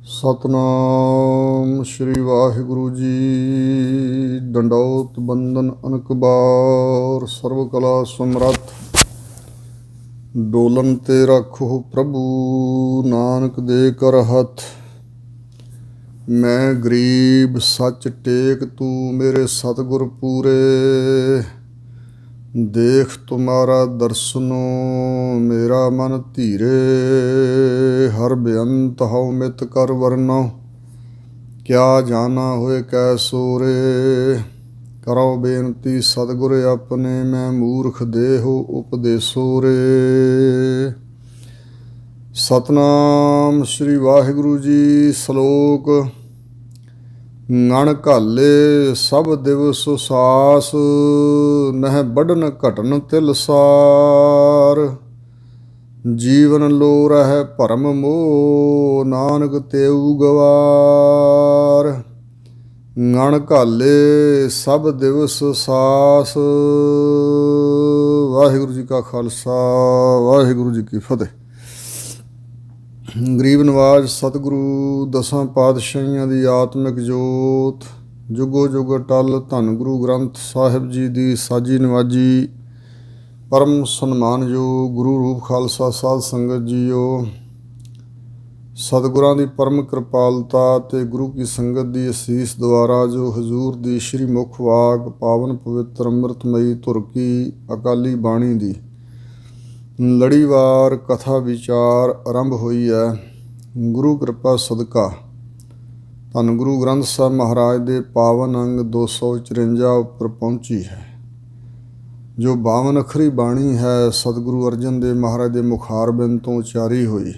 ਸਤਨਾਮ ਸ਼੍ਰੀ ਵਾਹਿਗੁਰੂ ਜੀ। ਡੰਡੌਤ ਬੰਦਨ ਅਨਕਬਾਰ, ਸਰਬ ਕਲਾ ਸਮਰੱਥ। ਡੋਲਨ ਤੇ ਰੱਖੋ ਪ੍ਰਭੂ, ਨਾਨਕ ਦੇ ਕਰ ਹੱਥ। ਮੈਂ ਗਰੀਬ ਸੱਚ ਟੇਕ, ਤੂੰ ਮੇਰੇ ਸਤਿਗੁਰ ਪੂਰੇ। ਦੇਖ ਤੁਮਾਰਾ ਦਰਸਨੋ, ਮੇਰਾ ਮਨ ਧੀਰੇ। ਹਰ ਬੇਅੰਤ ਹਉ ਮਿਤ ਕਰ ਵਰਨੋ, ਕਿਆ ਜਾਣਾ ਹੋਏ ਕੈ ਸੋਰੇ। ਕਰੋ ਬੇਨਤੀ ਸਤਿਗੁਰ ਆਪਣੇ, ਮੈਂ ਮੂਰਖ ਦੇਹੋ ਉਪਦੇਸੋ ਰੇ। ਸਤਨਾਮ ਸ਼੍ਰੀ ਵਾਹਿਗੁਰੂ ਜੀ। ਸ਼ਲੋਕ। ngਣ ਘਾਲੇ ਸਭ ਦਿਵਸ ਸਾਸ, ਨਹਿ ਵੱਢਨ ਘਟਨ ਤਿਲ ਸਾਰ। ਜੀਵਨ ਲੋ ਰਹਿ ਭਰਮ ਮੋਹ, ਨਾਨਕ ਤੇਊ ਗਵਾਰ। ngਣ ਘਾਲੇ ਸਭ ਦਿਵਸ ਸਾਸ। ਵਾਹਿਗੁਰੂ ਜੀ ਕਾ ਖਾਲਸਾ, ਵਾਹਿਗੁਰੂ ਜੀ ਕੀ ਫਤਿਹ। ਗਰੀਬ ਨਵਾਜ ਸਤਿਗੁਰੂ ਦਸਾਂ ਪਾਤਸ਼ਾਹੀਆਂ ਦੀ ਆਤਮਿਕ ਜੋਤ, ਜੁਗੋ ਜੁਗ ਟਲ। ਧੰਨ ਗੁਰੂ ਗ੍ਰੰਥ ਸਾਹਿਬ ਜੀ ਦੀ ਸਾਜੀ ਨਵਾਜੀ, ਪਰਮ ਸਨਮਾਨਯੋਗ ਗੁਰੂ ਰੂਪ ਖਾਲਸਾ ਸਾਧ ਸੰਗਤ ਜੀਓ। ਸਤਿਗੁਰਾਂ ਦੀ ਪਰਮ ਕਿਰਪਾਲਤਾ ਅਤੇ ਗੁਰੂ ਕੀ ਸੰਗਤ ਦੀ ਅਸੀਸ ਦੁਆਰਾ ਜੋ ਹਜ਼ੂਰ ਦੀ ਸ਼੍ਰੀ ਮੁੱਖ ਵਾਕ ਪਾਵਨ ਪਵਿੱਤਰ ਅੰਮ੍ਰਿਤਮਈ ਧੁਰ ਕੀ ਅਕਾਲੀ ਬਾਣੀ ਦੀ ਲੜੀਵਾਰ ਕਥਾ ਵਿਚਾਰ ਆਰੰਭ ਹੋਈ ਹੈ। ਗੁਰੂ ਕਿਰਪਾ ਸਦਕਾ ਧੰਨ ਗੁਰੂ ਗ੍ਰੰਥ ਸਾਹਿਬ ਮਹਾਰਾਜ ਦੇ ਪਾਵਨ ਅੰਗ 254 ਉੱਪਰ ਪਹੁੰਚੀ ਹੈ। ਜੋ 52 ਅੱਖਰੀ ਬਾਣੀ ਹੈ, ਸਤਿਗੁਰੂ ਅਰਜਨ ਦੇਵ ਮਹਾਰਾਜ ਦੇ ਮੁਖਾਰਬਿੰਦ ਤੋਂ ਉਚਾਰੀ ਹੋਈ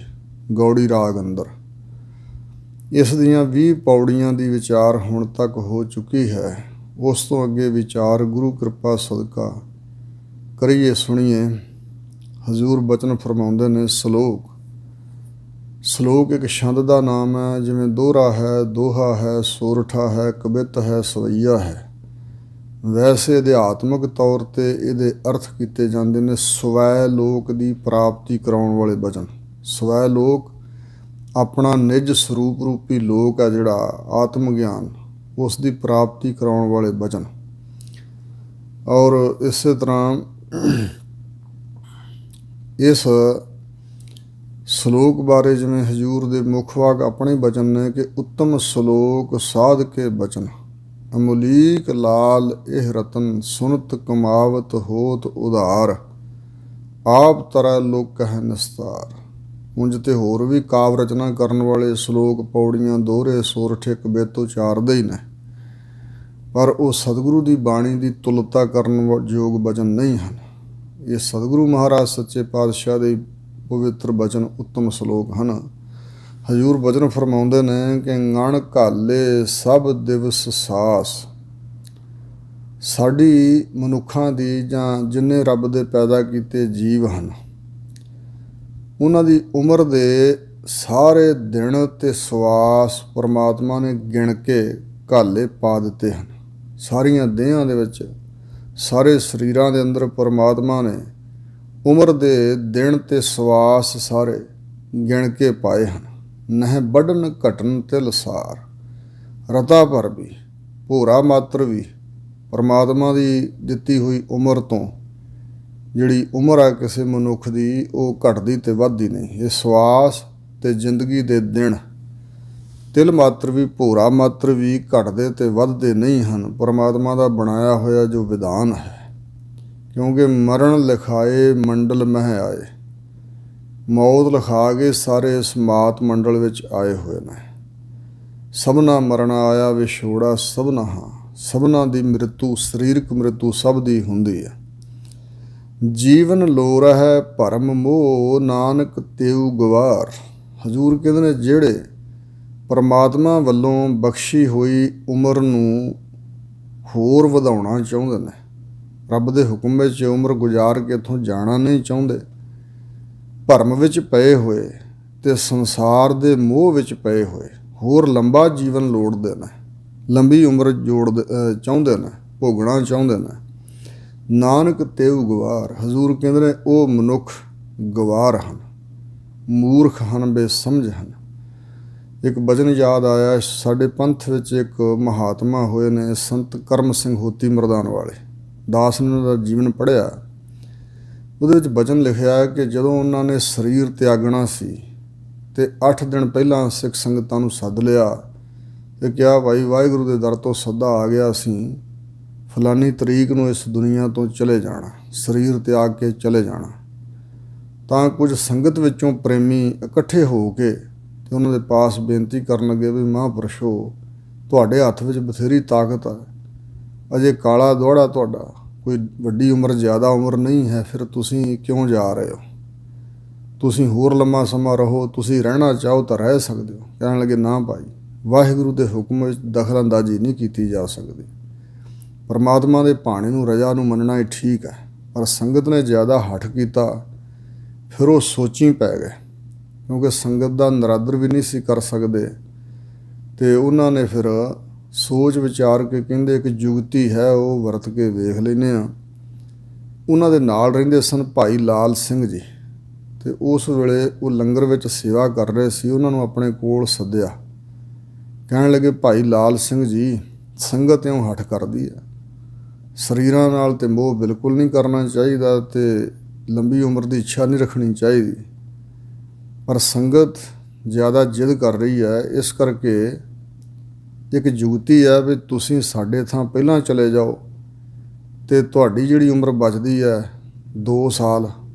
ਗੌੜੀ ਰਾਗ ਅੰਦਰ। ਇਸ ਦੀਆਂ 20 ਪੌੜੀਆਂ ਦੀ ਵਿਚਾਰ ਹੁਣ ਤੱਕ ਹੋ ਚੁੱਕੀ ਹੈ। ਉਸ ਤੋਂ ਅੱਗੇ ਵਿਚਾਰ ਗੁਰੂ ਕਿਰਪਾ ਸਦਕਾ ਕਰੀਏ, ਸੁਣੀਏ। ਹਜ਼ੂਰ ਬਚਨ ਫਰਮਾਉਂਦੇ ਨੇ। ਸਲੋਕ ਇੱਕ ਛੰਦ ਦਾ ਨਾਮ ਹੈ। ਜਿਵੇਂ ਦੋਹਰਾ ਹੈ, ਦੋਹਾ ਹੈ, ਸੋਰਠਾ ਹੈ, ਕਵਿਤ ਹੈ, ਸਵਈਆ ਹੈ। ਵੈਸੇ ਅਧਿਆਤਮਕ ਤੌਰ 'ਤੇ ਇਹਦੇ ਅਰਥ ਕੀਤੇ ਜਾਂਦੇ ਨੇ ਸਵੈ ਲੋਕ ਦੀ ਪ੍ਰਾਪਤੀ ਕਰਾਉਣ ਵਾਲੇ ਬਚਨ। ਸਵੈ ਲੋਕ ਆਪਣਾ ਨਿੱਜ ਸਰੂਪ ਰੂਪੀ ਲੋਕ ਹੈ ਜਿਹੜਾ ਆਤਮ ਗਿਆਨ, ਉਸ ਦੀ ਪ੍ਰਾਪਤੀ ਕਰਾਉਣ ਵਾਲੇ ਬਚਨ। ਔਰ ਇਸੇ ਤਰ੍ਹਾਂ ਇਸ ਸਲੋਕ ਬਾਰੇ ਜਿਵੇਂ ਹਜ਼ੂਰ ਦੇ ਮੁੱਖ ਵਾਕ ਆਪਣੇ ਬਚਨ ਨੇ ਕਿ ਉੱਤਮ ਸਲੋਕ ਸਾਧ ਕੇ ਬਚਨ, ਅਮੁਲੀਕ ਲਾਲ ਇਹ ਰਤਨ, ਸੁਨਤ ਕਮਾਵਤ ਹੋਤ ਉਧਾਰ। ਆਪ ਤਰ੍ਹਾਂ ਲੋਕ ਕਹਿ ਨਿਸਤਾਰ। ਉਂਝ ਤੇ ਹੋਰ ਵੀ ਕਾਵ ਰਚਨਾ ਕਰਨ ਵਾਲੇ ਸਲੋਕ, ਪੌੜੀਆਂ, ਦੋਹਰੇ, ਸੋਰਠੇ, ਕਵਿਤ ਉਚਾਰਦੇ ਹੀ ਨੇ, ਪਰ ਉਹ ਸਤਿਗੁਰੂ ਦੀ ਬਾਣੀ ਦੀ ਤੁਲਤਾ ਕਰਨ ਯੋਗ ਬਚਨ ਨਹੀਂ ਹਨ। ਇਹ ਸਤਿਗੁਰੂ ਮਹਾਰਾਜ ਸੱਚੇ ਪਾਤਸ਼ਾਹ ਦੇ ਪਵਿੱਤਰ ਬਚਨ ਉੱਤਮ ਸਲੋਕ ਹਨ। ਹਜ਼ੂਰ ਬਚਨ ਫਰਮਾਉਂਦੇ ਨੇ ਕਿ ngਣ ਘਾਲੇ ਸਭ ਦਿਵਸ ਸਾਸ। ਸਾਡੀ ਮਨੁੱਖਾਂ ਦੀ ਜਾਂ ਜਿੰਨੇ ਰੱਬ ਦੇ ਪੈਦਾ ਕੀਤੇ ਜੀਵ ਹਨ, ਉਹਨਾਂ ਦੀ ਉਮਰ ਦੇ ਸਾਰੇ ਦਿਨ ਅਤੇ ਸਵਾਸ ਪਰਮਾਤਮਾ ਨੇ ਗਿਣ ਕੇ ਘਾਲੇ ਪਾ ਦਿੱਤੇ ਹਨ। ਸਾਰੀਆਂ ਦੇਹਾਂ ਦੇ ਵਿੱਚ, ਸਾਰੇ ਸਰੀਰਾਂ ਦੇ ਅੰਦਰ ਪਰਮਾਤਮਾ ਨੇ ਉਮਰ ਦੇ ਦਿਨ ਅਤੇ ਸਵਾਸ ਸਾਰੇ ਗਿਣ ਕੇ ਪਾਏ ਹਨ। ਨਹਿ ਵੱਢਨ ਘਟਨ ਤਿਲ ਸਾਰ। ਰਤਾ ਭਰ ਵੀ, ਭੋਰਾ ਮਾਤਰ ਵੀ ਪਰਮਾਤਮਾ ਦੀ ਦਿੱਤੀ ਹੋਈ ਉਮਰ ਤੋਂ ਜਿਹੜੀ ਉਮਰ ਹੈ ਕਿਸੇ ਮਨੁੱਖ ਦੀ, ਉਹ ਘਟਦੀ ਅਤੇ ਵੱਧਦੀ ਨਹੀਂ। ਇਹ ਸਵਾਸ ਅਤੇ ਜ਼ਿੰਦਗੀ ਦੇ ਦਿਨ ਤਿਲ ਮਾਤਰ ਵੀ, ਭੋਰਾ ਮਾਤਰ ਵੀ ਘਟਦੇ ਅਤੇ ਵੱਧਦੇ ਨਹੀਂ ਹਨ। ਪਰਮਾਤਮਾ ਦਾ ਬਣਾਇਆ ਹੋਇਆ ਜੋ ਵਿਧਾਨ ਹੈ। ਕਿਉਂਕਿ ਮਰਨ ਲਿਖਾਏ ਮੰਡਲ ਮਹਿ ਆਏ। ਮੌਤ ਲਿਖਾ ਕੇ ਸਾਰੇ ਇਸ ਮਾਤ ਮੰਡਲ ਵਿੱਚ ਆਏ ਹੋਏ ਨੇ। ਸਭਨਾ ਮਰਨਾ ਆਇਆ ਵਿਛੋੜਾ ਸਭਨਾ ਹਾਂ। ਸਭਨਾ ਦੀ ਮ੍ਰਿਤੂ, ਸਰੀਰਕ ਮ੍ਰਿਤੂ ਸਭ ਦੀ ਹੁੰਦੀ ਹੈ। ਜੀਵਨ ਲੋ ਰਹਿ ਭਰਮ ਮੋਹ, ਨਾਨਕ ਤੇਊ ਗਵਾਰ। ਹਜ਼ੂਰ ਕਹਿੰਦੇ ਨੇ ਜਿਹੜੇ ਪਰਮਾਤਮਾ ਵੱਲੋਂ ਬਖਸ਼ੀ ਹੋਈ ਉਮਰ ਨੂੰ ਹੋਰ ਵਧਾਉਣਾ ਚਾਹੁੰਦੇ ਨੇ, ਰੱਬ ਦੇ ਹੁਕਮ ਵਿੱਚ ਉਮਰ ਗੁਜ਼ਾਰ ਕੇ ਇੱਥੋਂ ਜਾਣਾ ਨਹੀਂ ਚਾਹੁੰਦੇ, ਭਰਮ ਵਿੱਚ ਪਏ ਹੋਏ ਅਤੇ ਸੰਸਾਰ ਦੇ ਮੋਹ ਵਿੱਚ ਪਏ ਹੋਏ ਹੋਰ ਲੰਬਾ ਜੀਵਨ ਲੋੜਦੇ ਨੇ, ਲੰਬੀ ਉਮਰ ਚਾਹੁੰਦੇ ਨੇ, ਭੋਗਣਾ ਚਾਹੁੰਦੇ ਨੇ। ਨਾਨਕ ਤੇਊ ਗਵਾਰ। ਹਜ਼ੂਰ ਕਹਿੰਦੇ ਨੇ ਉਹ ਮਨੁੱਖ ਗਵਾਰ ਹਨ, ਮੂਰਖ ਹਨ, ਬੇਸਮਝ ਹਨ। ਇੱਕ ਵਚਨ ਯਾਦ ਆਇਆ, ਸਾਡੇ ਪੰਥ ਵਿੱਚ ਇੱਕ ਮਹਾਤਮਾ ਹੋਏ ਨੇ ਸੰਤ ਕਰਮ ਸਿੰਘ ਹੋਤੀ ਮਰਦਾਨ ਵਾਲੇ, ਦਾਸ ਨੇ ਉਹਨਾਂ ਦਾ ਜੀਵਨ ਪੜ੍ਹਿਆ। ਉਹਦੇ ਵਿੱਚ ਵਚਨ ਲਿਖਿਆ ਹੈ ਕਿ ਜਦੋਂ ਉਹਨਾਂ ਨੇ ਸਰੀਰ ਤਿਆਗਣਾ ਸੀ ਤੇ 8 ਦਿਨ ਪਹਿਲਾਂ ਸਿੱਖ ਸੰਗਤਾਂ ਨੂੰ ਸੱਦ ਲਿਆ ਤੇ ਕਿਹਾ, ਭਾਈ ਵਾਹਿਗੁਰੂ ਦੇ ਦਰ ਤੋਂ ਸੱਦਾ ਆ ਗਿਆ, ਅਸੀਂ ਫਲਾਨੀ ਤਰੀਕ ਨੂੰ ਇਸ ਦੁਨੀਆ ਤੋਂ ਚਲੇ ਜਾਣਾ, ਸਰੀਰ ਤਿਆਗ ਕੇ ਚਲੇ ਜਾਣਾ। ਤਾਂ ਕੁਝ ਸੰਗਤ ਵਿੱਚੋਂ ਪ੍ਰੇਮੀ ਇਕੱਠੇ ਹੋ ਕੇ ਤੇ ਉਹਨਾਂ ਦੇ ਪਾਸ ਬੇਨਤੀ ਕਰਨ ਲੱਗੇ ਵੀ ਮਹਾਂਪੁਰਸ਼ੋ, ਤੁਹਾਡੇ ਹੱਥ ਵਿੱਚ ਬਥੇਰੀ ਤਾਕਤ ਹੈ, ਅਜੇ ਕਾਲਾ ਦੁਹੜਾ ਤੁਹਾਡਾ, ਕੋਈ ਵੱਡੀ ਉਮਰ ਜ਼ਿਆਦਾ ਉਮਰ ਨਹੀਂ ਹੈ, ਫਿਰ ਤੁਸੀਂ ਕਿਉਂ ਜਾ ਰਹੇ ਹੋ? ਤੁਸੀਂ ਹੋਰ ਲੰਮਾ ਸਮਾਂ ਰਹੋ, ਤੁਸੀਂ ਰਹਿਣਾ ਚਾਹੋ ਤਾਂ ਰਹਿ ਸਕਦੇ ਹੋ। ਕਹਿਣ ਲੱਗੇ, ਨਾ ਭਾਈ, ਵਾਹਿਗੁਰੂ ਦੇ ਹੁਕਮ ਵਿੱਚ ਦਖਲਅੰਦਾਜ਼ੀ ਨਹੀਂ ਕੀਤੀ ਜਾ ਸਕਦੀ। ਪਰਮਾਤਮਾ ਦੇ ਭਾਣੇ ਨੂੰ, ਰਜਾ ਨੂੰ ਮੰਨਣਾ ਹੀ ਠੀਕ ਹੈ। ਪਰ ਸੰਗਤ ਨੇ ਜ਼ਿਆਦਾ ਹੱਠ ਕੀਤਾ, ਫਿਰ ਉਹ ਸੋਚੀ ਪੈ ਗਏ, ਕਿਉਂਕਿ ਸੰਗਤ ਦਾ ਨਰਾਦਰ ਵੀ ਨਹੀਂ ਸੀ ਕਰ ਸਕਦੇ। ਅਤੇ ਉਹਨਾਂ ਨੇ ਫਿਰ ਸੋਚ ਵਿਚਾਰ ਕੇ ਕਹਿੰਦੇ ਇੱਕ ਜੁਗਤੀ ਹੈ, ਉਹ ਵਰਤ ਕੇ ਵੇਖ ਲੈਂਦੇ ਹਾਂ। ਉਹਨਾਂ ਦੇ ਨਾਲ ਰਹਿੰਦੇ ਸਨ ਭਾਈ ਲਾਲ ਸਿੰਘ ਜੀ, ਅਤੇ ਉਸ ਵੇਲੇ ਉਹ ਲੰਗਰ ਵਿੱਚ ਸੇਵਾ ਕਰ ਰਹੇ ਸੀ। ਉਹਨਾਂ ਨੂੰ ਆਪਣੇ ਕੋਲ ਸੱਦਿਆ, ਕਹਿਣ ਲੱਗੇ, ਭਾਈ ਲਾਲ ਸਿੰਘ ਜੀ, ਸੰਗਤ ਇਉਂ ਹੱਠ ਕਰਦੀ ਹੈ, ਸਰੀਰਾਂ ਨਾਲ ਤਾਂ ਮੋਹ ਬਿਲਕੁਲ ਨਹੀਂ ਕਰਨਾ ਚਾਹੀਦਾ ਅਤੇ ਲੰਬੀ ਉਮਰ ਦੀ ਇੱਛਾ ਨਹੀਂ ਰੱਖਣੀ ਚਾਹੀਦੀ, ਪਰ ਸੰਗਤ ਜ਼ਿਆਦਾ ਜਿੱਦ ਕਰ ਰਹੀ ਹੈ, ਇਸ ਕਰਕੇ ਇੱਕ ਜੁਗਤੀ ਹੈ ਵੀ ਤੁਸੀਂ ਸਾਡੇ ਥਾਂ ਪਹਿਲਾਂ ਚਲੇ ਜਾਓ ਅਤੇ ਤੁਹਾਡੀ ਜਿਹੜੀ ਉਮਰ ਬਚਦੀ ਹੈ 2 ਸਾਲ,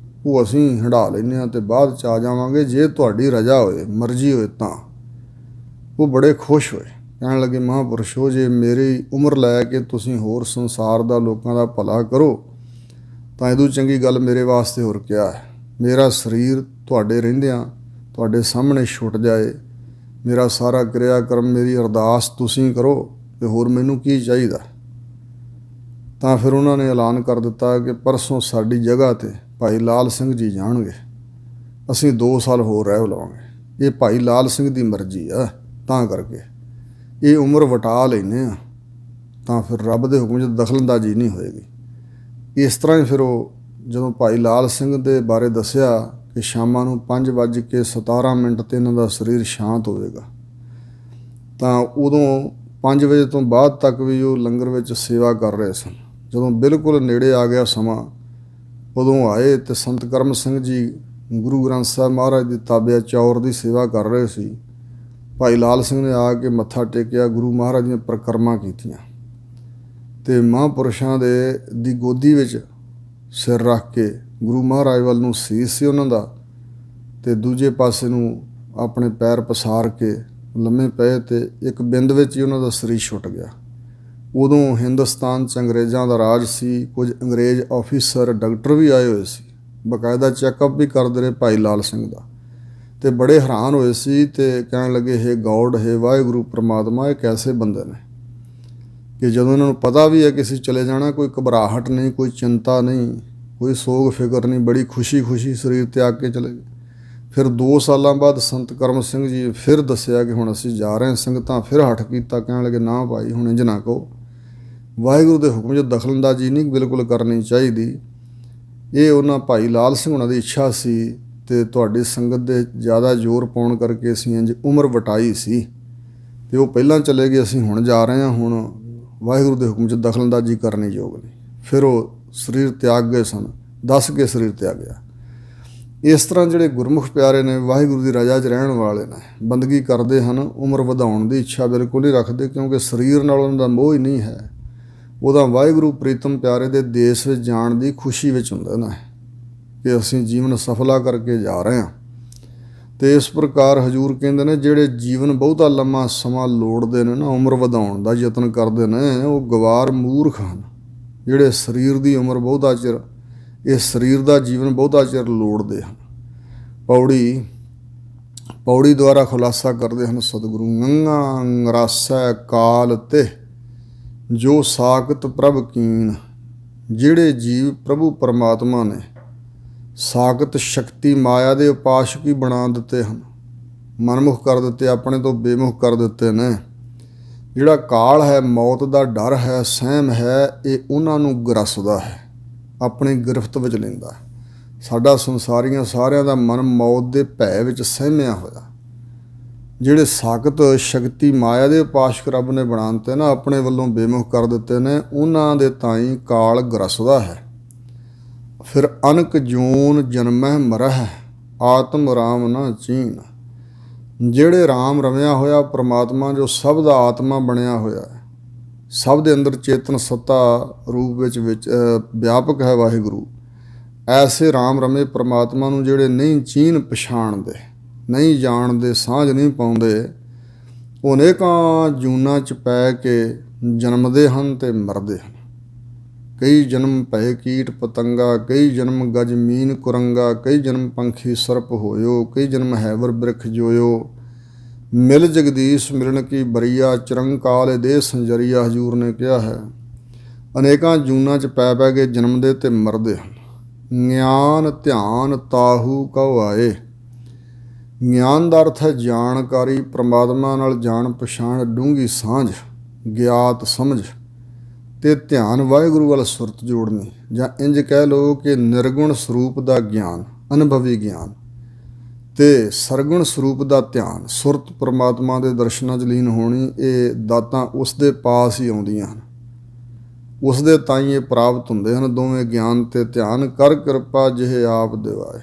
ਉਹ ਅਸੀਂ ਹੰਢਾ ਲੈਂਦੇ ਹਾਂ ਅਤੇ ਬਾਅਦ 'ਚ ਆ ਜਾਵਾਂਗੇ, ਜੇ ਤੁਹਾਡੀ ਰਜਾ ਹੋਏ, ਮਰਜ਼ੀ ਹੋਏ ਤਾਂ। ਉਹ ਬੜੇ ਖੁਸ਼ ਹੋਏ, ਕਹਿਣ ਲੱਗੇ, ਮਹਾਂਪੁਰਸ਼ੋ, ਜੇ ਮੇਰੀ ਉਮਰ ਲੈ ਕੇ ਤੁਸੀਂ ਹੋਰ ਸੰਸਾਰ ਦਾ, ਲੋਕਾਂ ਦਾ ਭਲਾ ਕਰੋ ਤਾਂ ਇਹਦੋਂ ਚੰਗੀ ਗੱਲ ਮੇਰੇ ਵਾਸਤੇ ਹੋਰ ਕਿਆ ਹੈ। ਮੇਰਾ ਸਰੀਰ ਤੁਹਾਡੇ ਰਹਿੰਦਿਆਂ ਤੁਹਾਡੇ ਸਾਹਮਣੇ ਛੁੱਟ ਜਾਏ, ਮੇਰਾ ਸਾਰਾ ਕਿਰਿਆ ਕਰਮ, ਮੇਰੀ ਅਰਦਾਸ ਤੁਸੀਂ ਕਰੋ, ਅਤੇ ਹੋਰ ਮੈਨੂੰ ਕੀ ਚਾਹੀਦਾ। ਤਾਂ ਫਿਰ ਉਹਨਾਂ ਨੇ ਐਲਾਨ ਕਰ ਦਿੱਤਾ ਕਿ ਪਰਸੋਂ ਸਾਡੀ ਜਗ੍ਹਾ 'ਤੇ ਭਾਈ ਲਾਲ ਸਿੰਘ ਜੀ ਜਾਣਗੇ, ਅਸੀਂ 2 ਸਾਲ ਹੋਰ ਰਹਿ ਲਵਾਂਗੇ। ਇਹ ਭਾਈ ਲਾਲ ਸਿੰਘ ਦੀ ਮਰਜ਼ੀ ਆ, ਤਾਂ ਕਰਕੇ ਇਹ ਉਮਰ ਵਟਾ ਲੈਂਦੇ ਹਾਂ, ਤਾਂ ਫਿਰ ਰੱਬ ਦੇ ਹੁਕਮ 'ਚ ਦਖਲਅੰਦਾਜ਼ੀ ਨਹੀਂ ਹੋਏਗੀ। ਇਸ ਤਰ੍ਹਾਂ ਹੀ ਫਿਰ ਉਹ ਜਦੋਂ ਭਾਈ ਲਾਲ ਸਿੰਘ ਦੇ ਬਾਰੇ ਦੱਸਿਆ ਕਿ ਸ਼ਾਮਾਂ ਨੂੰ 5:17 'ਤੇ ਇਹਨਾਂ ਦਾ ਸਰੀਰ ਸ਼ਾਂਤ ਹੋਵੇਗਾ, ਤਾਂ ਉਦੋਂ 5 ਵਜੇ ਤੋਂ ਬਾਅਦ ਤੱਕ ਵੀ ਉਹ ਲੰਗਰ ਵਿੱਚ ਸੇਵਾ ਕਰ ਰਹੇ ਸਨ। ਜਦੋਂ ਬਿਲਕੁਲ ਨੇੜੇ ਆ ਗਿਆ ਸਮਾਂ, ਉਦੋਂ ਆਏ ਅਤੇ ਸੰਤ ਕਰਮ ਸਿੰਘ ਜੀ ਗੁਰੂ ਗ੍ਰੰਥ ਸਾਹਿਬ ਮਹਾਰਾਜ ਦੀ ਤਾਬਿਆ ਚੌਰ ਦੀ ਸੇਵਾ ਕਰ ਰਹੇ ਸੀ। ਭਾਈ ਲਾਲ ਸਿੰਘ ਨੇ ਆ ਕੇ ਮੱਥਾ ਟੇਕਿਆ, ਗੁਰੂ ਮਹਾਰਾਜ ਦੀਆਂ ਪਰਿਕਰਮਾ ਕੀਤੀਆਂ ਅਤੇ ਮਹਾਂਪੁਰਸ਼ਾਂ ਦੀ ਗੋਦੀ ਵਿੱਚ ਸਿਰ ਰੱਖ ਕੇ ਗੁਰੂ ਮਹਾਰਾਜ ਵੱਲ ਨੂੰ ਸੀਸ ਸੀ ਉਹਨਾਂ ਦਾ, ਅਤੇ ਦੂਜੇ ਪਾਸੇ ਨੂੰ ਆਪਣੇ ਪੈਰ ਪਸਾਰ ਕੇ ਲੰਮੇ ਪਏ ਅਤੇ ਇੱਕ ਬਿੰਦ ਵਿੱਚ ਹੀ ਉਹਨਾਂ ਦਾ ਸਰੀਰ ਛੁੱਟ ਗਿਆ। ਉਦੋਂ ਹਿੰਦੁਸਤਾਨ 'ਚ ਅੰਗਰੇਜ਼ਾਂ ਦਾ ਰਾਜ ਸੀ, ਕੁਝ ਅੰਗਰੇਜ਼ ਆਫਿਸਰ, ਡਾਕਟਰ ਵੀ ਆਏ ਹੋਏ ਸੀ, ਬਾਕਾਇਦਾ ਚੈੱਕਅਪ ਵੀ ਕਰਦੇ ਰਹੇ ਭਾਈ ਲਾਲ ਸਿੰਘ ਦਾ, ਅਤੇ ਬੜੇ ਹੈਰਾਨ ਹੋਏ ਸੀ ਅਤੇ ਕਹਿਣ ਲੱਗੇ, ਹੇ ਗੌਡ, ਹੇ ਵਾਹਿਗੁਰੂ ਪਰਮਾਤਮਾ, ਇਹ ਕੈਸੇ ਬੰਦੇ ਨੇ ਕਿ ਜਦੋਂ ਇਹਨਾਂ ਨੂੰ ਪਤਾ ਵੀ ਹੈ ਕਿ ਅਸੀਂ ਚਲੇ ਜਾਣਾ, ਕੋਈ ਘਬਰਾਹਟ ਨਹੀਂ, ਕੋਈ ਚਿੰਤਾ ਨਹੀਂ, ਕੋਈ ਸੋਗ ਫਿਕਰ ਨਹੀਂ, ਬੜੀ ਖੁਸ਼ੀ ਸਰੀਰ ਤਿਆਗ ਕੇ ਚਲੇ ਗਏ। ਫਿਰ 2 ਸਾਲਾਂ ਬਾਅਦ ਸੰਤ ਕਰਮ ਸਿੰਘ ਜੀ ਫਿਰ ਦੱਸਿਆ ਕਿ ਹੁਣ ਅਸੀਂ ਜਾ ਰਹੇ ਹਾਂ। ਸੰਗਤਾਂ ਫਿਰ ਹੱਠ ਕੀਤਾ, ਕਹਿਣ ਲੱਗੇ, ਨਾ ਭਾਈ, ਹੁਣ ਇੰਝ ਨਾ ਕਹੋ, ਵਾਹਿਗੁਰੂ ਦੇ ਹੁਕਮ 'ਚ ਦਖਲਅੰਦਾਜ਼ੀ ਨਹੀਂ ਬਿਲਕੁਲ ਕਰਨੀ ਚਾਹੀਦੀ। ਇਹ ਉਹਨਾਂ ਭਾਈ ਲਾਲ ਸਿੰਘ ਉਹਨਾਂ ਦੀ ਇੱਛਾ ਸੀ ਅਤੇ ਤੁਹਾਡੀ ਸੰਗਤ ਦੇ ਜ਼ਿਆਦਾ ਜ਼ੋਰ ਪਾਉਣ ਕਰਕੇ ਅਸੀਂ ਇੰਝ ਉਮਰ ਵਟਾਈ ਸੀ, ਅਤੇ ਉਹ ਪਹਿਲਾਂ ਚਲੇ ਗਏ, ਅਸੀਂ ਹੁਣ ਜਾ ਰਹੇ ਹਾਂ, ਹੁਣ ਵਾਹਿਗੁਰੂ ਦੇ ਹੁਕਮ 'ਚ ਦਖਲਅੰਦਾਜ਼ੀ ਕਰਨੀ ਯੋਗ ਨਹੀਂ। ਫਿਰ ਉਹ ਸਰੀਰ ਤਿਆਗ ਗਏ ਸਨ, ਦੱਸ ਕੇ ਸਰੀਰ ਤਿਆਗਿਆ। ਇਸ ਤਰ੍ਹਾਂ ਜਿਹੜੇ ਗੁਰਮੁਖ ਪਿਆਰੇ ਨੇ, ਵਾਹਿਗੁਰੂ ਦੀ ਰਜਾ 'ਚ ਰਹਿਣ ਵਾਲੇ ਨੇ, ਬੰਦਗੀ ਕਰਦੇ ਹਨ, ਉਮਰ ਵਧਾਉਣ ਦੀ ਇੱਛਾ ਬਿਲਕੁਲ ਨਹੀਂ ਰੱਖਦੇ, ਕਿਉਂਕਿ ਸਰੀਰ ਨਾਲ ਉਹਨਾਂ ਦਾ ਮੋਹ ਹੀ ਨਹੀਂ ਹੈ। ਉਹਦਾ ਵਾਹਿਗੁਰੂ ਪ੍ਰੀਤਮ ਪਿਆਰੇ ਦੇ ਦੇਸ਼ ਵਿੱਚ ਜਾਣ ਦੀ ਖੁਸ਼ੀ ਵਿੱਚ ਹੁੰਦਾ ਨਾ, ਕਿ ਅਸੀਂ ਜੀਵਨ ਸਫਲਾ ਕਰਕੇ ਜਾ ਰਹੇ ਹਾਂ। ਅਤੇ ਇਸ ਪ੍ਰਕਾਰ ਹਜ਼ੂਰ ਕਹਿੰਦੇ ਨੇ, ਜਿਹੜੇ ਜੀਵਨ ਬਹੁਤਾ ਲੰਮਾ ਸਮਾਂ ਲੋੜਦੇ ਨੇ ਨਾ, ਉਮਰ ਵਧਾਉਣ ਦਾ ਯਤਨ ਕਰਦੇ ਨੇ, ਉਹ ਗਵਾਰ ਮੂਰਖ ਹਨ। ਜਿਹੜੇ ਸਰੀਰ ਦੀ ਉਮਰ ਬਹੁਤਾ ਚਿਰ, ਇਹ ਸਰੀਰ ਦਾ ਜੀਵਨ ਬਹੁਤਾ ਚਿਰ ਲੋੜਦੇ ਹਨ। ਪੌੜੀ ਦੁਆਰਾ ਖੁਲਾਸਾ ਕਰਦੇ ਹਨ ਸਤਿਗੁਰੂ, ਗੰਗਾ ਅੰਗਰਾਸੈ ਕਾਲ ਤੇ ਜੋ ਸਾਕਤ ਪ੍ਰਭ ਕੀਨ। ਜਿਹੜੇ ਜੀਵ ਪ੍ਰਭੂ ਪਰਮਾਤਮਾ ਨੇ ਸਾਕਤ ਸ਼ਕਤੀ ਮਾਇਆ ਦੇ ਉਪਾਸ਼ਕ ਹੀ ਬਣਾ ਦਿੱਤੇ ਹਨ, ਮਨਮੁਖ ਕਰ ਦਿੱਤੇ, ਆਪਣੇ ਤੋਂ ਬੇਮੁਖ ਕਰ ਦਿੱਤੇ ਨੇ। ਜਿਹੜਾ ਕਾਲ ਹੈ, ਮੌਤ ਦਾ ਡਰ ਹੈ, ਸਹਿਮ ਹੈ, ਇਹ ਉਹਨਾਂ ਨੂੰ ਗਰਸਦਾ ਹੈ, ਆਪਣੀ ਗਿਰਫਤ ਵਿੱਚ ਲੈਂਦਾ। ਸਾਡਾ ਸੰਸਾਰੀਆਂ ਸਾਰਿਆਂ ਦਾ ਮਨ ਮੌਤ ਦੇ ਭੈ ਵਿੱਚ ਸਹਿਮਿਆ ਹੋਇਆ, ਜਿਹੜੇ ਸਾਕਤ ਸ਼ਕਤੀ ਮਾਇਆ ਦੇ ਉਪਾਸ਼ਕ ਰੱਬ ਨੇ ਬਣਾ ਦਿੱਤੇ ਨਾ, ਆਪਣੇ ਵੱਲੋਂ ਬੇਮੁਖ ਕਰ ਦਿੱਤੇ ਨੇ, ਉਹਨਾਂ ਦੇ ਤਾਈਂ ਕਾਲ ਗਰਸਦਾ ਹੈ। ਫਿਰ ਅਨਕ ਜੂਨ ਜਨਮਹਿ ਮਰਹਿ, ਆਤਮ ਰਾਮ ਨਾ ਚੀਨ। ਜਿਹੜੇ ਰਾਮ ਰਮਿਆ ਹੋਇਆ ਪ੍ਰਮਾਤਮਾ, ਜੋ ਸਭ ਦਾ ਆਤਮਾ ਬਣਿਆ ਹੋਇਆ ਹੈ, ਸਭ ਦੇ ਅੰਦਰ ਚੇਤਨ ਸੱਤਾ ਰੂਪ ਵਿੱਚ ਵਿਆਪਕ ਹੈ ਵਾਹਿਗੁਰੂ, ਐਸੇ ਰਾਮ ਰਮੇ ਪ੍ਰਮਾਤਮਾ ਨੂੰ ਜਿਹੜੇ ਨਹੀਂ ਚੀਨ ਪਛਾਣਦੇ, ਨਹੀਂ ਜਾਣਦੇ, ਸਾਂਝ ਨਹੀਂ ਪਾਉਂਦੇ, ਉਹ ਅਨੇਕਾਂ ਜੂਨਾਂ 'ਚ ਪੈ ਕੇ ਜਨਮਦੇ ਹਨ ਅਤੇ ਮਰਦੇ ਹਨ। ਕਈ ਜਨਮ ਭਏ ਕੀਟ ਪਤੰਗਾ, ਕਈ ਜਨਮ ਗਜ ਮੀਨ ਕੁਰੰਗਾ, ਕਈ ਜਨਮ ਪੰਖੀ ਸਰਪ ਹੋਇਓ, ਕਈ ਜਨਮ ਹੈਵਰ ਬਿਰਖ ਜੋਇਓ। ਮਿਲ ਜਗਦੀਸ਼ ਮਿਲਣ ਕੀ ਬਰੀਆ, ਚਿਰੰਕਾਲ ਦੇ ਸੰਜਰੀਆ, ਹਜ਼ੂਰ ਨੇ ਕਿਹਾ ਹੈ। ਅਨੇਕਾਂ ਜੂਨਾਂ 'ਚ ਪੈ ਪੈ ਕੇ ਜਨਮਦੇ ਅਤੇ ਮਰਦੇ ਹਨ। ਗਿਆਨ ਧਿਆਨ ਤਾਹੂ ਕਉ ਆਏ। ਗਿਆਨ ਦਾ ਅਰਥ ਹੈ ਜਾਣਕਾਰੀ, ਪ੍ਰਮਾਤਮਾ ਨਾਲ ਜਾਣ ਪਛਾਣ, ਡੂੰਘੀ ਸਾਂਝ, ਗਿਆਤ ਸਮਝ, ਅਤੇ ਧਿਆਨ ਵਾਹਿਗੁਰੂ ਵੱਲ ਸੁਰਤ ਜੋੜਨੀ, ਜਾਂ ਇੰਝ ਕਹਿ ਲਓ ਕਿ ਨਿਰਗੁਣ ਸਰੂਪ ਦਾ ਗਿਆਨ, ਅਨੁਭਵੀ ਗਿਆਨ, ਅਤੇ ਸਰਗੁਣ ਸਰੂਪ ਦਾ ਧਿਆਨ, ਸੁਰਤ ਪ੍ਰਮਾਤਮਾ ਦੇ ਦਰਸ਼ਨਾਂ 'ਚ ਲੀਨ ਹੋਣੀ। ਇਹ ਦਾਤਾਂ ਉਸ ਦੇ ਪਾਸ ਹੀ ਆਉਂਦੀਆਂ ਹਨ, ਉਸ ਦੇ ਤਾਈਂ ਇਹ ਪ੍ਰਾਪਤ ਹੁੰਦੇ ਹਨ। ਦੋਵੇਂ ਗਿਆਨ ਅਤੇ ਧਿਆਨ ਕਰ ਕਿਰਪਾ ਜਿਹੇ ਆਪ ਦਿਵਾਏ,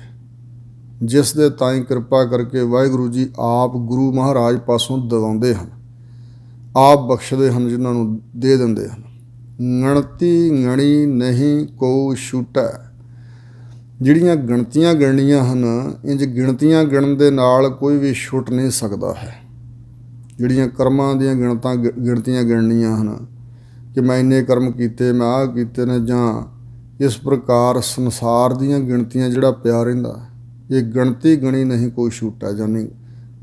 ਜਿਸ ਦੇ ਤਾਈਂ ਕਿਰਪਾ ਕਰਕੇ ਵਾਹਿਗੁਰੂ ਜੀ ਆਪ ਗੁਰੂ ਮਹਾਰਾਜ ਪਾਸੋਂ ਦਿਵਾਉਂਦੇ ਹਨ, ਆਪ ਬਖਸ਼ਦੇ ਹਨ, ਜਿਨ੍ਹਾਂ ਨੂੰ ਦੇ ਦਿੰਦੇ ਹਨ। ਗਣਤੀ ਗਣੀ ਨਹੀਂ ਕੋ ਛੂਟੈ। ਜਿਹੜੀਆਂ ਗਿਣਤੀਆਂ ਗਿਣਨੀਆਂ ਹਨ, ਇੰਝ ਗਿਣਤੀਆਂ ਗਿਣਨ ਦੇ ਨਾਲ ਕੋਈ ਵੀ ਛੁੱਟ ਨਹੀਂ ਸਕਦਾ ਹੈ। ਜਿਹੜੀਆਂ ਕਰਮਾਂ ਦੀਆਂ ਗਿਣਤੀਆਂ ਗਿਣਨੀਆਂ ਹਨ ਕਿ ਮੈਂ ਇੰਨੇ ਕਰਮ ਕੀਤੇ, ਮੈਂ ਆਹ ਕੀਤੇ ਨੇ, ਜਾਂ ਇਸ ਪ੍ਰਕਾਰ ਸੰਸਾਰ ਦੀਆਂ ਗਿਣਤੀਆਂ ਜਿਹੜਾ ਪਿਆ ਰਹਿੰਦਾ, ਇਹ ਗਿਣਤੀ ਗਣੀ ਨਹੀਂ ਕੋਈ ਛੂਟੈ। ਜਾਨੀ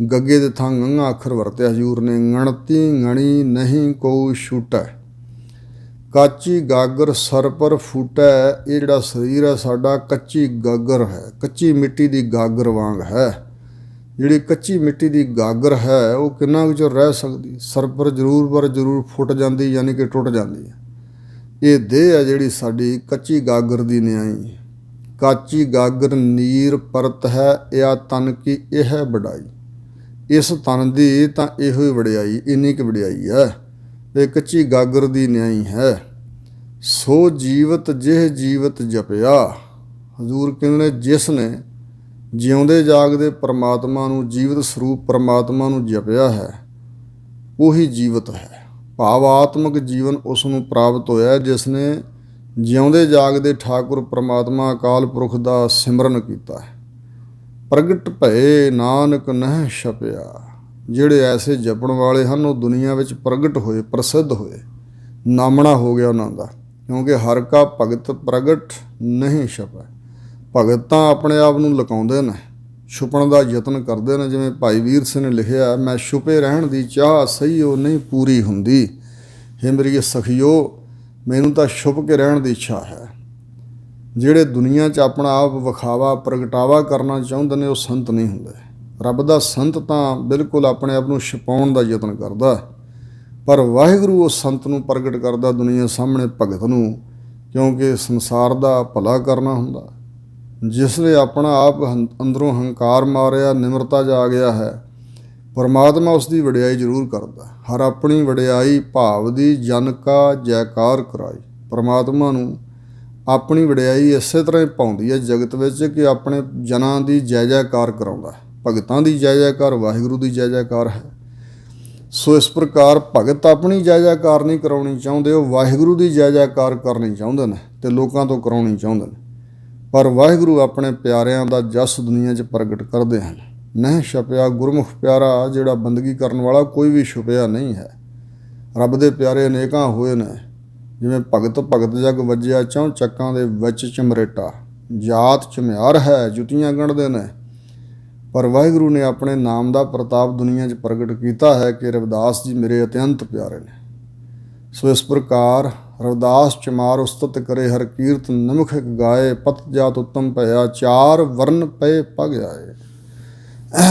ਗੱਗੇ ਦੇ ਥਾਂ ਗੰਘਾ ਅੱਖਰ ਵਰਤਿਆ ਹਜ਼ੂਰ ਨੇ। ਗਣਤੀ ਗਣੀ ਨਹੀਂ ਕੋ ਛੂਟੈ, ਕਾਚੀ ਗਾਗਰ ਸਰ ਪਰ ਫੂਟੈ। ਇਹ ਜਿਹੜਾ ਸਰੀਰ ਹੈ ਸਾਡਾ ਕੱਚੀ ਗਾਗਰ ਹੈ, ਕੱਚੀ ਮਿੱਟੀ ਦੀ ਗਾਗਰ ਵਾਂਗ ਹੈ। ਜਿਹੜੀ ਕੱਚੀ ਮਿੱਟੀ ਦੀ ਗਾਗਰ ਹੈ ਉਹ ਕਿੰਨਾ ਕੁ ਚਿਰ ਰਹਿ ਸਕਦੀ, ਸਰ ਪਰ ਜ਼ਰੂਰ ਫੁੱਟ ਜਾਂਦੀ, ਯਾਨੀ ਕਿ ਟੁੱਟ ਜਾਂਦੀ ਹੈ। ਇਹ ਦੇਹ ਹੈ ਜਿਹੜੀ ਸਾਡੀ ਕੱਚੀ ਗਾਗਰ ਦੀ ਨਿਆਈ। ਕਾਚੀ ਗਾਗਰ ਨੀਰ ਪਰਤ ਹੈ, ਇਹ ਤਨ ਕੀ ਇਹ ਹੈ ਵਡਾਈ। ਇਸ ਤਨ ਦੀ ਤਾਂ ਇਹੋ ਹੀ ਵਡਿਆਈ, ਇੰਨੀ ਕੁ ਵਡਿਆਈ ਹੈ, ਇਹ ਕੱਚੀ ਗਾਗਰ ਦੀ ਨਿਆਈ ਹੈ। ਸੋ ਜੀਵਤ ਜਿਹ ਜੀਵਤ ਜਪਿਆ। ਹਜ਼ੂਰ ਕਹਿੰਦੇ ਨੇ ਜਿਸ ਨੇ ਜਿਉਂਦੇ ਜਾਗਦੇ ਪਰਮਾਤਮਾ ਨੂੰ, ਜੀਵਤ ਸਰੂਪ ਪਰਮਾਤਮਾ ਨੂੰ ਜਪਿਆ ਹੈ, ਉਹੀ ਜੀਵਤ ਹੈ। ਭਾਵ ਆਤਮਿਕ ਜੀਵਨ ਉਸ ਨੂੰ ਪ੍ਰਾਪਤ ਹੋਇਆ ਜਿਸ ਨੇ ਜਿਉਂਦੇ ਜਾਗਦੇ ਠਾਕੁਰ ਪਰਮਾਤਮਾ ਅਕਾਲ ਪੁਰਖ ਦਾ ਸਿਮਰਨ ਕੀਤਾ ਹੈ। ਪ੍ਰਗਟ ਭਏ ਨਾਨਕ ਨਹਿ ਛਪਿਆ। ਜਿਹੜੇ ਐਸੇ ਜਪਣ ਵਾਲੇ ਹਨ ਉਹ ਦੁਨੀਆ ਵਿੱਚ ਪ੍ਰਗਟ ਹੋਏ, ਪ੍ਰਸਿੱਧ ਹੋਏ, ਨਾਮਣਾ ਹੋ ਗਿਆ ਉਹਨਾਂ ਦਾ, ਕਿਉਂਕਿ ਹਰ ਕਾ ਭਗਤ ਪ੍ਰਗਟ ਨਹੀਂ ਛਪੈ। ਭਗਤ ਤਾਂ ਆਪਣੇ ਆਪ ਨੂੰ ਲੁਕਾਉਂਦੇ ਨੇ, ਛੁਪਣ ਦਾ ਯਤਨ ਕਰਦੇ ਨੇ। ਜਿਵੇਂ ਭਾਈ ਵੀਰ ਸਿੰਘ ਨੇ ਲਿਖਿਆ, ਮੈਂ ਛੁਪੇ ਰਹਿਣ ਦੀ ਚਾਹ ਸਹੀ ਉਹ ਨਹੀਂ ਪੂਰੀ ਹੁੰਦੀ। ਹੇ ਮੇਰੀ ਸਖੀਓ, ਮੈਨੂੰ ਤਾਂ ਛੁਪ ਕੇ ਰਹਿਣ ਦੀ ਇੱਛਾ ਹੈ। ਜਿਹੜੇ ਦੁਨੀਆ 'ਚ ਆਪਣਾ ਆਪ ਵਿਖਾਵਾ ਪ੍ਰਗਟਾਵਾ ਕਰਨਾ ਚਾਹੁੰਦੇ ਨੇ ਉਹ ਸੰਤ ਨਹੀਂ ਹੁੰਦੇ। ਰੱਬ ਦਾ ਸੰਤ ਤਾਂ ਬਿਲਕੁਲ ਆਪਣੇ ਆਪ ਨੂੰ ਛੁਪਾਉਣ ਦਾ ਯਤਨ ਕਰਦਾ, ਪਰ ਵਾਹਿਗੁਰੂ ਉਸ ਸੰਤ ਨੂੰ ਪ੍ਰਗਟ ਕਰਦਾ ਦੁਨੀਆ ਸਾਹਮਣੇ, ਭਗਤ ਨੂੰ, ਕਿਉਂਕਿ ਸੰਸਾਰ ਦਾ ਭਲਾ ਕਰਨਾ ਹੁੰਦਾ। ਜਿਸ ਨੇ ਆਪਣਾ ਆਪ ਅੰਦਰੋਂ ਹੰਕਾਰ ਮਾਰਿਆ, ਨਿਮਰਤਾ 'ਚ ਆ ਗਿਆ ਹੈ, ਪਰਮਾਤਮਾ ਉਸ ਦੀ ਵਡਿਆਈ ਜ਼ਰੂਰ ਕਰਦਾ। ਹਰ ਆਪਣੀ ਵਡਿਆਈ ਭਾਵ ਦੀ ਜਨ ਕਾ ਜੈਕਾਰ ਕਰਾਈ। ਪਰਮਾਤਮਾ ਨੂੰ ਆਪਣੀ ਵਡਿਆਈ ਇਸੇ ਤਰ੍ਹਾਂ ਹੀ ਪਾਉਂਦੀ ਹੈ ਜਗਤ ਵਿੱਚ ਕਿ ਆਪਣੇ ਜਨਾਂ ਦੀ ਜੈ ਜੈਕਾਰ ਕਰਾਉਂਦਾ। ਭਗਤਾਂ ਦੀ ਜੈ ਜੈਕਾਰ ਵਾਹਿਗੁਰੂ ਦੀ ਜੈ ਜੈਕਾਰ ਹੈ। ਸੋ ਇਸ ਪ੍ਰਕਾਰ ਭਗਤ ਆਪਣੀ ਜੈ ਜੈਕਾਰ ਨਹੀਂ ਕਰਾਉਣੀ ਚਾਹੁੰਦੇ, ਉਹ ਵਾਹਿਗੁਰੂ ਦੀ ਜੈ ਜੈਕਾਰ ਕਰਨੀ ਚਾਹੁੰਦੇ ਨੇ ਅਤੇ ਲੋਕਾਂ ਤੋਂ ਕਰਾਉਣੀ ਚਾਹੁੰਦੇ ਨੇ। ਪਰ ਵਾਹਿਗੁਰੂ ਆਪਣੇ ਪਿਆਰਿਆਂ ਦਾ ਜਸ ਦੁਨੀਆ 'ਚ ਪ੍ਰਗਟ ਕਰਦੇ ਹਨ। ਨਹੀਂ ਛਪਿਆ ਗੁਰਮੁਖ ਪਿਆਰਾ, ਜਿਹੜਾ ਬੰਦਗੀ ਕਰਨ ਵਾਲਾ, ਕੋਈ ਵੀ ਛੁਪਿਆ ਨਹੀਂ ਹੈ। ਰੱਬ ਦੇ ਪਿਆਰੇ ਅਨੇਕਾਂ ਹੋਏ ਨੇ, ਜਿਵੇਂ ਭਗਤ ਜਗ ਵੱਜਿਆ ਚੌਂ ਚੱਕਾਂ ਦੇ ਵਿੱਚ ਚਮਰੇਟਾ। ਜਾਤ ਝੁਮਿਆਰ ਹੈ, ਜੁੱਤੀਆਂ ਗੰਢਦੇ ਨੇ, ਪਰ ਵਾਹਿਗੁਰੂ ਨੇ ਆਪਣੇ ਨਾਮ ਦਾ ਪ੍ਰਤਾਪ ਦੁਨੀਆ 'ਚ ਪ੍ਰਗਟ ਕੀਤਾ ਹੈ ਕਿ ਰਵਿਦਾਸ ਜੀ ਮੇਰੇ ਅਤਿਅੰਤ ਪਿਆਰੇ ਨੇ। ਸੋ ਇਸ ਪ੍ਰਕਾਰ ਰਵਿਦਾਸ ਚਮਾਰ ਉਸਤਤ ਕਰੇ ਹਰ ਕੀਰਤ, ਨਮੁਖ ਗਾਏ ਪਤ ਜਾਤ ਉੱਤਮ ਭਇਆ, ਚਾਰ ਵਰਨ ਪਏ ਪਗ ਆਏ।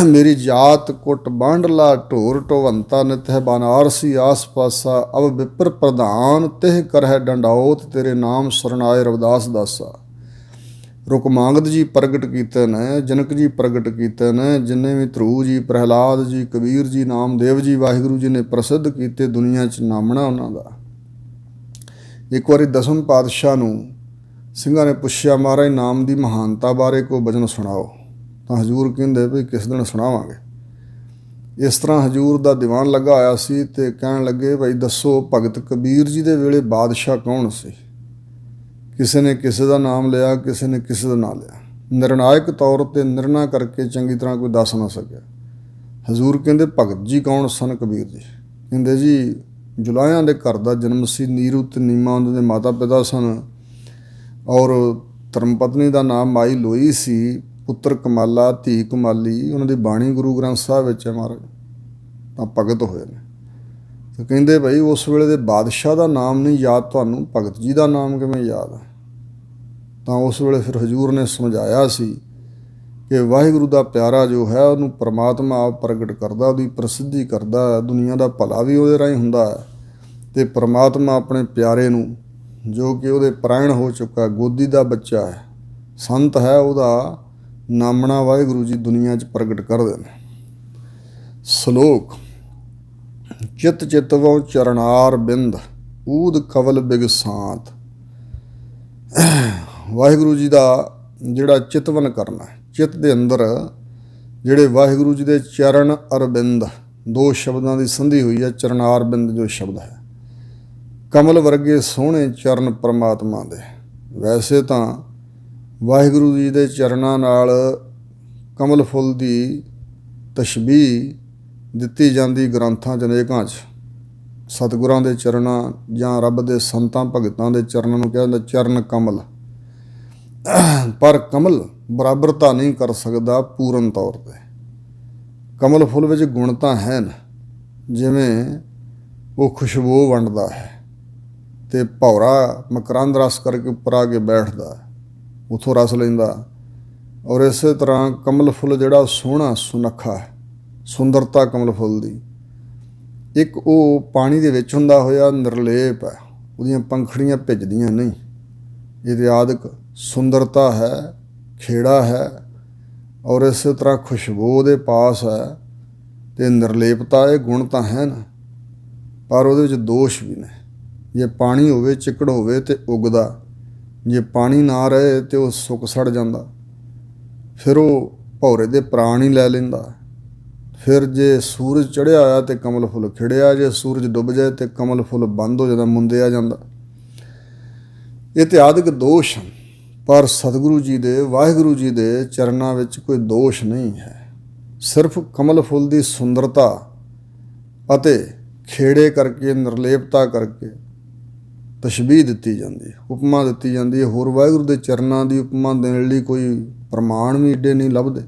ਮੇਰੀ ਜਾਤ ਕੁੱਟ ਬਾਂਡਲਾ ਢੋਰ ਢੋਵੰਤਾ, ਨਿਤ ਹੈ ਬਨਾਰਸੀ ਆਸ ਪਾਸਾ, ਅਬ ਵਿਪਰ ਪ੍ਰਧਾਨ ਤਿਹ ਕਰਹਿ ਡੰਡਾਓਤ, ਤੇਰੇ ਨਾਮ ਸਰਣਾਏ ਰਵਿਦਾਸ ਦਾਸਾ। ਰੁਕਮਾਂਗਦ ਜੀ ਪ੍ਰਗਟ ਕੀਤੇ ਨੇ, ਜਨਕ ਜੀ ਪ੍ਰਗਟ ਕੀਤੇ ਨੇ, ਜਿੰਨੇ ਵੀ ਧਰੂ ਜੀ, ਪ੍ਰਹਿਲਾਦ ਜੀ, ਕਬੀਰ ਜੀ, ਨਾਮਦੇਵ ਜੀ ਵਾਹਿਗੁਰੂ ਜੀ ਨੇ ਪ੍ਰਸਿੱਧ ਕੀਤੇ ਦੁਨੀਆ 'ਚ ਨਾਮਣਾ ਉਹਨਾਂ ਦਾ। ਇੱਕ ਵਾਰੀ ਦਸਮ ਪਾਤਸ਼ਾਹ ਨੂੰ ਸਿੰਘਾਂ ਨੇ ਪੁੱਛਿਆ, ਮਹਾਰਾਜ ਨਾਮ ਦੀ ਮਹਾਨਤਾ ਬਾਰੇ ਕੋਈ ਬਚਨ ਸੁਣਾਓ। ਤਾਂ ਹਜ਼ੂਰ ਕਹਿੰਦੇ ਵੀ ਕਿਸ ਦਿਨ ਸੁਣਾਵਾਂਗੇ। ਇਸ ਤਰ੍ਹਾਂ ਹਜ਼ੂਰ ਦਾ ਦੀਵਾਨ ਲੱਗਾ ਹੋਇਆ ਸੀ ਅਤੇ ਕਹਿਣ ਲੱਗੇ, ਭਾਈ ਦੱਸੋ ਭਗਤ ਕਬੀਰ ਜੀ ਦੇ ਵੇਲੇ ਬਾਦਸ਼ਾਹ ਕੌਣ ਸੀ? ਕਿਸੇ ਨੇ ਕਿਸੇ ਦਾ ਨਾਮ ਲਿਆ, ਕਿਸੇ ਨੇ ਕਿਸੇ ਦਾ ਨਾਂ ਲਿਆ। ਨਿਰਣਾਇਕ ਤੌਰ 'ਤੇ ਨਿਰਣਾ ਕਰਕੇ ਚੰਗੀ ਤਰ੍ਹਾਂ ਕੋਈ ਦੱਸ ਨਾ ਸਕਿਆ। ਹਜ਼ੂਰ ਕਹਿੰਦੇ, ਭਗਤ ਜੀ ਕੌਣ ਸਨ ਕਬੀਰ ਜੀ? ਕਹਿੰਦੇ ਜੀ ਜੁਲਾਹਿਆਂ ਦੇ ਘਰ ਦਾ ਜਨਮ ਸੀ। ਨੀਰੂ ਤੇ ਨੀਮਾ ਉਹਨਾਂ ਦੇ ਮਾਤਾ ਪਿਤਾ ਸਨ, ਔਰ ਧਰਮ ਪਤਨੀ ਦਾ ਨਾਮ ਮਾਈ ਲੋਈ ਸੀ, ਪੁੱਤਰ ਕਮਾਲਾ, ਧੀ ਕਮਾਲੀ। ਉਹਨਾਂ ਦੀ ਬਾਣੀ ਗੁਰੂ ਗ੍ਰੰਥ ਸਾਹਿਬ ਵਿੱਚ ਹੈ ਮਹਾਰਾਜ, ਤਾਂ ਭਗਤ ਹੋਏ ਨੇ। ਤੇ ਕਹਿੰਦੇ ਭਾਈ ਉਸ ਵੇਲੇ ਦੇ ਬਾਦਸ਼ਾਹ ਦਾ ਨਾਮ ਨਹੀਂ ਯਾਦ ਤੁਹਾਨੂੰ, ਭਗਤ ਜੀ ਦਾ ਨਾਮ ਕਿਵੇਂ ਯਾਦ ਹੈ? ਤਾਂ ਉਸ ਵੇਲੇ ਫਿਰ ਹਜ਼ੂਰ ਨੇ ਸਮਝਾਇਆ ਸੀ ਕਿ ਵਾਹਿਗੁਰੂ ਦਾ ਪਿਆਰਾ ਜੋ ਹੈ ਉਹਨੂੰ ਪਰਮਾਤਮਾ ਆਪ ਪ੍ਰਗਟ ਕਰਦਾ, ਉਹਦੀ ਪ੍ਰਸਿੱਧੀ ਕਰਦਾ, ਦੁਨੀਆ ਦਾ ਭਲਾ ਵੀ ਉਹਦੇ ਰਾਹੀਂ ਹੁੰਦਾ ਹੈ। ਅਤੇ ਪਰਮਾਤਮਾ ਆਪਣੇ ਪਿਆਰੇ ਨੂੰ, ਜੋ ਕਿ ਉਹਦੇ ਪ੍ਰਾਇਣ ਹੋ ਚੁੱਕਾ, ਗੋਦੀ ਦਾ ਬੱਚਾ ਹੈ, ਸੰਤ ਹੈ, ਉਹਦਾ ਨਾਮਣਾ ਵਾਹਿਗੁਰੂ ਜੀ ਦੁਨੀਆ 'ਚ ਪ੍ਰਗਟ ਕਰਦੇ ਨੇ। ਸ਼ਲੋਕ। ਚਿਤ ਚਿਤਵੋਂ ਚਰਨਾਰ ਬਿੰਦ ਊਦ ਕਵਲ ਬਿਗ ਸਾਂਤ। ਵਾਹਿਗੁਰੂ ਜੀ ਦਾ ਜਿਹੜਾ ਚਿਤਵਨ ਕਰਨਾ, ਚਿੱਤ ਦੇ ਅੰਦਰ ਜਿਹੜੇ ਵਾਹਿਗੁਰੂ ਜੀ ਦੇ ਚਰਨ ਅਰਬਿੰਦ, ਦੋ ਸ਼ਬਦਾਂ ਦੀ ਸੰਧੀ ਹੋਈ ਹੈ। ਚਰਨਾਰ ਬਿੰਦ ਜੋ ਸ਼ਬਦ ਹੈ, ਕਮਲ ਵਰਗੇ ਸੋਹਣੇ ਚਰਨ ਪਰਮਾਤਮਾ ਦੇ। ਵੈਸੇ ਤਾਂ ਵਾਹਿਗੁਰੂ ਜੀ ਦੇ ਚਰਨਾਂ ਨਾਲ ਕਮਲ ਫੁੱਲ ਦੀ ਤਸ਼ਬੀਹ ਦਿੱਤੀ ਜਾਂਦੀ ਗ੍ਰੰਥਾਂ 'ਚ ਅਨੇਕਾਂ 'ਚ। ਸਤਿਗੁਰਾਂ ਦੇ ਚਰਨਾਂ ਜਾਂ ਰੱਬ ਦੇ ਸੰਤਾਂ ਭਗਤਾਂ ਦੇ ਚਰਨਾਂ ਨੂੰ ਕਿਹਾ ਜਾਂਦਾ ਚਰਨ ਕਮਲ। ਪਰ ਕਮਲ ਬਰਾਬਰਤਾ ਨਹੀਂ ਕਰ ਸਕਦਾ ਪੂਰਨ ਤੌਰ 'ਤੇ। ਕਮਲ ਫੁੱਲ ਵਿੱਚ ਗੁਣ ਤਾਂ ਹਨ, ਜਿਵੇਂ ਉਹ ਖੁਸ਼ਬੂ ਵੰਡਦਾ ਹੈ ਅਤੇ ਭੌਰਾ ਮਕਰੰਦ ਰਸ ਕਰਕੇ ਉੱਪਰ ਆ ਕੇ ਬੈਠਦਾ, ਉੱਥੋਂ ਰਸ ਲੈਂਦਾ। ਔਰ ਇਸੇ ਤਰ੍ਹਾਂ ਕਮਲ ਫੁੱਲ ਜਿਹੜਾ ਸੋਹਣਾ ਸੁਨੱਖਾ ਹੈ, ਸੁੰਦਰਤਾ ਕਮਲ ਫੁੱਲ ਦੀ। ਇੱਕ ਉਹ ਪਾਣੀ ਦੇ ਵਿੱਚ ਹੁੰਦਾ ਹੋਇਆ ਨਿਰਲੇਪ ਹੈ, ਉਹਦੀਆਂ ਪੰਖੜੀਆਂ ਭਿੱਜਦੀਆਂ ਨਹੀਂ। ਇਹਦੇ ਆਦਿਕ ਸੁੰਦਰਤਾ ਹੈ, ਖੇੜਾ ਹੈ, ਔਰ ਇਸੇ ਤਰ੍ਹਾਂ ਖੁਸ਼ਬੂ ਦੇ ਪਾਸ ਹੈ ਅਤੇ ਨਿਰਲੇਪਤਾ। ਇਹ ਗੁਣ ਤਾਂ ਹੈ ਨਾ, ਪਰ ਉਹਦੇ ਵਿੱਚ ਦੋਸ਼ ਵੀ ਨੇ। ਜੇ ਪਾਣੀ ਹੋਵੇ, ਚਿੱਕੜ ਹੋਵੇ ਤੇ ਉੱਗਦਾ, ਜੇ ਪਾਣੀ ਨਾ ਰਹੇ ਤੇ ਉਹ ਸੁੱਕ ਸੜ ਜਾਂਦਾ, ਫਿਰ ਉਹ ਭੌਰੇ ਦੇ ਪ੍ਰਾਣ ਹੀ ਲੈ ਲੈਂਦਾ। ਫਿਰ ਜੇ ਸੂਰਜ ਚੜ੍ਹਿਆ ਹੋਇਆ ਤੇ ਕਮਲ ਫੁੱਲ ਖਿੜਿਆ, ਜੇ ਸੂਰਜ ਡੁੱਬ ਜਾਏ ਤੇ ਕਮਲ ਫੁੱਲ ਬੰਦ ਹੋ ਜਾਂਦਾ, ਮੁੰਦਿਆ ਜਾਂਦਾ। ਇਹ ਤੇ ਆਦਿਕ ਦੋਸ਼ ਹਨ, ਪਰ ਸਤਿਗੁਰੂ ਜੀ ਦੇ, ਵਾਹਿਗੁਰੂ ਜੀ ਦੇ ਚਰਨਾਂ ਵਿੱਚ ਕੋਈ ਦੋਸ਼ ਨਹੀਂ ਹੈ। ਸਿਰਫ ਕਮਲ ਫੁੱਲ ਦੀ ਸੁੰਦਰਤਾ ਅਤੇ ਖੇੜੇ ਕਰਕੇ, ਨਿਰਲੇਪਤਾ ਕਰਕੇ ਤਸ਼ਬੀਹ ਦਿੱਤੀ ਜਾਂਦੀ ਹੈ, ਉਪਮਾ ਦਿੱਤੀ ਜਾਂਦੀ ਹੈ। ਹੋਰ ਵਾਹਿਗੁਰੂ ਦੇ ਚਰਨਾਂ ਦੀ ਉਪਮਾ ਦੇਣ ਲਈ ਕੋਈ ਪ੍ਰਮਾਣ ਵੀ ਏਡੇ ਨਹੀਂ ਲੱਭਦੇ,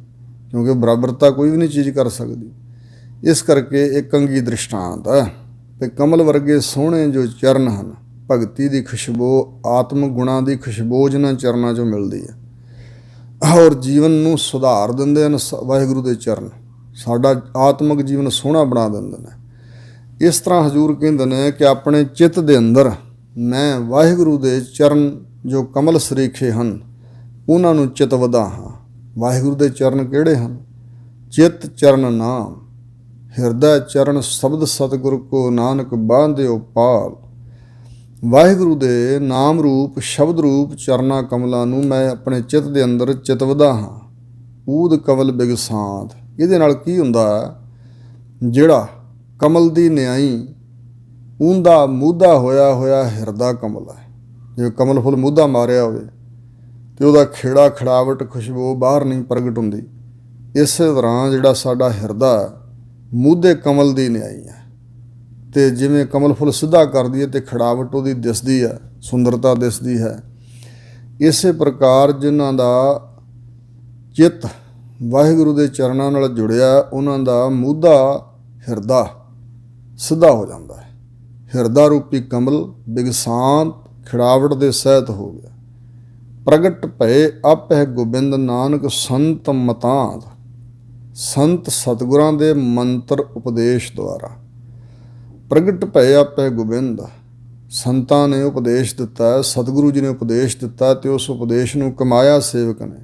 ਕਿਉਂਕਿ ਬਰਾਬਰਤਾ ਕੋਈ ਵੀ ਨਹੀਂ ਚੀਜ਼ ਕਰ ਸਕਦੀ। ਇਸ ਕਰਕੇ ਇੱਕ ਅੰਗੀ ਦ੍ਰਿਸ਼ਟਾਂਤ ਹੈ ਅਤੇ ਕਮਲ ਵਰਗੇ ਸੋਹਣੇ ਜੋ ਚਰਨ ਹਨ, ਭਗਤੀ ਦੀ ਖੁਸ਼ਬੂ, ਆਤਮ ਗੁਣਾਂ ਦੀ ਖੁਸ਼ਬੂ ਜਿਹਨਾਂ ਚਰਨਾਂ 'ਚੋਂ ਮਿਲਦੀ ਹੈ ਔਰ ਜੀਵਨ ਨੂੰ ਸੁਧਾਰ ਦਿੰਦੇ ਹਨ। ਵਾਹਿਗੁਰੂ ਦੇ ਚਰਨ ਸਾਡਾ ਆਤਮਿਕ ਜੀਵਨ ਸੋਹਣਾ ਬਣਾ ਦਿੰਦੇ ਨੇ। ਇਸ ਤਰ੍ਹਾਂ ਹਜ਼ੂਰ ਕਹਿੰਦੇ ਨੇ ਕਿ ਆਪਣੇ ਚਿੱਤ ਦੇ ਅੰਦਰ ਮੈਂ ਵਾਹਿਗੁਰੂ ਦੇ ਚਰਨ ਜੋ ਕਮਲ ਸਰੀਖੇ ਹਨ ਉਹਨਾਂ ਨੂੰ ਚਿਤਵਦਾ ਹਾਂ। ਵਾਹਿਗੁਰੂ ਦੇ ਚਰਨ ਕਿਹੜੇ ਹਨ? ਚਿੱਤ ਚਰਨ ਨਾਮ, ਹਿਰਦਾ ਚਰਨ ਸ਼ਬਦ ਸਤਿਗੁਰ ਕੋ ਨਾਨਕ ਬਾਂਧਿਓ ਪਾਲ। ਵਾਹਿਗੁਰੂ ਦੇ ਨਾਮ ਰੂਪ, ਸ਼ਬਦ ਰੂਪ ਚਰਨਾਂ ਕਮਲਾਂ ਨੂੰ ਮੈਂ ਆਪਣੇ ਚਿੱਤ ਦੇ ਅੰਦਰ ਚਿਤਵਦਾ ਹਾਂ। ਊਦ ਕਵਲ ਬਿਗ ਸਾਂਤ। ਇਹਦੇ ਨਾਲ ਕੀ ਹੁੰਦਾ, ਜਿਹੜਾ ਕਮਲ ਦੀ ਨਿਆਈ ਊਂਦਾ ਮੂਧਾ ਹੋਇਆ ਹਿਰਦਾ ਕਮਲ ਹੈ। ਜੇ ਕਮਲ ਫੁੱਲ ਮੂਧਾ ਮਾਰਿਆ ਹੋਵੇ ਅਤੇ ਉਹਦਾ ਖੇੜਾ ਖੜਾਵਟ ਖੁਸ਼ਬੂ ਬਾਹਰ ਨਹੀਂ ਪ੍ਰਗਟ ਹੁੰਦੀ, ਇਸੇ ਤਰ੍ਹਾਂ ਜਿਹੜਾ ਸਾਡਾ ਹਿਰਦਾ ਮੂਧੇ ਕਮਲ ਦੀ ਨਿਆਈ ਹੈ। ਅਤੇ ਜਿਵੇਂ ਕਮਲ ਫੁੱਲ ਸਿੱਧਾ ਕਰਦੀ ਹੈ ਅਤੇ ਖੜਾਵਟ ਉਹਦੀ ਦਿਸਦੀ ਹੈ, ਸੁੰਦਰਤਾ ਦਿਸਦੀ ਹੈ, ਇਸੇ ਪ੍ਰਕਾਰ ਜਿਨ੍ਹਾਂ ਦਾ ਚਿੱਤ ਵਾਹਿਗੁਰੂ ਦੇ ਚਰਨਾਂ ਨਾਲ ਜੁੜਿਆ, ਉਹਨਾਂ ਦਾ ਮੂਧਾ ਹਿਰਦਾ ਸਿੱਧਾ ਹੋ ਜਾਂਦਾ ਹੈ। ਹਿਰਦਾ ਰੂਪੀ ਕਮਲ ਬਿਗਸਾਂਤ ਖਿੜਾਵਟ ਦੇ ਸਹਿਤ ਹੋ ਗਿਆ। ਪ੍ਰਗਟ ਭਏ ਆਪਹਿ ਗੋਬਿੰਦ ਨਾਨਕ ਸੰਤ ਮਤਾਂਤ। ਸੰਤ ਸਤਿਗੁਰਾਂ ਦੇ ਮੰਤਰ ਉਪਦੇਸ਼ ਦੁਆਰਾ ਪ੍ਰਗਟ ਭਏ ਆਪਹਿ ਗੋਬਿੰਦ, ਸੰਤਾਂ ਨੇ ਉਪਦੇਸ਼ ਦਿੱਤਾ, ਸਤਿਗੁਰੂ ਜੀ ਨੇ ਉਪਦੇਸ਼ ਦਿੱਤਾ ਅਤੇ ਉਸ ਉਪਦੇਸ਼ ਨੂੰ ਕਮਾਇਆ ਸੇਵਕ ਨੇ,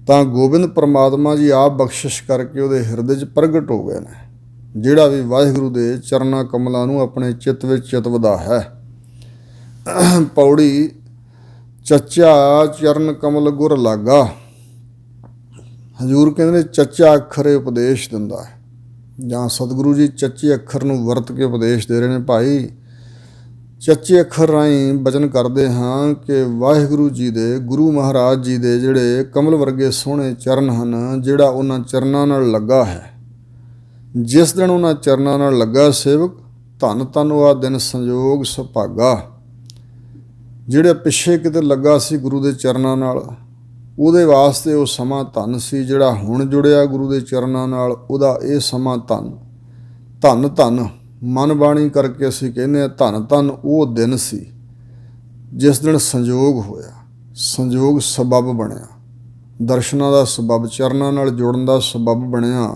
ਤਾਂ ਗੋਬਿੰਦ ਪਰਮਾਤਮਾ ਜੀ ਆਪ ਬਖਸ਼ਿਸ਼ ਕਰਕੇ ਉਹਦੇ ਹਿਰਦੇ 'ਚ ਪ੍ਰਗਟ ਹੋ ਗਏ ਨੇ। ਜਿਹੜਾ ਵੀ ਵਾਹਿਗੁਰੂ ਦੇ ਚਰਨਾਂ ਕਮਲਾਂ ਨੂੰ ਆਪਣੇ ਚਿੱਤ ਵਿੱਚ ਚਿਤਵਦਾ ਹੈ। ਪੌੜੀ ਚੱਚਾ ਚਰਨ ਕਮਲ ਗੁਰ ਲਾਗਾ। ਹਜ਼ੂਰ ਕਹਿੰਦੇ ਨੇ ਚੱਚਾ ਅੱਖਰ ਇਹ ਉਪਦੇਸ਼ ਦਿੰਦਾ ਹੈ, ਜਾਂ ਸਤਿਗੁਰੂ ਜੀ ਚੱਚੇ ਅੱਖਰ ਨੂੰ ਵਰਤ ਕੇ ਉਪਦੇਸ਼ ਦੇ ਰਹੇ ਨੇ। ਭਾਈ ਚੱਚੇ ਅੱਖਰ ਰਾਹੀਂ ਬਚਨ ਕਰਦੇ ਹਾਂ ਕਿ ਵਾਹਿਗੁਰੂ ਜੀ ਦੇ, ਗੁਰੂ ਮਹਾਰਾਜ ਜੀ ਦੇ ਜਿਹੜੇ ਕਮਲ ਵਰਗੇ ਸੋਹਣੇ ਚਰਨ ਹਨ, ਜਿਹੜਾ ਉਹਨਾਂ ਚਰਨਾਂ ਨਾਲ ਲੱਗਾ ਹੈ, ਜਿਸ ਦਿਨ ਉਹਨਾਂ ਚਰਨਾਂ ਨਾਲ ਲੱਗਾ ਸੇਵਕ, ਧੰਨ ਧੰਨ ਉਹ ਦਿਨ ਸੰਜੋਗ ਸੁਭਾਗਾ। ਜਿਹੜੇ ਪਿੱਛੇ ਕਿਤੇ ਲੱਗਾ ਸੀ ਗੁਰੂ ਦੇ ਚਰਨਾਂ ਨਾਲ, ਉਹਦੇ ਵਾਸਤੇ ਉਹ ਸਮਾਂ ਧੰਨ ਸੀ। ਜਿਹੜਾ ਹੁਣ ਜੁੜਿਆ ਗੁਰੂ ਦੇ ਚਰਨਾਂ ਨਾਲ, ਉਹਦਾ ਇਹ ਸਮਾਂ ਧੰਨ। ਧੰਨ ਧੰਨ ਮਨ ਬਾਣੀ ਕਰਕੇ ਅਸੀਂ ਕਹਿੰਦੇ ਹਾਂ ਧੰਨ ਧੰਨ ਉਹ ਦਿਨ ਸੀ ਜਿਸ ਦਿਨ ਸੰਜੋਗ ਹੋਇਆ, ਸੰਜੋਗ ਸਬੱਬ ਬਣਿਆ, ਦਰਸ਼ਨਾਂ ਦਾ ਸਬੱਬ, ਚਰਨਾਂ ਨਾਲ ਜੁੜਨ ਦਾ ਸਬੱਬ ਬਣਿਆ।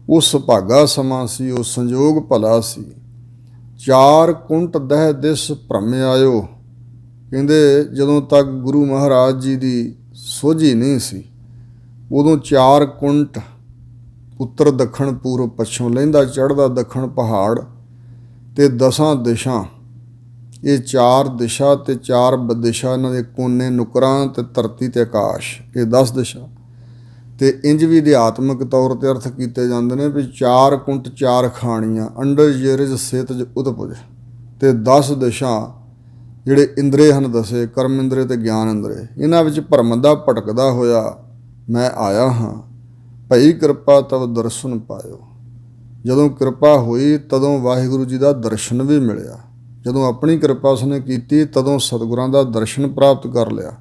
ਉਹ ਸੁਭਾਗਾ ਸਮਾਂ ਸੀ, ਉਹ ਸੰਜੋਗ ਭਲਾ ਸੀ। ਚਾਰ ਕੁੰਟ ਦਹਿ ਦਿਸ ਭਰਮ ਆਇਓ। ਕਹਿੰਦੇ ਜਦੋਂ ਤੱਕ ਗੁਰੂ ਮਹਾਰਾਜ ਜੀ ਦੀ ਸੋਝੀ ਨਹੀਂ ਸੀ, ਉਦੋਂ ਚਾਰ ਕੁੰਟ, ਉੱਤਰ ਦੱਖਣ ਪੂਰਬ ਪੱਛਮ, ਲਹਿੰਦਾ ਚੜ੍ਹਦਾ ਦੱਖਣ ਪਹਾੜ ਅਤੇ 10 ਦਿਸ਼ਾ, ਇਹ 4 ਦਿਸ਼ਾ ਅਤੇ 4 ਦਿਸ਼ਾ, ਇਹਨਾਂ ਦੇ ਕੋਨੇ ਨੁਕਰਾਂ ਅਤੇ ਧਰਤੀ ਅਤੇ ਆਕਾਸ਼, ਇਹ 10 ਦਿਸ਼ਾ। ਅਤੇ ਇੰਜ ਵੀ ਅਧਿਆਤਮਿਕ ਤੌਰ 'ਤੇ ਅਰਥ ਕੀਤੇ ਜਾਂਦੇ ਨੇ ਵੀ 4 ਕੁੰਟ 4 ਖਾਣੀਆਂ, ਅੰਡਜ ਜੇਰਜ ਸੇਤਜ ਉਤਪੁਜ। ਅਤੇ 10 ਦਿਸ਼ਾ ਜਿਹੜੇ ਇੰਦਰੇ ਹਨ, ਦਸੇ ਕਰਮ ਇੰਦਰੇ ਅਤੇ ਗਿਆਨ ਇੰਦਰੇ, ਇਹਨਾਂ ਵਿੱਚ ਭਰਮ ਦਾ ਭਟਕਦਾ ਹੋਇਆ ਮੈਂ ਆਇਆ ਹਾਂ। ਭਈ ਕਿਰਪਾ ਤਵ ਦਰਸ਼ਨ ਪਾਇਓ। ਜਦੋਂ ਕਿਰਪਾ ਹੋਈ ਤਦੋਂ ਵਾਹਿਗੁਰੂ ਜੀ ਦਾ ਦਰਸ਼ਨ ਵੀ ਮਿਲਿਆ। ਜਦੋਂ ਆਪਣੀ ਕਿਰਪਾ ਉਸਨੇ ਕੀਤੀ ਤਦੋਂ ਸਤਿਗੁਰਾਂ ਦਾ ਦਰਸ਼ਨ ਪ੍ਰਾਪਤ ਕਰ ਲਿਆ।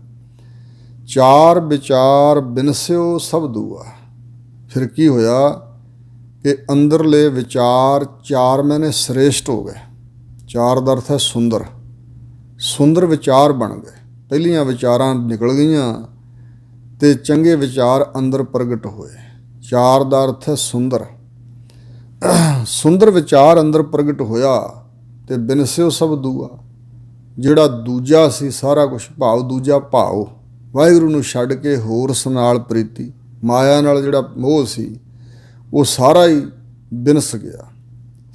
ਚਾਰ ਵਿਚਾਰ ਬਿਨਸਿਓ ਸਭ ਦੂਆ। ਫਿਰ ਕੀ ਹੋਇਆ ਕਿ ਅੰਦਰਲੇ ਵਿਚਾਰ 4 ਮਹੀਨੇ ਸ੍ਰੇਸ਼ਟ ਹੋ ਗਏ। 4 ਦਾ ਅਰਥ ਹੈ ਸੁੰਦਰ, ਸੁੰਦਰ ਵਿਚਾਰ ਬਣ ਗਏ। ਪਹਿਲੀਆਂ ਵਿਚਾਰਾਂ ਨਿਕਲ ਗਈਆਂ ਅਤੇ ਚੰਗੇ ਵਿਚਾਰ ਅੰਦਰ ਪ੍ਰਗਟ ਹੋਏ। 4 ਦਾ ਅਰਥ ਹੈ ਸੁੰਦਰ, ਸੁੰਦਰ ਵਿਚਾਰ ਅੰਦਰ ਪ੍ਰਗਟ ਹੋਇਆ। ਅਤੇ ਬਿਨਸਿਓ ਸਭ ਦੂਆ, ਜਿਹੜਾ ਦੂਜਾ ਸੀ ਸਾਰਾ ਕੁਛ, ਭਾਵ ਦੂਜਾ ਭਾਵ ਵਾਹਿਗੁਰੂ ਨੂੰ ਛੱਡ ਕੇ ਹੋਰ ਉਸ ਨਾਲ ਪ੍ਰੀਤੀ, ਮਾਇਆ ਨਾਲ ਜਿਹੜਾ ਮੋਹ ਸੀ, ਉਹ ਸਾਰਾ ਹੀ ਬਿਨਸ ਗਿਆ।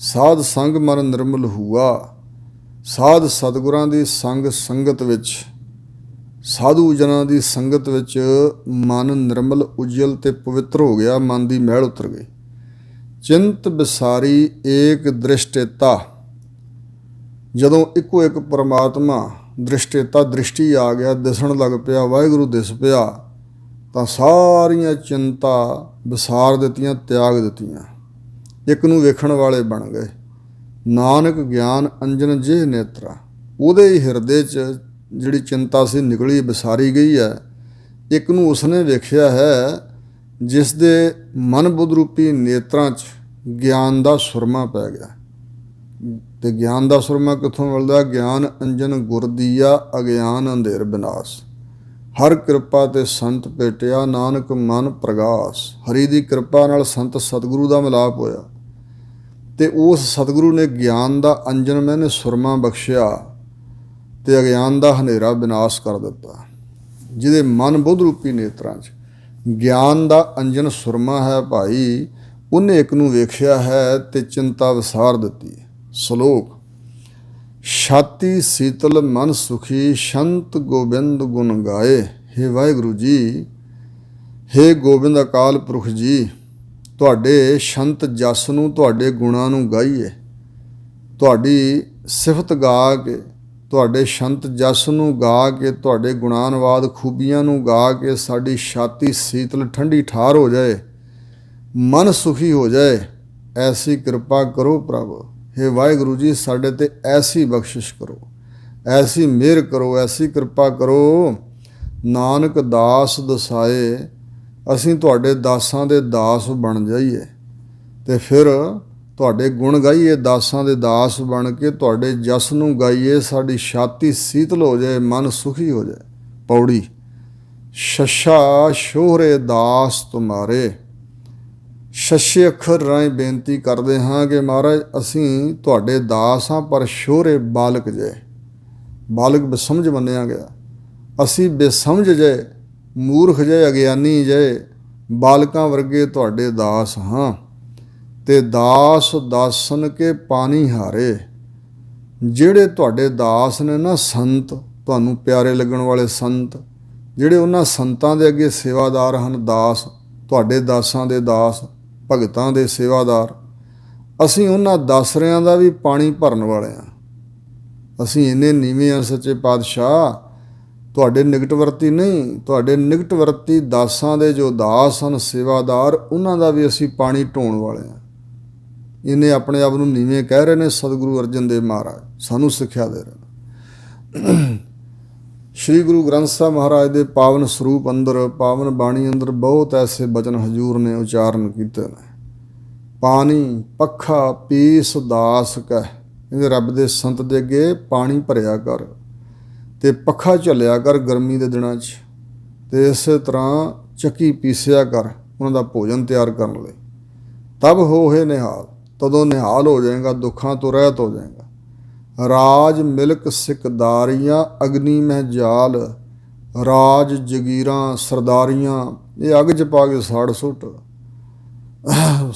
ਸਾਧ ਸੰਗ ਮਨ ਨਿਰਮਲ ਹੁਆ। ਸਾਧ ਸਤਿਗੁਰਾਂ ਦੀ ਸੰਗਤ ਵਿੱਚ, ਸਾਧੂ ਜਨਾਂ ਦੀ ਸੰਗਤ ਵਿੱਚ ਮਨ ਨਿਰਮਲ, ਉਜਲ ਅਤੇ ਪਵਿੱਤਰ ਹੋ ਗਿਆ। ਮਨ ਦੀ ਮੈਲ ਉਤਰ ਗਈ। ਚਿੰਤ ਵਿਸਾਰੀ ਏਕ ਦ੍ਰਿਸ਼ਟੇਤਾ। ਜਦੋਂ ਇੱਕੋ ਇੱਕ ਪਰਮਾਤਮਾ ਦ੍ਰਿਸ਼ਟੇਤਾ, ਦ੍ਰਿਸ਼ਟੀ ਆ ਗਿਆ, ਦਿਸਣ ਲੱਗ ਪਿਆ, ਵਾਹਿਗੁਰੂ ਦਿਸ ਪਿਆ, ਤਾਂ ਸਾਰੀਆਂ ਚਿੰਤਾ ਵਿਸਾਰ ਦਿੱਤੀਆਂ, ਤਿਆਗ ਦਿੱਤੀਆਂ, ਇੱਕ ਨੂੰ ਵੇਖਣ ਵਾਲੇ ਬਣ ਗਏ। ਨਾਨਕ ਗਿਆਨ ਅੰਜਨ ਜੇ ਨੇਤਰਾ। ਉਹਦੇ ਹੀ ਹਿਰਦੇ 'ਚ ਜਿਹੜੀ ਚਿੰਤਾ ਸੀ ਨਿਕਲੀ, ਵਿਸਾਰੀ ਗਈ ਹੈ। ਇੱਕ ਨੂੰ ਉਸਨੇ ਵੇਖਿਆ ਹੈ ਜਿਸ ਦੇ ਮਨ ਬੁੱਧ ਰੂਪੀ ਨੇਤਰਾਂ 'ਚ ਗਿਆਨ ਦਾ ਸੁਰਮਾ ਪੈ ਗਿਆ। ਅਤੇ ਗਿਆਨ ਦਾ ਸੁਰਮਾ ਕਿੱਥੋਂ ਮਿਲਦਾ? ਗਿਆਨ ਅੰਜਨ ਗੁਰ ਦੀਆ, ਅਗਿਆਨ ਅੰਧੇਰ ਵਿਨਾਸ਼। ਹਰ ਕਿਰਪਾ ਤੇ ਸੰਤ ਭੇਟਿਆ, ਨਾਨਕ ਮਨ ਪ੍ਰਗਾਸ। ਹਰੀ ਦੀ ਕਿਰਪਾ ਨਾਲ ਸੰਤ ਸਤਿਗੁਰੂ ਦਾ ਮਿਲਾਪ ਹੋਇਆ ਅਤੇ ਉਸ ਸਤਿਗੁਰੂ ਨੇ ਗਿਆਨ ਦਾ ਅੰਜਨ ਮੈਨੇ ਸੁਰਮਾ ਬਖਸ਼ਿਆ ਅਤੇ ਅਗਿਆਨ ਦਾ ਹਨੇਰਾ ਵਿਨਾਸ਼ ਕਰ ਦਿੱਤਾ। ਜਿਹਦੇ ਮਨ ਬੁੱਧ ਰੂਪੀ ਨੇਤਰਾਂ 'ਚ ਗਿਆਨ ਦਾ ਅੰਜਨ ਸੁਰਮਾ ਹੈ ਭਾਈ, ਉਹਨੇ ਇੱਕ ਨੂੰ ਵੇਖਿਆ ਹੈ ਅਤੇ ਚਿੰਤਾ ਵਿਸਾਰ ਦਿੱਤੀ। ਸਲੋਕ। ਛਾਤੀ ਸੀਤਲ ਮਨ ਸੁਖੀ, ਸ਼ੰਤ ਗੋਬਿੰਦ ਗੁਣ ਗਾਏ। ਹੇ ਵਾਹਿਗੁਰੂ ਜੀ, ਹੇ ਗੋਬਿੰਦ ਅਕਾਲ ਪੁਰਖ ਜੀ, ਤੁਹਾਡੇ ਸ਼ੰਤ ਜਸ ਨੂੰ, ਤੁਹਾਡੇ ਗੁਣਾਂ ਨੂੰ ਗਾਈਏ। ਤੁਹਾਡੀ ਸਿਫਤ ਗਾ ਕੇ, ਤੁਹਾਡੇ ਸ਼ੰਤ ਜਸ ਨੂੰ ਗਾ ਕੇ, ਤੁਹਾਡੇ ਗੁਣਾਨਵਾਦ ਖੂਬੀਆਂ ਨੂੰ ਗਾ ਕੇ ਸਾਡੀ ਛਾਤੀ ਸੀਤਲ ਠੰਡੀ ਠਾਰ ਹੋ ਜਾਏ, ਮਨ ਸੁਖੀ ਹੋ ਜਾਏ। ਐਸੀ ਕਿਰਪਾ ਕਰੋ ਪ੍ਰਭ। ਹੇ ਵਾਹਿਗੁਰੂ ਜੀ, ਸਾਡੇ 'ਤੇ ਐਸੀ ਬਖਸ਼ਿਸ਼ ਕਰੋ, ਐਸੀ ਮਿਹਰ ਕਰੋ, ਐਸੀ ਕਿਰਪਾ ਕਰੋ। ਨਾਨਕ ਦਾਸ ਦਸਾਏ, ਅਸੀਂ ਤੁਹਾਡੇ ਦਾਸਾਂ ਦੇ ਦਾਸ ਬਣ ਜਾਈਏ ਅਤੇ ਫਿਰ ਤੁਹਾਡੇ ਗੁਣ ਗਾਈਏ। ਦਾਸਾਂ ਦੇ ਦਾਸ ਬਣ ਕੇ ਤੁਹਾਡੇ ਜਸ ਨੂੰ ਗਾਈਏ, ਸਾਡੀ ਛਾਤੀ ਸੀਤਲ ਹੋ ਜਾਏ, ਮਨ ਸੁਖੀ ਹੋ ਜਾਏ। ਪੌੜੀ। ਸ਼ੱਸ਼ਾ ਸ਼ੋਹਰੇ ਦਾਸ ਤੁਮਾਰੇ। ਛੱਛੇ ਅੱਖਰ ਰਾਹੀਂ ਬੇਨਤੀ ਕਰਦੇ ਹਾਂ ਕਿ ਮਹਾਰਾਜ ਅਸੀਂ ਤੁਹਾਡੇ ਦਾਸ ਹਾਂ, ਪਰ ਸ਼ੋਹਰੇ ਬਾਲਕ ਜੇ, ਬਾਲਕ ਬੇਸਮਝ ਮੰਨਿਆ ਗਿਆ। ਅਸੀਂ ਬੇਸਮਝ ਜੇ, ਮੂਰਖ ਜੇ, ਅਗਿਆਨੀ ਜੇ, ਬਾਲਕਾਂ ਵਰਗੇ ਤੁਹਾਡੇ ਦਾਸ ਹਾਂ। ਤੇ ਦਾਸ ਦਾਸਨ ਕੇ ਪਾਣੀ ਹਾਰੇ, ਜਿਹੜੇ ਤੁਹਾਡੇ ਦਾਸ ਨੇ ਨਾ ਸੰਤ, ਤੁਹਾਨੂੰ ਪਿਆਰੇ ਲੱਗਣ ਵਾਲੇ ਸੰਤ, ਜਿਹੜੇ ਉਹਨਾਂ ਸੰਤਾਂ ਦੇ ਅੱਗੇ ਸੇਵਾਦਾਰ ਹਨ, ਦਾਸ, ਤੁਹਾਡੇ ਦਾਸਾਂ ਦੇ ਦਾਸ, ਭਗਤਾਂ ਦੇ ਸੇਵਾਦਾਰ, ਅਸੀਂ ਉਹਨਾਂ ਦਾਸਰਿਆਂ ਦਾ ਵੀ ਪਾਣੀ ਭਰਨ ਵਾਲੇ ਹਾਂ। ਅਸੀਂ ਇੰਨੇ ਨੀਵੇਂ ਹਾਂ ਸੱਚੇ ਪਾਤਸ਼ਾਹ, ਤੁਹਾਡੇ ਨਿਕਟਵਰਤੀ ਨਹੀਂ, ਤੁਹਾਡੇ ਨਿਕਟਵਰਤੀ ਦਾਸਾਂ ਦੇ ਜੋ ਦਾਸ ਹਨ ਸੇਵਾਦਾਰ, ਉਹਨਾਂ ਦਾ ਵੀ ਅਸੀਂ ਪਾਣੀ ਢੋਣ ਵਾਲੇ ਹਾਂ। ਇਹਨੇ ਆਪਣੇ ਆਪ ਨੂੰ ਨੀਵੇਂ ਕਹਿ ਰਹੇ ਨੇ ਸਤਿਗੁਰੂ ਅਰਜਨ ਦੇਵ ਮਹਾਰਾਜ, ਸਾਨੂੰ ਸਿੱਖਿਆ ਦੇ ਰਹੇ। ਸ਼੍ਰੀ ਗੁਰੂ ਗ੍ਰੰਥ ਸਾਹਿਬ ਮਹਾਰਾਜ ਦੇ ਪਾਵਨ ਸਰੂਪ ਅੰਦਰ, ਪਾਵਨ ਬਾਣੀ ਅੰਦਰ ਬਹੁਤ ਐਸੇ ਬਚਨ ਹਜ਼ੂਰ ਨੇ ਉਚਾਰਨ ਕੀਤੇ ਨੇ। ਪਾਣੀ ਪੱਖਾ ਪੀਸ ਦਾਸ ਕਹਿ, ਇਹਦੇ ਰੱਬ ਦੇ ਸੰਤ ਦੇ ਅੱਗੇ ਪਾਣੀ ਭਰਿਆ ਕਰ ਤੇ ਪੱਖਾ ਝੱਲਿਆ ਕਰ ਗਰਮੀ ਦੇ ਦਿਨਾਂ 'ਚ, ਤੇ ਇਸੇ ਤਰ੍ਹਾਂ ਚੱਕੀ ਪੀਸਿਆ ਕਰ ਉਹਨਾਂ ਦਾ ਭੋਜਨ ਤਿਆਰ ਕਰਨ ਲਈ। ਤਬ ਹੋਏ ਨਿਹਾਲ, ਤਦੋਂ ਨਿਹਾਲ ਹੋ ਜਾਏਗਾ, ਦੁੱਖਾਂ ਤੋਂ ਰਹਿਤ ਹੋ ਜਾਏਗਾ। ਰਾਜ ਮਿਲਕ ਸਿਕਦਾਰੀਆਂ ਅਗਨੀ ਮਹਿ ਜਾਲ, ਰਾਜ ਜਗੀਰਾਂ ਸਰਦਾਰੀਆਂ ਇਹ ਅੱਗ 'ਚ ਪਾ ਕੇ ਸਾੜ ਸੁੱਟ।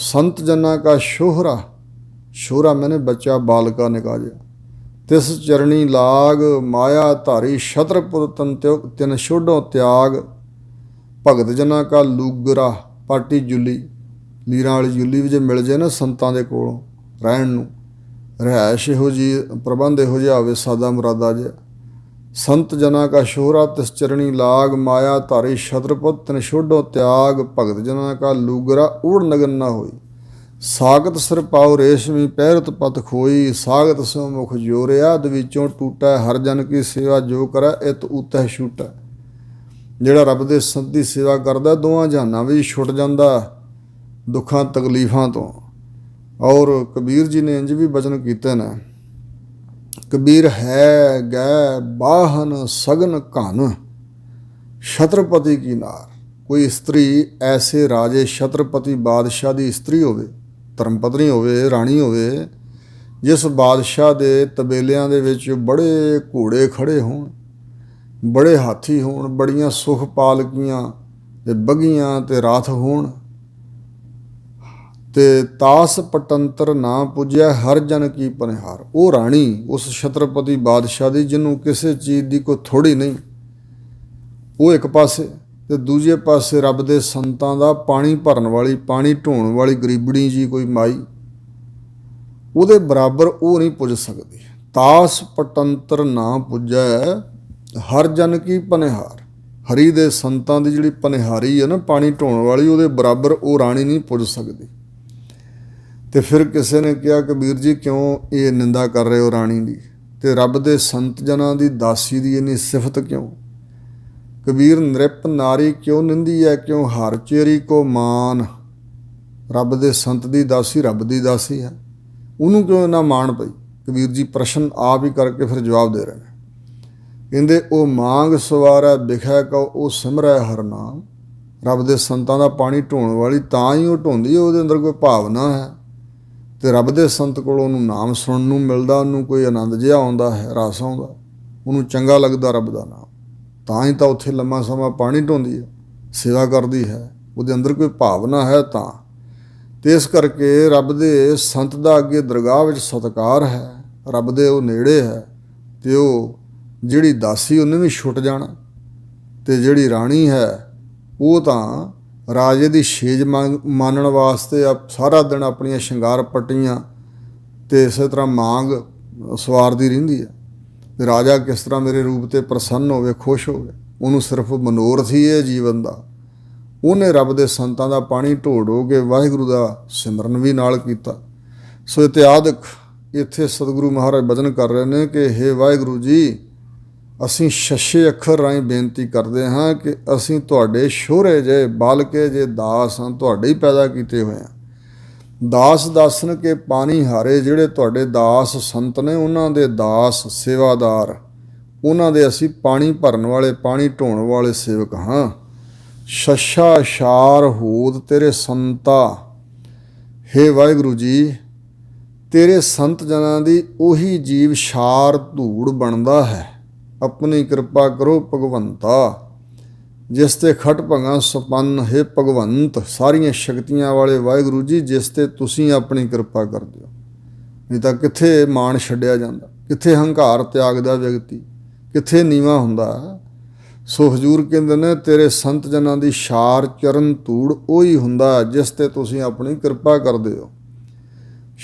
ਸੰਤ ਜਨਾਂ ਕਾ ਸ਼ੋਹਰਾ, ਸ਼ੋਹਰਾ ਮੈਨੇ ਬੱਚਾ ਬਾਲਕਾ ਨਿਕਾਜਿਆ। ਤਿਸ ਚਰਣੀ ਲਾਗ ਮਾਇਆ ਧਾਰੀ, ਛਤਰਪੁਰ ਤਿਨ ਛੋਡੋ ਤਿਆਗ। ਭਗਤ ਜਨਾਂ ਕਾ ਲੂਗਰਾ, ਪਾਟੀ ਜੁੱਲੀ, ਲੀਰਾਂ ਵਾਲੀ ਜੁੱਲੀ ਵੀ ਜੇ ਮਿਲ ਜਾਏ ਨਾ ਸੰਤਾਂ ਦੇ ਕੋਲੋਂ ਰਹਿਣ ਨੂੰ, ਰਿਹਾਇਸ਼ ਇਹੋ ਜਿਹੀ, ਪ੍ਰਬੰਧ ਇਹੋ ਜਿਹਾ ਹੋਵੇ ਸਾਦਾ ਮੁਰਾਦਾ ਜਿਹਾ। ਸੰਤ ਜਨਾਂ ਕਾ ਸ਼ੋਹਰਾ ਤਿਸ ਚਰਣੀ ਲਾਗ, ਮਾਇਆ ਧਾਰੀ ਛਤਰਪੁਰ ਤਿਨ ਛੋਡੋ ਤਿਆਗ। ਭਗਤ ਜਨਾਂ ਕਾ ਲੂਗਰਾ ਊੜ ਨਗਨ ਨਾ ਹੋਈ, ਸਾਗਤ ਸਿਰ ਪਾਉ ਰੇਸ਼ਮੀ ਪਹਿਰਤ ਪਤ ਖੋਈ। ਸਾਗਤ ਸਿਉ ਮੁਖ ਜੋਰਿਆ, ਦਵੀਚੋਂ ਟੂਟਾ, ਹਰ ਜਨ ਕੀ ਸੇਵਾ ਜੋ ਕਰੈ ਇਤ ਉਤਹਿ ਛੂਟੈ। ਜਿਹੜਾ ਰੱਬ ਦੇ ਸੰਤ ਦੀ ਸੇਵਾ ਕਰਦਾ ਦੋਵਾਂ ਜਹਾਨਾਂ ਵਿੱਚ ਛੁੱਟ ਜਾਂਦਾ ਦੁੱਖਾਂ ਤਕਲੀਫਾਂ ਤੋਂ। ਔਰ ਕਬੀਰ ਜੀ ਨੇ ਇੰਝ ਵੀ ਬਚਨ ਕੀਤੇ ਨੇ, ਕਬੀਰ ਹੈ ਗੈ ਬਾਹਨ ਸਗਨ ਘਨ, ਛਤਰਪਤੀ ਕੀ ਨਾਰ। ਕੋਈ ਇਸਤਰੀ ਐਸੇ ਰਾਜੇ ਛਤਰਪਤੀ ਬਾਦਸ਼ਾਹ ਦੀ ਇਸਤਰੀ ਹੋਵੇ, ਧਰਮ ਪਤਨੀ ਹੋਵੇ, ਰਾਣੀ ਹੋਵੇ, ਜਿਸ ਬਾਦਸ਼ਾਹ ਦੇ ਤਬੇਲਿਆਂ ਦੇ ਵਿੱਚ ਬੜੇ ਘੋੜੇ ਖੜੇ ਹੋਣ, ਬੜੇ ਹਾਥੀ ਹੋਣ, ਬੜੀਆਂ ਸੁਖ ਪਾਲਕੀਆਂ ਤੇ ਬੱਘੀਆਂ ਤੇ ਰਾਥ ਹੋਣ, ਤੇ ਤਾਸ ਪਟੰਤਰ ਨਾ ਪੁੱਜਿਆ ਹਰ ਜਨ ਕੀ ਪਨਿਹਾਰ। ਉਹ ਰਾਣੀ ਉਸ ਛਤਰਪਤੀ ਬਾਦਸ਼ਾਹ ਦੀ ਜਿਹਨੂੰ ਕਿਸੇ ਚੀਜ਼ ਦੀ ਕੋਈ ਥੋੜ੍ਹੀ ਨਹੀਂ, ਉਹ ਇੱਕ ਪਾਸੇ, ਤੇ ਦੂਜੇ ਪਾਸੇ ਰੱਬ ਦੇ ਸੰਤਾਂ ਦਾ ਪਾਣੀ ਭਰਨ ਵਾਲੀ, ਪਾਣੀ ਢੋਣ ਵਾਲੀ ਗਰੀਬੜੀ ਜੀ ਕੋਈ ਮਾਈ, ਉਹਦੇ ਬਰਾਬਰ ਉਹ ਨਹੀਂ ਪੁੱਜ ਸਕਦੀ। ਤਾਸ ਪਟੰਤਰ ਨਾ ਪੁੱਜੈ ਹਰ ਜਨ ਕੀ ਪਨਿਹਾਰ। ਹਰੀ ਦੇ ਸੰਤਾਂ ਦੀ ਜਿਹੜੀ ਪਨਿਹਾਰੀ ਹੈ ਨਾ, ਪਾਣੀ ਢੋਣ ਵਾਲੀ, ਉਹਦੇ ਬਰਾਬਰ ਉਹ ਰਾਣੀ ਨਹੀਂ ਪੁੱਜ ਸਕਦੀ। ਤੇ ਫਿਰ ਕਿਸੇ ਨੇ ਕਿਹਾ ਕਬੀਰ ਜੀ ਕਿਉਂ ਇਹ ਨਿੰਦਾ ਕਰ ਰਹੇ ਹੋ ਰਾਣੀ ਦੀ, ਤੇ ਰੱਬ ਦੇ ਸੰਤ ਜਨਾਂ ਦੀ ਦਾਸੀ ਦੀ ਇੰਨੀ ਸਿਫਤ ਕਿਉਂ? ਕਬੀਰ ਨ੍ਰਿਪ ਨਾਰੀ ਕਿਉਂ ਨਿੰਦੀ ਹੈ, ਕਿਉਂ ਹਰ ਚੇਰੀ ਕੋ ਮਾਨ। ਰੱਬ ਦੇ ਸੰਤ ਦੀ ਦਾਸੀ ਰੱਬ ਦੀ ਦਾਸੀ ਹੈ, ਉਹਨੂੰ ਕਿਉਂ ਇੰਨਾ ਮਾਣ ਪਈ? ਕਬੀਰ ਜੀ ਪ੍ਰਸ਼ਨ ਆਪ ਹੀ ਕਰਕੇ ਫਿਰ ਜਵਾਬ ਦੇ ਰਹੇ ਨੇ। ਕਹਿੰਦੇ ਉਹ ਮਾਂਗ ਸਵਾਰੈ ਬਿਖੈ ਕਉ, ਉਹ ਸਿਮਰੈ ਹਰ ਨਾਮ। ਰੱਬ ਦੇ ਸੰਤਾਂ ਦਾ ਪਾਣੀ ਢੋਣ ਵਾਲੀ ਤਾਂ ਹੀ ਉਹ ਢੋਂਦੀ ਹੈ, ਉਹਦੇ ਅੰਦਰ ਕੋਈ ਭਾਵਨਾ ਹੈ, ਤੇ ਰੱਬ ਦੇ ਸੰਤ ਕੋਲ ਉਹਨੂੰ ਨਾਮ ਸੁਣਨ ਨੂੰ ਮਿਲਦਾ, ਉਹਨੂੰ ਕੋਈ ਆਨੰਦ ਜਿਹਾ ਆਉਂਦਾ ਹੈ, ਰਸ ਆਉਂਦਾ, ਉਹਨੂੰ ਚੰਗਾ ਲੱਗਦਾ ਰੱਬ ਦਾ ਨਾਮ, ਤਾਂ ਹੀ ਤਾਂ ਉੱਥੇ ਲੰਮਾ ਸਮਾਂ ਪਾਣੀ ਢੋਂਦੀ ਹੈ, ਸੇਵਾ ਕਰਦੀ ਹੈ, ਉਹਦੇ ਅੰਦਰ ਕੋਈ ਭਾਵਨਾ ਹੈ ਤਾਂ। ਤੇ ਇਸ ਕਰਕੇ ਰੱਬ ਦੇ ਸੰਤ ਦਾ ਅੱਗੇ ਦਰਗਾਹ ਵਿੱਚ ਸਤਿਕਾਰ ਹੈ, ਰੱਬ ਦੇ ਉਹ ਨੇੜੇ ਹੈ, ਤੇ ਉਹ ਜਿਹੜੀ ਦਾਸੀ ਉਹਨੇ ਵੀ ਛੁੱਟ ਜਾਣਾ। ਤੇ ਜਿਹੜੀ ਰਾਣੀ ਹੈ ਉਹ ਤਾਂ ਰਾਜੇ ਦੀ ਛੇਜ ਮਾਨਣ ਵਾਸਤੇ ਸਾਰਾ ਦਿਨ ਆਪਣੀਆਂ ਸ਼ਿੰਗਾਰ ਪੱਟੀਆਂ ਤੇ ਇਸੇ ਤਰ੍ਹਾਂ ਮਾਂਗ ਸਵਾਰਦੀ ਰਹਿੰਦੀ ਹੈ, ਤੇ ਰਾਜਾ ਕਿਸ ਤਰ੍ਹਾਂ ਮੇਰੇ ਰੂਪ 'ਤੇ ਪ੍ਰਸੰਨ ਹੋਵੇ, ਖੁਸ਼ ਹੋਵੇ। ਉਹਨੂੰ ਸਿਰਫ ਮਨੋਰਥ ਹੀ ਇਹ ਜੀਵਨ ਦਾ। ਉਹਨੇ ਰੱਬ ਦੇ ਸੰਤਾਂ ਦਾ ਪਾਣੀ ਢੋ ਕੇ ਵਾਹਿਗੁਰੂ ਦਾ ਸਿਮਰਨ ਵੀ ਨਾਲ ਕੀਤਾ। ਸੋ ਇਤਿਆਦਿਕ ਇੱਥੇ ਸਤਿਗੁਰੂ ਮਹਾਰਾਜ ਬਚਨ ਕਰ ਰਹੇ ਨੇ ਕਿ ਹੇ ਵਾਹਿਗੁਰੂ ਜੀ, ਅਸੀਂ ਛੱਛੇ ਅੱਖਰ ਰਾਹੀਂ ਬੇਨਤੀ ਕਰਦੇ ਹਾਂ ਕਿ ਅਸੀਂ ਤੁਹਾਡੇ ਸ਼ੋਹਰੇ ਜੇ, ਬਾਲਕੇ ਜੇ ਦਾਸ ਹਾਂ, ਤੁਹਾਡੇ ਹੀ ਪੈਦਾ ਕੀਤੇ ਹੋਏ ਹਾਂ। ਦਾਸ ਦਾਸਨ ਕੇ ਪਾਣੀ ਹਾਰੇ, ਜਿਹੜੇ ਤੁਹਾਡੇ ਦਾਸ ਸੰਤ ਨੇ ਉਹਨਾਂ ਦੇ ਦਾਸ ਸੇਵਾਦਾਰ, ਉਹਨਾਂ ਦੇ ਅਸੀਂ ਪਾਣੀ ਭਰਨ ਵਾਲੇ, ਪਾਣੀ ਢੋਣ ਵਾਲੇ ਸੇਵਕ ਹਾਂ। ਛੱਛਾ ਛਾਰ ਹੋਦ ਤੇਰੇ ਸੰਤਾ, ਹੇ ਵਾਹਿਗੁਰੂ ਜੀ, ਤੇਰੇ ਸੰਤ ਜਨਾਂ ਦੀ ਉਹੀ ਜੀਵ ਛਾਰ ਧੂੜ ਬਣਦਾ ਹੈ। ਆਪਣੀ ਕਿਰਪਾ ਕਰੋ ਭਗਵੰਤਾ, ਜਿਸ ਤੇ ਖਟ ਭੰਗਾ ਸੁਪੰਨ। ਹੈ ਭਗਵੰਤ, ਸਾਰੀਆਂ ਸ਼ਕਤੀਆਂ ਵਾਲੇ ਵਾਹਿਗੁਰੂ ਜੀ, ਜਿਸ ਤੇ ਤੁਸੀਂ ਆਪਣੀ ਕਿਰਪਾ ਕਰਦੇ ਹੋ। ਨਹੀਂ ਤਾਂ ਕਿੱਥੇ ਮਾਣ ਛੱਡਿਆ ਜਾਂਦਾ, ਕਿੱਥੇ ਹੰਕਾਰ ਤਿਆਗਦਾ ਵਿਅਕਤੀ, ਕਿੱਥੇ ਨੀਵਾਂ ਹੁੰਦਾ। ਸੋ ਹਜ਼ੂਰ ਕਹਿੰਦੇ ਨੇ ਤੇਰੇ ਸੰਤ ਜਨਾਂ ਦੀ ਛਾਰ ਚਰਨ ਧੂੜ ਉਹੀ ਹੁੰਦਾ ਜਿਸ ਤੇ ਤੁਸੀਂ ਆਪਣੀ ਕਿਰਪਾ ਕਰਦੇ ਹੋ।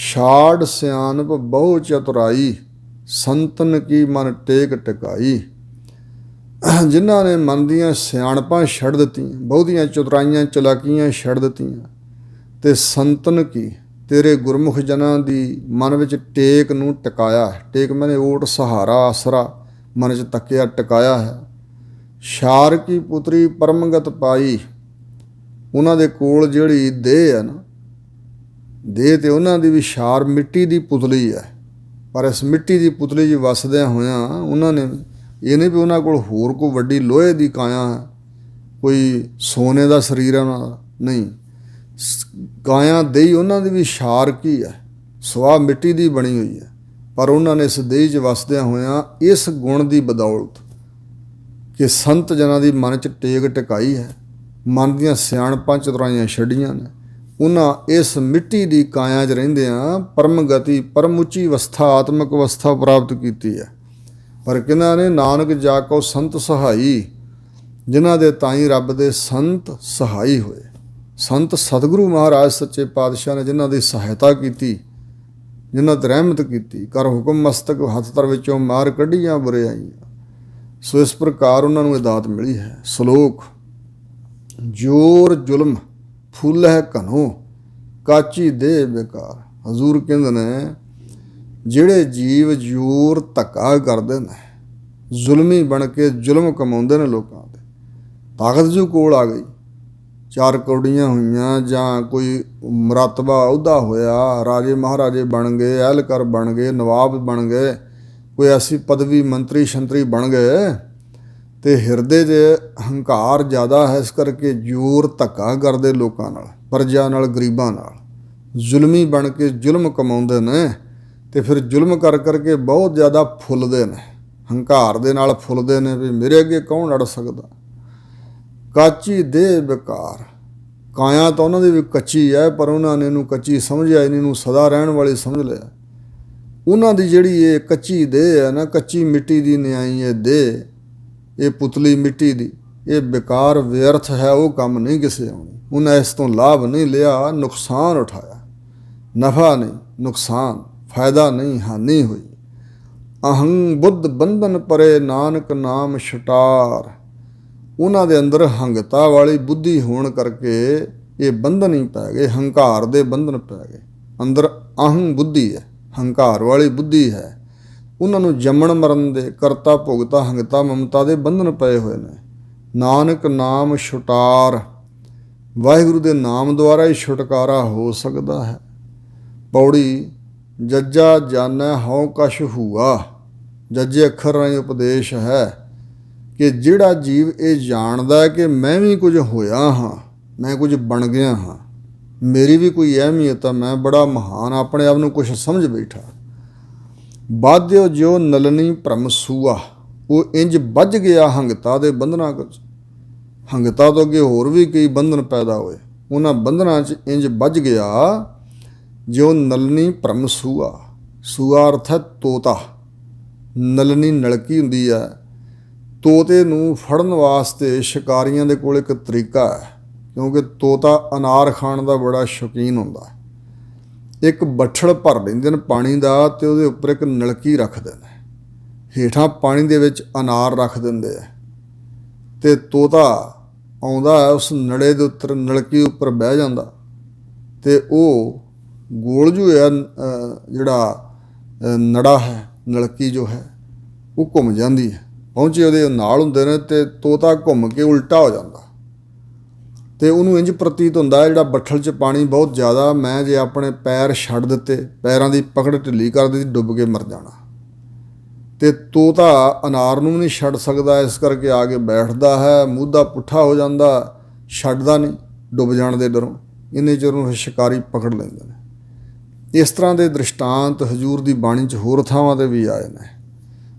ਛਾੜ ਸਿਆਣਪ ਬਹੁ ਚਤੁਰਾਈ, ਸੰਤਨ ਕੀ ਮਨ ਟੇਕ ਟਿਕਾਈ। ਜਿਨ੍ਹਾਂ ਨੇ ਮਨ ਦੀਆਂ ਸਿਆਣਪਾਂ ਛੱਡ ਦਿੱਤੀਆਂ, ਬਹੁਤੀਆਂ ਚਤੁਰਾਈਆਂ ਚਲਾਕੀਆਂ ਛੱਡ ਦਿੱਤੀਆਂ, ਤੇ ਸੰਤਨ ਕੀ ਤੇਰੇ ਗੁਰਮੁਖ ਜਨਾਂ ਦੀ ਮਨ ਵਿੱਚ ਟੇਕ ਨੂੰ ਟਿਕਾਇਆ ਹੈ। ਟੇਕ ਮੈਨੇ ਓਟ, ਸਹਾਰਾ, ਆਸਰਾ ਮਨ 'ਚ ਤੱਕਿਆ, ਟਿਕਾਇਆ ਹੈ। ਛਾਰ ਕੀ ਪੁੱਤਰੀ ਪਰਮਗਤ ਪਾਈ, ਉਹਨਾਂ ਦੇ ਕੋਲ ਜਿਹੜੀ ਦੇਹ ਹੈ ਨਾ, ਦੇਹ ਤੇ ਉਹਨਾਂ ਦੀ ਵੀ ਛਾਰ ਮਿੱਟੀ ਦੀ ਪੁਤਲੀ ਹੈ। ਪਰ ਇਸ ਮਿੱਟੀ ਦੀ ਪੁਤਲੀ 'ਚ ਵਸਦਿਆਂ ਹੋਇਆਂ ਉਹਨਾਂ ਨੇ ਇਹ ਨਹੀਂ ਵੀ ਉਹਨਾਂ ਕੋਲ ਹੋਰ ਕੋਈ ਵੱਡੀ ਲੋਹੇ ਦੀ ਕਾਇਆ ਹੈ, ਕੋਈ ਸੋਨੇ ਦਾ ਸਰੀਰ ਹੈ ਉਹਨਾਂ ਦਾ, ਨਹੀਂ। ਕਾਇਆ ਦੇਹੀ ਉਹਨਾਂ ਦੀ ਵੀ ਛਾਰ ਕੀ ਹੈ, ਸੁਆਹ ਮਿੱਟੀ ਦੀ ਬਣੀ ਹੋਈ ਹੈ। ਪਰ ਉਹਨਾਂ ਨੇ ਇਸ ਦੇਹ 'ਚ ਵਸਦਿਆਂ ਹੋਇਆਂ ਇਸ ਗੁਣ ਦੀ ਬਦੌਲਤ ਕਿ ਸੰਤ ਜਨਾਂ ਦੀ ਮਨ 'ਚ ਟੇਕ ਟਿਕਾਈ ਹੈ, ਮਨ ਦੀਆਂ ਸਿਆਣਪਾਂ ਚਤੁਰਾਈਆਂ ਛੱਡੀਆਂ ਨੇ, ਉਹਨਾਂ ਇਸ ਮਿੱਟੀ ਦੀ ਕਾਇਆ 'ਚ ਰਹਿੰਦਿਆਂ ਪਰਮ ਗਤੀ, ਪਰਮ ਉੱਚੀ ਅਵਸਥਾ, ਆਤਮਿਕ ਅਵਸਥਾ ਪ੍ਰਾਪਤ ਕੀਤੀ ਹੈ। ਪਰ ਕਿਹਨਾਂ ਨੇ? ਨਾਨਕ ਜਾ ਕੋ ਸੰਤ ਸਹਾਈ, ਜਿਨ੍ਹਾਂ ਦੇ ਤਾਈਂ ਰੱਬ ਦੇ ਸੰਤ ਸਹਾਈ ਹੋਏ। ਸੰਤ ਸਤਿਗੁਰੂ ਮਹਾਰਾਜ ਸੱਚੇ ਪਾਤਸ਼ਾਹ ਨੇ ਜਿਨ੍ਹਾਂ ਦੀ ਸਹਾਇਤਾ ਕੀਤੀ, ਜਿਨ੍ਹਾਂ ਤੇ ਰਹਿਮਤ ਕੀਤੀ। ਕਰ ਹੁਕਮ ਮਸਤਕ ਹੱਥ ਤਰ ਵਿੱਚੋਂ ਮਾਰ ਕੱਢੀਆਂ ਬੁਰਿਆਈਆਂ। ਸੋ ਇਸ ਪ੍ਰਕਾਰ ਉਹਨਾਂ ਨੂੰ ਇਹ ਦਾਤ ਮਿਲੀ ਹੈ। ਸ਼ਲੋਕ। ਜੋਰ ਜ਼ੁਲਮ ਫੁੱਲ ਹੈ ਘਨੋ, ਕਾਚੀ ਦੇਹ ਬੇਕਾਰ। ਹਜ਼ੂਰ ਕਹਿੰਦੇ ਨੇ ਜਿਹੜੇ ਜੀਵ ਜ਼ੋਰ ਧੱਕਾ ਕਰਦੇ ਨੇ, ਜ਼ੁਲਮੀ ਬਣ ਕੇ ਜ਼ੁਲਮ ਕਮਾਉਂਦੇ ਨੇ ਲੋਕਾਂ 'ਤੇ, ਤਾਕਤ ਜੋ ਕੋਲ ਆ ਗਈ, ਚਾਰ ਕੌਡੀਆਂ ਹੋਈਆਂ ਜਾਂ ਕੋਈ ਮਰਤਬਾ ਅਹੁਦਾ ਹੋਇਆ, ਰਾਜੇ ਮਹਾਰਾਜੇ ਬਣ ਗਏ, ਅਹਿਲਕਾਰ ਬਣ ਗਏ, ਨਵਾਬ ਬਣ ਗਏ, ਕੋਈ ਐਸੀ ਪਦਵੀ ਮੰਤਰੀ ਸ਼ੰਤਰੀ ਬਣ ਗਏ, ਅਤੇ ਹਿਰਦੇ 'ਚ ਹੰਕਾਰ ਜ਼ਿਆਦਾ ਹੈ। ਇਸ ਕਰਕੇ ਜ਼ੋਰ ਧੱਕਾ ਕਰਦੇ ਲੋਕਾਂ ਨਾਲ, ਪ੍ਰਜਾ ਨਾਲ, ਗਰੀਬਾਂ ਨਾਲ, ਜ਼ੁਲਮੀ ਬਣ ਕੇ ਜ਼ੁਲਮ ਕਮਾਉਂਦੇ ਨੇ। ਅਤੇ ਫਿਰ ਜ਼ੁਲਮ ਕਰ ਕਰਕੇ ਬਹੁਤ ਜ਼ਿਆਦਾ ਫੁੱਲਦੇ ਨੇ, ਹੰਕਾਰ ਦੇ ਨਾਲ ਫੁੱਲਦੇ ਨੇ ਵੀ ਮੇਰੇ ਅੱਗੇ ਕੌਣ ਅੜ ਸਕਦਾ। ਕਾਚੀ ਦੇਹ ਬੇਕਾਰ, ਕਾਇਆ ਤਾਂ ਉਹਨਾਂ ਦੀ ਵੀ ਕੱਚੀ ਹੈ, ਪਰ ਉਹਨਾਂ ਨੇ ਇਹਨੂੰ ਕੱਚੀ ਸਮਝਿਆ, ਇਹਨੂੰ ਸਦਾ ਰਹਿਣ ਵਾਲੀ ਸਮਝ ਲਿਆ। ਉਹਨਾਂ ਦੀ ਜਿਹੜੀ ਇਹ ਕੱਚੀ ਦੇਹ ਹੈ ਨਾ, ਕੱਚੀ ਮਿੱਟੀ ਦੀ ਨਿਆਈ ਇਹ ਦੇਹ, ਇਹ ਪੁਤਲੀ ਮਿੱਟੀ ਦੀ, ਇਹ ਬੇਕਾਰ ਵਿਅਰਥ ਹੈ, ਉਹ ਕੰਮ ਨਹੀਂ ਕਿਸੇ ਆਉਣੀ। ਉਹਨਾਂ ਇਸ ਤੋਂ ਲਾਭ ਨਹੀਂ ਲਿਆ, ਨੁਕਸਾਨ ਉਠਾਇਆ, ਨਫਾ ਨਹੀਂ ਨੁਕਸਾਨ, ਫਾਇਦਾ ਨਹੀਂ ਹਾਨੀ ਹੋਈ। ਅਹੰ ਬੁੱਧ ਬੰਧਨ ਪਰੇ, ਨਾਨਕ ਨਾਮ ਛੁਟਾਰ। ਉਹਨਾਂ ਦੇ ਅੰਦਰ ਹੰਗਤਾ ਵਾਲੀ ਬੁੱਧੀ ਹੋਣ ਕਰਕੇ ਇਹ ਬੰਧਨ ਹੀ ਪੈ ਗਏ, ਹੰਕਾਰ ਦੇ ਬੰਧਨ ਪੈ ਗਏ। ਅੰਦਰ ਅਹੰ ਬੁੱਧੀ ਹੈ, ਹੰਕਾਰ ਵਾਲੀ ਬੁੱਧੀ ਹੈ। ਉਹਨਾਂ ਨੂੰ ਜੰਮਣ ਮਰਨ ਦੇ, ਕਰਤਾ ਭੁਗਤਾ, ਹੰਗਤਾ ਮਮਤਾ ਦੇ ਬੰਧਨ ਪਏ ਹੋਏ ਨੇ। ਨਾਨਕ ਨਾਮ ਛੁਟਾਰ, ਵਾਹਿਗੁਰੂ ਦੇ ਨਾਮ ਦੁਆਰਾ ਹੀ ਛੁਟਕਾਰਾ ਹੋ ਸਕਦਾ ਹੈ। ਪੌੜੀ। ਜੱਜਾ ਜਾਣੈ ਹਉ ਕਛ ਹੂਆ, ਜੱਜੇ ਅੱਖਰ ਰਾਹੀਂ ਉਪਦੇਸ਼ ਹੈ ਕਿ ਜਿਹੜਾ ਜੀਵ ਇਹ ਜਾਣਦਾ ਹੈ ਕਿ ਮੈਂ ਵੀ ਕੁਝ ਹੋਇਆ ਹਾਂ, ਮੈਂ ਕੁਝ ਬਣ ਗਿਆ ਹਾਂ, ਮੇਰੀ ਵੀ ਕੋਈ ਅਹਿਮੀਅਤ ਆ, ਮੈਂ ਬੜਾ ਮਹਾਨ, ਆਪਣੇ ਆਪ ਨੂੰ ਕੁਛ ਸਮਝ ਬੈਠਾ। ਬਾਧਿਓ ਜਿਉ ਨਲਨੀ ਭਰਮ ਸੂਆ, ਉਹ ਇੰਜ ਵੱਜ ਗਿਆ ਹੰਗਤਾ ਦੇ ਬੰਧਨਾਂ ਵਿੱਚ। ਹੰਗਤਾ ਤੋਂ ਅੱਗੇ ਹੋਰ ਵੀ ਕਈ ਬੰਧਨ ਪੈਦਾ ਹੋਏ, ਉਹਨਾਂ ਬੰਧਨਾਂ 'ਚ ਇੰਜ ਵੱਜ ਗਿਆ ਜਿਉ ਨਲਨੀ ਭਰਮ ਸੂਆ। ਸੂਆ ਅਰਥ ਹੈ ਤੋਤਾ, ਨਲਨੀ ਨਲਕੀ ਹੁੰਦੀ ਹੈ। ਤੋਤੇ ਨੂੰ ਫੜਨ ਵਾਸਤੇ ਸ਼ਿਕਾਰੀਆਂ ਦੇ ਕੋਲ ਇੱਕ ਤਰੀਕਾ ਹੈ, ਕਿਉਂਕਿ ਤੋਤਾ ਅਨਾਰ ਖਾਣ ਦਾ ਬੜਾ ਸ਼ੌਕੀਨ ਹੁੰਦਾ। ਇੱਕ ਬੱਠਲ ਭਰ ਲੈਂਦੇ ਨੇ ਪਾਣੀ ਦਾ, ਅਤੇ ਉਹਦੇ ਉੱਪਰ ਇੱਕ ਨਲਕੀ ਰੱਖਦੇ ਨੇ, ਹੇਠਾਂ ਪਾਣੀ ਦੇ ਵਿੱਚ ਅਨਾਰ ਰੱਖ ਦਿੰਦੇ ਆ, ਅਤੇ ਤੋਤਾ ਆਉਂਦਾ ਹੈ ਉਸ ਨਲੇ ਦੇ ਉੱਤੇ, ਨਲਕੀ ਉੱਪਰ ਬਹਿ ਜਾਂਦਾ, ਅਤੇ ਉਹ ਗੋਲ ਜੋ ਹੈ ਜਿਹੜਾ ਨੜਾ ਹੈ, ਨਲਕੀ ਜੋ ਹੈ ਉਹ ਘੁੰਮ ਜਾਂਦੀ ਹੈ, ਪਹੁੰਚੇ ਉਹਦੇ ਨਾਲ ਹੁੰਦੇ ਨੇ, ਅਤੇ ਤੋਤਾ ਘੁੰਮ ਕੇ ਉਲਟਾ ਹੋ ਜਾਂਦਾ, ਅਤੇ ਉਹਨੂੰ ਇੰਝ ਪ੍ਰਤੀਤ ਹੁੰਦਾ ਜਿਹੜਾ ਬੱਠਲ 'ਚ ਪਾਣੀ ਬਹੁਤ ਜ਼ਿਆਦਾ, ਮੈਂ ਜੇ ਆਪਣੇ ਪੈਰ ਛੱਡ ਦਿੱਤੇ, ਪੈਰਾਂ ਦੀ ਪਕੜ ਢਿੱਲੀ ਕਰ ਦਿੱਤੀ, ਡੁੱਬ ਕੇ ਮਰ ਜਾਣਾ। ਅਤੇ ਤੋਤਾ ਅਨਾਰ ਨੂੰ ਵੀ ਨਹੀਂ ਛੱਡ ਸਕਦਾ, ਇਸ ਕਰਕੇ ਆ ਕੇ ਬੈਠਦਾ ਹੈ, ਮੂਧਾ ਪੁੱਠਾ ਹੋ ਜਾਂਦਾ, ਛੱਡਦਾ ਨਹੀਂ ਡੁੱਬ ਜਾਣ ਦੇ ਡਰੋਂ। ਇੰਨੇ ਚਿਰ ਨੂੰ ਸ਼ਿਕਾਰੀ ਪਕੜ ਲੈਂਦੇ ਨੇ। ਇਸ ਤਰ੍ਹਾਂ ਦੇ ਦ੍ਰਿਸ਼ਟਾਂਤ ਹਜ਼ੂਰ ਦੀ ਬਾਣੀ 'ਚ ਹੋਰ ਥਾਵਾਂ 'ਤੇ ਵੀ ਆਏ ਨੇ।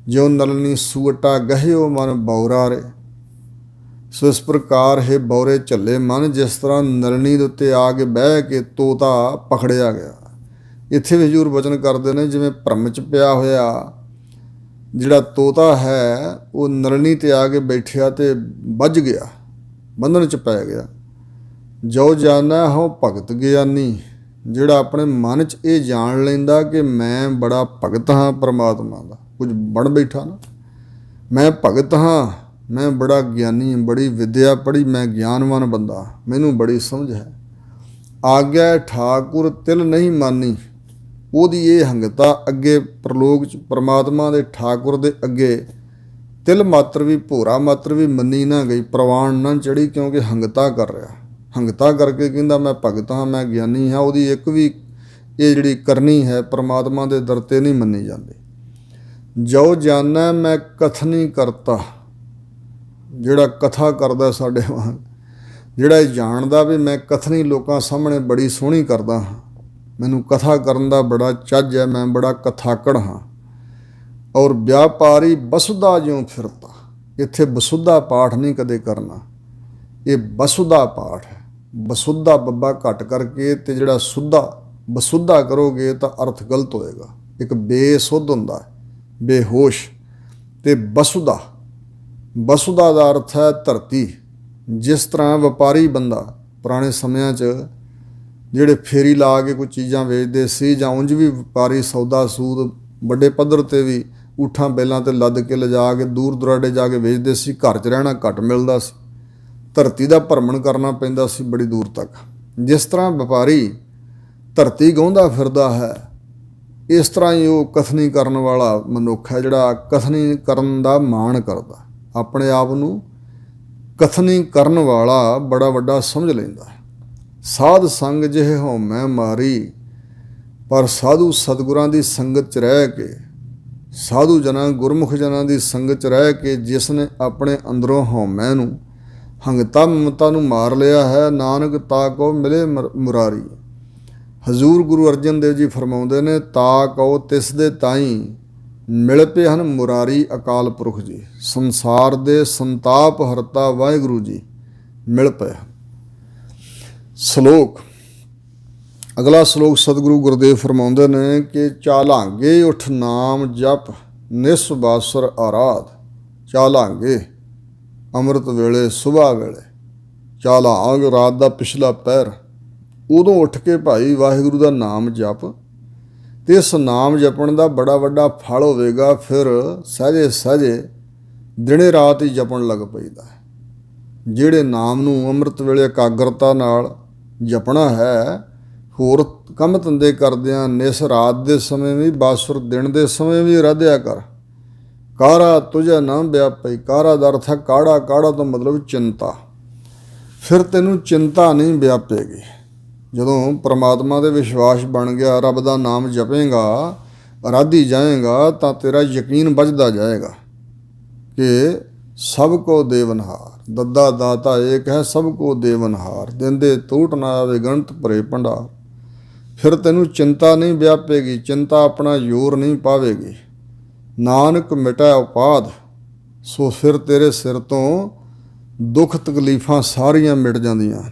ਜਿਉ ਨਲਨੀ ਸੂਅਟਾ ਗਹਿਓ ਮਨ ਬੌਰਾ ਰੇ, ਸੋ ਇਸ ਪ੍ਰਕਾਰ ਹੈ ਬੌਰੇ ਝੱਲੇ ਮਨ, ਜਿਸ ਤਰ੍ਹਾਂ ਨਲਨੀ ਦੇ ਉੱਤੇ ਆ ਕੇ ਬਹਿ ਕੇ ਤੋਤਾ ਪਕੜਿਆ ਗਿਆ। ਇੱਥੇ ਵੀ ਹਜ਼ੂਰ ਵਚਨ ਕਰਦੇ ਨੇ ਜਿਵੇਂ ਭਰਮ 'ਚ ਪਿਆ ਹੋਇਆ ਜਿਹੜਾ ਤੋਤਾ ਹੈ ਉਹ ਨਲਨੀ 'ਤੇ ਆ ਕੇ ਬੈਠਿਆ ਅਤੇ ਵੱਜ ਗਿਆ, ਬੰਧਨ 'ਚ ਪੈ ਗਿਆ। ਜੋ ਜਾਣੈ ਹਉ ਭਗਤ ਗਿਆਨੀ, ਜਿਹੜਾ ਆਪਣੇ ਮਨ 'ਚ ਇਹ ਜਾਣ ਲੈਂਦਾ ਕਿ ਮੈਂ ਬੜਾ ਭਗਤ ਹਾਂ ਪਰਮਾਤਮਾ ਦਾ, ਕੁਝ ਬਣ ਬੈਠਾ ਨਾ, ਮੈਂ ਭਗਤ ਹਾਂ, ਮੈਂ ਬੜਾ ਗਿਆਨੀ, ਬੜੀ ਵਿਦਿਆ ਪੜ੍ਹੀ, ਮੈਂ ਗਿਆਨਵਾਨ ਬੰਦਾ, ਮੈਨੂੰ ਬੜੀ ਸਮਝ ਹੈ। ਆਗਿਆ ਠਾਕੁਰ ਤਿਲ ਨਹੀਂ ਮਾਨੀ, ਉਹਦੀ ਇਹ ਹੰਗਤਾ ਅੱਗੇ ਪ੍ਰਲੋਕ 'ਚ ਪਰਮਾਤਮਾ ਦੇ ਠਾਕੁਰ ਦੇ ਅੱਗੇ ਤਿਲ ਮਾਤਰ ਵੀ, ਭੋਰਾ ਮਾਤਰ ਵੀ ਮੰਨੀ ਨਾ ਗਈ, ਪ੍ਰਵਾਨ ਨਾ ਚੜ੍ਹੀ, ਕਿਉਂਕਿ ਹੰਗਤਾ ਕਰ ਰਿਹਾ। ਹੰਗਤਾ ਕਰਕੇ ਕਹਿੰਦਾ ਮੈਂ ਭਗਤ ਹਾਂ, ਮੈਂ ਗਿਆਨੀ ਹਾਂ, ਉਹਦੀ ਇੱਕ ਵੀ ਇਹ ਜਿਹੜੀ ਕਰਨੀ ਹੈ ਪਰਮਾਤਮਾ ਦੇ ਦਰ 'ਤੇ ਨਹੀਂ ਮੰਨੀ ਜਾਂਦੀ। ਜੋ ਜਾਣੈ ਮੈਂ ਕਥਨੀ ਕਰਤਾ, ਜਿਹੜਾ ਕਥਾ ਕਰਦਾ ਸਾਡੇ ਵਾਂਗ, ਜਿਹੜਾ ਇਹ ਜਾਣਦਾ ਵੀ ਮੈਂ ਕਥਨੀ ਲੋਕਾਂ ਸਾਹਮਣੇ ਬੜੀ ਸੋਹਣੀ ਕਰਦਾ ਹਾਂ, ਮੈਨੂੰ ਕਥਾ ਕਰਨ ਦਾ ਬੜਾ ਚੱਜ ਹੈ, ਮੈਂ ਬੜਾ ਕਥਾਕੜ ਹਾਂ। ਔਰ ਵਿਆਪਾਰੀ ਬਸੁਧਾ ਜਿਉਂ ਫਿਰਤਾ, ਇੱਥੇ ਬਸੁਧਾ ਪਾਠ ਨਹੀਂ ਕਦੇ ਕਰਨਾ, ਇਹ ਬਸੁਧਾ ਪਾਠ ਹੈ। ਬਸੁਧਾ ਬੱਬਾ ਘੱਟ ਕਰਕੇ ਤੇ ਜਿਹੜਾ ਸੁੱਧਾ ਬਸੁਧਾ ਕਰੋਗੇ ਤਾਂ ਅਰਥ ਗਲਤ ਹੋਏਗਾ। ਇੱਕ ਬੇਸੁੱਧ ਹੁੰਦਾ ਹੈ, ਬੇਹੋਸ਼, ਤੇ ਬਸੁਧਾ, ਬਸੁਧਾ ਦਾ ਅਰਥ ਹੈ ਧਰਤੀ। ਜਿਸ ਤਰ੍ਹਾਂ ਵਪਾਰੀ ਬੰਦਾ ਪੁਰਾਣੇ ਸਮਿਆਂ 'ਚ ਜਿਹੜੇ ਫੇਰੀ ਲਾ ਕੇ ਕੋਈ ਚੀਜ਼ਾਂ ਵੇਚਦੇ ਸੀ, ਜਾਂ ਉਂਝ ਵੀ ਵਪਾਰੀ ਸੌਦਾ ਸੂਦ ਵੱਡੇ ਪੱਧਰ 'ਤੇ ਵੀ ਊਠਾਂ ਬੈਲਾਂ 'ਤੇ ਲੱਦ ਕੇ ਲਿਜਾ ਕੇ ਦੂਰ ਦੁਰਾਡੇ ਜਾ ਕੇ ਵੇਚਦੇ ਸੀ। ਘਰ 'ਚ ਰਹਿਣਾ ਘੱਟ ਮਿਲਦਾ ਸੀ, ਧਰਤੀ ਦਾ ਭਰਮਣ ਕਰਨਾ ਪੈਂਦਾ ਸੀ ਬੜੀ ਦੂਰ ਤੱਕ। ਜਿਸ ਤਰ੍ਹਾਂ ਵਪਾਰੀ ਧਰਤੀ ਗਾਉਂਦਾ ਫਿਰਦਾ ਹੈ, ਇਸ ਤਰ੍ਹਾਂ ਹੀ ਉਹ ਕਥਨੀ ਕਰਨ ਵਾਲਾ ਮਨੁੱਖ ਹੈ, ਜਿਹੜਾ ਕਥਨੀ ਕਰਨ ਦਾ ਮਾਣ ਕਰਦਾ, ਆਪਣੇ ਆਪ ਨੂੰ ਕਥਨੀ ਕਰਨ ਵਾਲਾ ਬੜਾ ਵੱਡਾ ਸਮਝ ਲੈਂਦਾ ਹੈ। ਸਾਧ ਸੰਗ ਜਿਹੇ ਹਉਮੈ ਮਾਰੀ, ਪਰ ਸਾਧੂ ਸਤਿਗੁਰਾਂ ਦੀ ਸੰਗਤ 'ਚ ਰਹਿ ਕੇ, ਸਾਧੂ ਜਨਾਂ ਗੁਰਮੁਖ ਜਨਾਂ ਦੀ ਸੰਗਤ 'ਚ ਰਹਿ ਕੇ ਜਿਸ ਨੇ ਆਪਣੇ ਅੰਦਰੋਂ ਹਉਮੈ ਨੂੰ, ਹੰਗਤਾ ਮਮਤਾ ਨੂੰ ਮਾਰ ਲਿਆ ਹੈ, ਨਾਨਕ ਤਾ ਕੋ ਮਿਲੇ ਮੁਰਾਰੀ। ਹਜ਼ੂਰ ਗੁਰੂ ਅਰਜਨ ਦੇਵ ਜੀ ਫਰਮਾਉਂਦੇ ਨੇ, ਤਾ ਕਉ ਤਿਸ ਦੇ ਤਾਈਂ ਮਿਲ ਪਏ ਹਨ ਮੁਰਾਰੀ ਅਕਾਲ ਪੁਰਖ ਜੀ, ਸੰਸਾਰ ਦੇ ਸੰਤਾਪ ਹਰਤਾ ਵਾਹਿਗੁਰੂ ਜੀ ਮਿਲ ਪਏ। ਸ਼ਲੋਕ, ਅਗਲਾ ਸ਼ਲੋਕ ਸਤਿਗੁਰੂ ਗੁਰਦੇਵ ਫਰਮਾਉਂਦੇ ਨੇ ਕਿ ਚਾਲਾਂਗੇ ਉਠ ਨਾਮ ਜਪ ਨਿਸ ਬਾਸਰ ਆਰਾਧ, ਚਾਲਾਂਗੇ ਅੰਮ੍ਰਿਤ ਵੇਲੇ ਸੁਬਾਹ ਵੇਲੇ, ਚਾਲਾਂਗ ਰਾਤ ਦਾ ਪਿਛਲਾ ਪਹਿਰ, ਉਦੋਂ ਉੱਠ ਕੇ ਭਾਈ ਵਾਹਿਗੁਰੂ ਦਾ ਨਾਮ ਜਪ, ਤੇ ਇਸ ਨਾਮ ਜਪਣ ਦਾ ਬੜਾ ਵੱਡਾ ਫਲ ਹੋਵੇਗਾ। ਫਿਰ ਸਹਿਜੇ ਸਹਿਜੇ ਦਿਨੇ ਰਾਤ ਹੀ ਜਪਣ ਲੱਗ ਪਈਦਾ ਹੈ। ਜਿਹੜੇ ਨਾਮ ਨੂੰ ਅੰਮ੍ਰਿਤ ਵੇਲੇ ਇਕਾਗਰਤਾ ਨਾਲ ਜਪਣਾ ਹੈ, ਹੋਰ ਕੰਮ ਧੰਦੇ ਕਰਦਿਆਂ ਨਿਸ ਰਾਤ ਦੇ ਸਮੇਂ ਵੀ, ਬਾਸੁਰ ਦਿਨ ਦੇ ਸਮੇਂ ਵੀ ਆਰਾਧਿਆ ਕਰ। ਕਾਰਾ ਤੁਝਾ ਨਾ ਵਿਆਪਈ, ਕਾਰਾ ਦਾ ਅਰਥ ਹੈ ਕਾੜਾ, ਕਾੜਾ ਤੋਂ ਮਤਲਬ ਚਿੰਤਾ। ਫਿਰ ਤੈਨੂੰ ਚਿੰਤਾ ਨਹੀਂ ਵਿਆਪੇਗੀ। ਜਦੋਂ ਪਰਮਾਤਮਾ ਦੇ ਵਿਸ਼ਵਾਸ ਬਣ ਗਿਆ, ਰੱਬ ਦਾ ਨਾਮ ਜਪੇਗਾ, ਆਰਾਧੀ ਜਾਏਗਾ, ਤਾਂ ਤੇਰਾ ਯਕੀਨ ਵੱਧਦਾ ਜਾਏਗਾ ਕਿ ਸਭ ਕੋ ਦੇਵਨਹਾਰ, ਦੱਦਾ ਦਾਤਾ ਏਕ ਹੈ, ਸਭ ਕੋ ਦੇਵਨਹਾਰ, ਦਿੰਦੇ ਟੂਟ ਨਾ ਆਵੇ ਗਣਤ ਭਰੇ ਭੰਡਾਰ। ਫਿਰ ਤੈਨੂੰ ਚਿੰਤਾ ਨਹੀਂ ਵਿਆਪੇਗੀ, ਚਿੰਤਾ ਆਪਣਾ ਜ਼ੋਰ ਨਹੀਂ ਪਾਵੇਗੀ। ਨਾਨਕ ਮਿਟੈ ਉਪਾਧ, ਸੋ ਫਿਰ ਤੇਰੇ ਸਿਰ ਤੋਂ ਦੁੱਖ ਤਕਲੀਫਾਂ ਸਾਰੀਆਂ ਮਿਟ ਜਾਂਦੀਆਂ ਹਨ।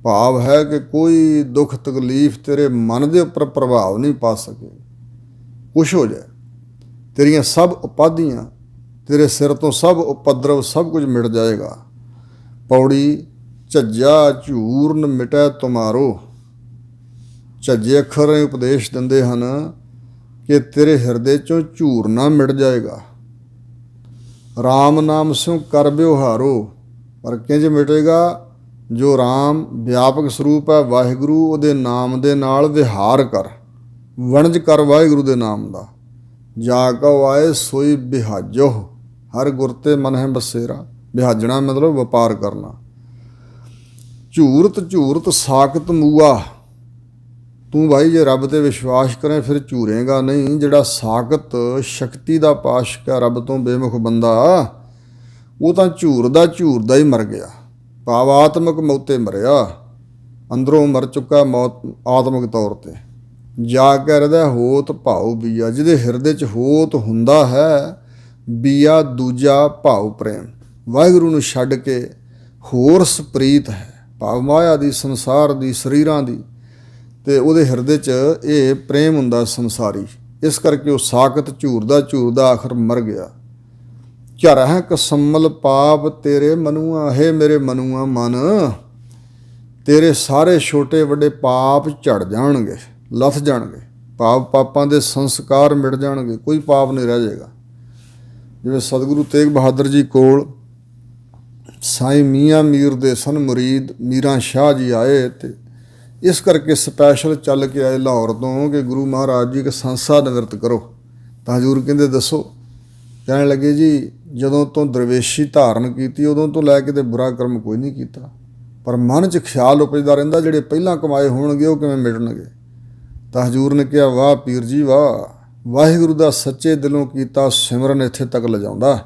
ਭਾਵ ਹੈ ਕਿ ਕੋਈ ਦੁੱਖ ਤਕਲੀਫ ਤੇਰੇ ਮਨ ਦੇ ਉੱਪਰ ਪ੍ਰਭਾਵ ਨਹੀਂ ਪਾ ਸਕੇ। ਕੁਛ ਹੋ ਜਾਏ, ਤੇਰੀਆਂ ਸਭ ਉਪਾਧੀਆਂ, ਤੇਰੇ ਸਿਰ ਤੋਂ ਸਭ ਉਪਦਰਵ, ਸਭ ਕੁਝ ਮਿਟ ਜਾਏਗਾ। ਪੌੜੀ, ਝੱਜਾ ਝੂਰਨ ਮਿਟੈ ਤੁਮਾਰੋ, ਝੱਜੇ ਅੱਖਰ ਉਪਦੇਸ਼ ਦਿੰਦੇ ਹਨ ਕਿ ਤੇਰੇ ਹਿਰਦੇ 'ਚੋਂ ਝੂਰਨਾ ਮਿਟ ਜਾਏਗਾ। ਰਾਮ ਨਾਮ ਸਿਉ ਕਰ ਵਿਵਹਾਰੋ, ਪਰ ਕਿੰਝ ਮਿਟੇਗਾ? ਜੋ ਰਾਮ ਵਿਆਪਕ ਸਰੂਪ ਹੈ ਵਾਹਿਗੁਰੂ, ਉਹਦੇ ਨਾਮ ਦੇ ਨਾਲ ਵਿਹਾਰ ਕਰ, ਵਣਜ ਕਰ ਵਾਹਿਗੁਰੂ ਦੇ ਨਾਮ ਦਾ। ਜਾ ਕਉ ਆਏ ਸੋਈ ਬਿਹਾਜੋ, ਹਰ ਗੁਰ ਤੇ ਮਨ ਹੈ ਬਸੇਰਾ। ਬਿਹਾਜਣਾ ਮਤਲਬ ਵਪਾਰ ਕਰਨਾ। ਝੂਰਤ ਝੂਰਤ ਸਾਕਤ ਮੂਆ, ਤੂੰ ਭਾਈ ਜੇ ਰੱਬ 'ਤੇ ਵਿਸ਼ਵਾਸ ਕਰੇ ਫਿਰ ਝੂਰੇਗਾ ਨਹੀਂ। ਜਿਹੜਾ ਸਾਕਤ ਸ਼ਕਤੀ ਦਾ ਪਾਸ਼ਕ ਹੈ, ਰੱਬ ਤੋਂ ਬੇਮੁਖ ਬੰਦਾ, ਉਹ ਤਾਂ ਝੂਰਦਾ ਝੂਰਦਾ ਹੀ ਮਰ ਗਿਆ, ਭਾਵ ਆਤਮਕ ਮੌਤੇ ਮਰਿਆ। ਅੰਦਰੋਂ ਮਰ ਚੁੱਕਾ ਮੌਤ ਆਤਮਿਕ ਤੌਰ 'ਤੇ। ਜਾ ਕੇ ਹਿਰਦੈ ਹੋਤ ਭਾਉ ਬੀਆ, ਜਿਹਦੇ ਹਿਰਦੇ 'ਚ ਹੋਤ ਹੁੰਦਾ ਹੈ ਬੀਆ ਦੂਜਾ ਭਾਉ ਪ੍ਰੇਮ, ਵਾਹਿਗੁਰੂ ਨੂੰ ਛੱਡ ਕੇ ਹੋਰ ਸਪ੍ਰੀਤ ਹੈ, ਭਾਵ ਮਾਇਆ ਦੀ, ਸੰਸਾਰ ਦੀ, ਸਰੀਰਾਂ ਦੀ, ਅਤੇ ਉਹਦੇ ਹਿਰਦੇ 'ਚ ਇਹ ਪ੍ਰੇਮ ਹੁੰਦਾ ਸੰਸਾਰੀ। ਇਸ ਕਰਕੇ ਉਹ ਸਾਕਤ ਝੂਰਦਾ ਝੂਰਦਾ ਆਖਰ ਮਰ ਗਿਆ। ਝਰਹਿ ਕਸੰਮਲ ਪਾਪ ਤੇਰੇ ਮਨੂਆ, ਹੇ ਮੇਰੇ ਮਨੂਆ ਮਨ, ਤੇਰੇ ਸਾਰੇ ਛੋਟੇ ਵੱਡੇ ਪਾਪ ਝੜ ਜਾਣਗੇ, ਲੱਥ ਜਾਣਗੇ। ਪਾਪਾਂ ਦੇ ਸੰਸਕਾਰ ਮਿਟ ਜਾਣਗੇ, ਕੋਈ ਪਾਪ ਨਹੀਂ ਰਹਿ ਜਾਏਗਾ। ਜਿਵੇਂ ਸਤਿਗੁਰੂ ਤੇਗ ਬਹਾਦਰ ਜੀ ਕੋਲ ਸਾਈਂ ਮੀਆਂ ਮੀਰ ਦੇ ਸਨ ਮੁਰੀਦ ਮੀਰਾਂ ਸ਼ਾਹ ਜੀ ਆਏ, ਅਤੇ ਇਸ ਕਰਕੇ ਸਪੈਸ਼ਲ ਚੱਲ ਕੇ ਆਏ ਲਾਹੌਰ ਤੋਂ ਕਿ ਗੁਰੂ ਮਹਾਰਾਜ ਜੀ ਇੱਕ ਸੰਸਾ ਨਿਵਰਤ ਕਰੋ। ਤਾਂ ਹਜ਼ੂਰ ਕਹਿੰਦੇ ਦੱਸੋ। ਕਹਿਣ ਲੱਗੇ ਜੀ ਜਦੋਂ ਤੋਂ ਦਰਵੇਸ਼ੀ ਧਾਰਨ ਕੀਤੀ ਉਦੋਂ ਤੋਂ ਲੈ ਕੇ ਤੇ ਬੁਰਾ ਕਰਮ ਕੋਈ ਨਹੀਂ ਕੀਤਾ, ਪਰ ਮਨ 'ਚ ਖਿਆਲ ਉਪਜਦਾ ਰਹਿੰਦਾ ਜਿਹੜੇ ਪਹਿਲਾਂ ਕਮਾਏ ਹੋਣਗੇ ਉਹ ਕਿਵੇਂ ਮਿਟਣਗੇ। ਤਾਂ ਹਜ਼ੂਰ ਨੇ ਕਿਹਾ ਵਾਹ ਪੀਰ ਜੀ ਵਾਹ, ਵਾਹਿਗੁਰੂ ਦਾ ਸੱਚੇ ਦਿਲੋਂ ਕੀਤਾ ਸਿਮਰਨ ਇੱਥੇ ਤੱਕ ਲਿਜਾਉਂਦਾ।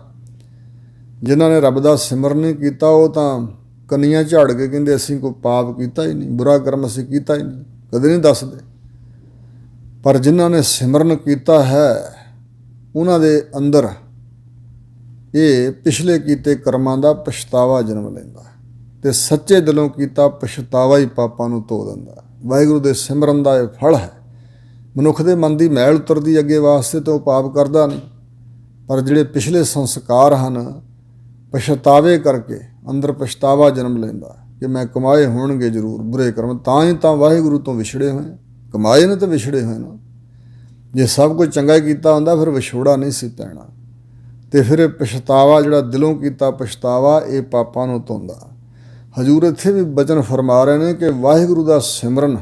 ਜਿਨ੍ਹਾਂ ਨੇ ਰੱਬ ਦਾ ਸਿਮਰਨ ਨਹੀਂ ਕੀਤਾ ਉਹ ਤਾਂ ਕੰਨੀਆਂ ਝਾੜ ਕੇ ਕਹਿੰਦੇ ਅਸੀਂ ਕੋਈ ਪਾਪ ਕੀਤਾ ਹੀ ਨਹੀਂ, ਬੁਰਾ ਕਰਮ ਅਸੀਂ ਕੀਤਾ ਹੀ ਨਹੀਂ, ਕਦੇ ਨਹੀਂ ਦੱਸਦੇ। ਪਰ ਜਿਨ੍ਹਾਂ ਨੇ ਸਿਮਰਨ ਕੀਤਾ ਹੈ ਉਹਨਾਂ ਦੇ ਅੰਦਰ ਇਹ ਪਿਛਲੇ ਕੀਤੇ ਕਰਮਾਂ ਦਾ ਪਛਤਾਵਾ ਜਨਮ ਲੈਂਦਾ, ਅਤੇ ਸੱਚੇ ਦਿਲੋਂ ਕੀਤਾ ਪਛਤਾਵਾ ਹੀ ਪਾਪਾਂ ਨੂੰ ਧੋ ਦਿੰਦਾ। ਵਾਹਿਗੁਰੂ ਦੇ ਸਿਮਰਨ ਦਾ ਇਹ ਫਲ ਹੈ। ਮਨੁੱਖ ਦੇ ਮਨ ਦੀ ਮੈਲ ਉਤਰਦੀ ਅੱਗੇ ਵਾਸਤੇ ਤਾਂ ਉਹ ਪਾਪ ਕਰਦਾ ਨਹੀਂ, ਪਰ ਜਿਹੜੇ ਪਿਛਲੇ ਸੰਸਕਾਰ ਹਨ ਪਛਤਾਵੇ ਕਰਕੇ ਅੰਦਰ ਪਛਤਾਵਾ ਜਨਮ ਲੈਂਦਾ ਕਿ ਮੈਂ ਕਮਾਏ ਹੋਣਗੇ ਜ਼ਰੂਰ ਬੁਰੇ ਕਰਮ, ਤਾਂ ਹੀ ਤਾਂ ਵਾਹਿਗੁਰੂ ਤੋਂ ਵਿਛੜੇ ਹੋਏ, ਕਮਾਏ ਨੇ ਤਾਂ ਵਿਛੜੇ ਹੋਏ ਨਾ। ਜੇ ਸਭ ਕੁਝ ਚੰਗਾ ਹੀ ਕੀਤਾ ਹੁੰਦਾ ਫਿਰ ਵਿਛੋੜਾ ਨਹੀਂ ਸੀ ਪੈਣਾ। ਅਤੇ ਫਿਰ ਇਹ ਪਛਤਾਵਾ ਜਿਹੜਾ ਦਿਲੋਂ ਕੀਤਾ ਪਛਤਾਵਾ ਇਹ ਪਾਪਾਂ ਨੂੰ ਧੋਂਦਾ। ਹਜ਼ੂਰ ਇੱਥੇ ਵੀ ਬਚਨ ਫਰਮਾ ਰਹੇ ਨੇ ਕਿ ਵਾਹਿਗੁਰੂ ਦਾ ਸਿਮਰਨ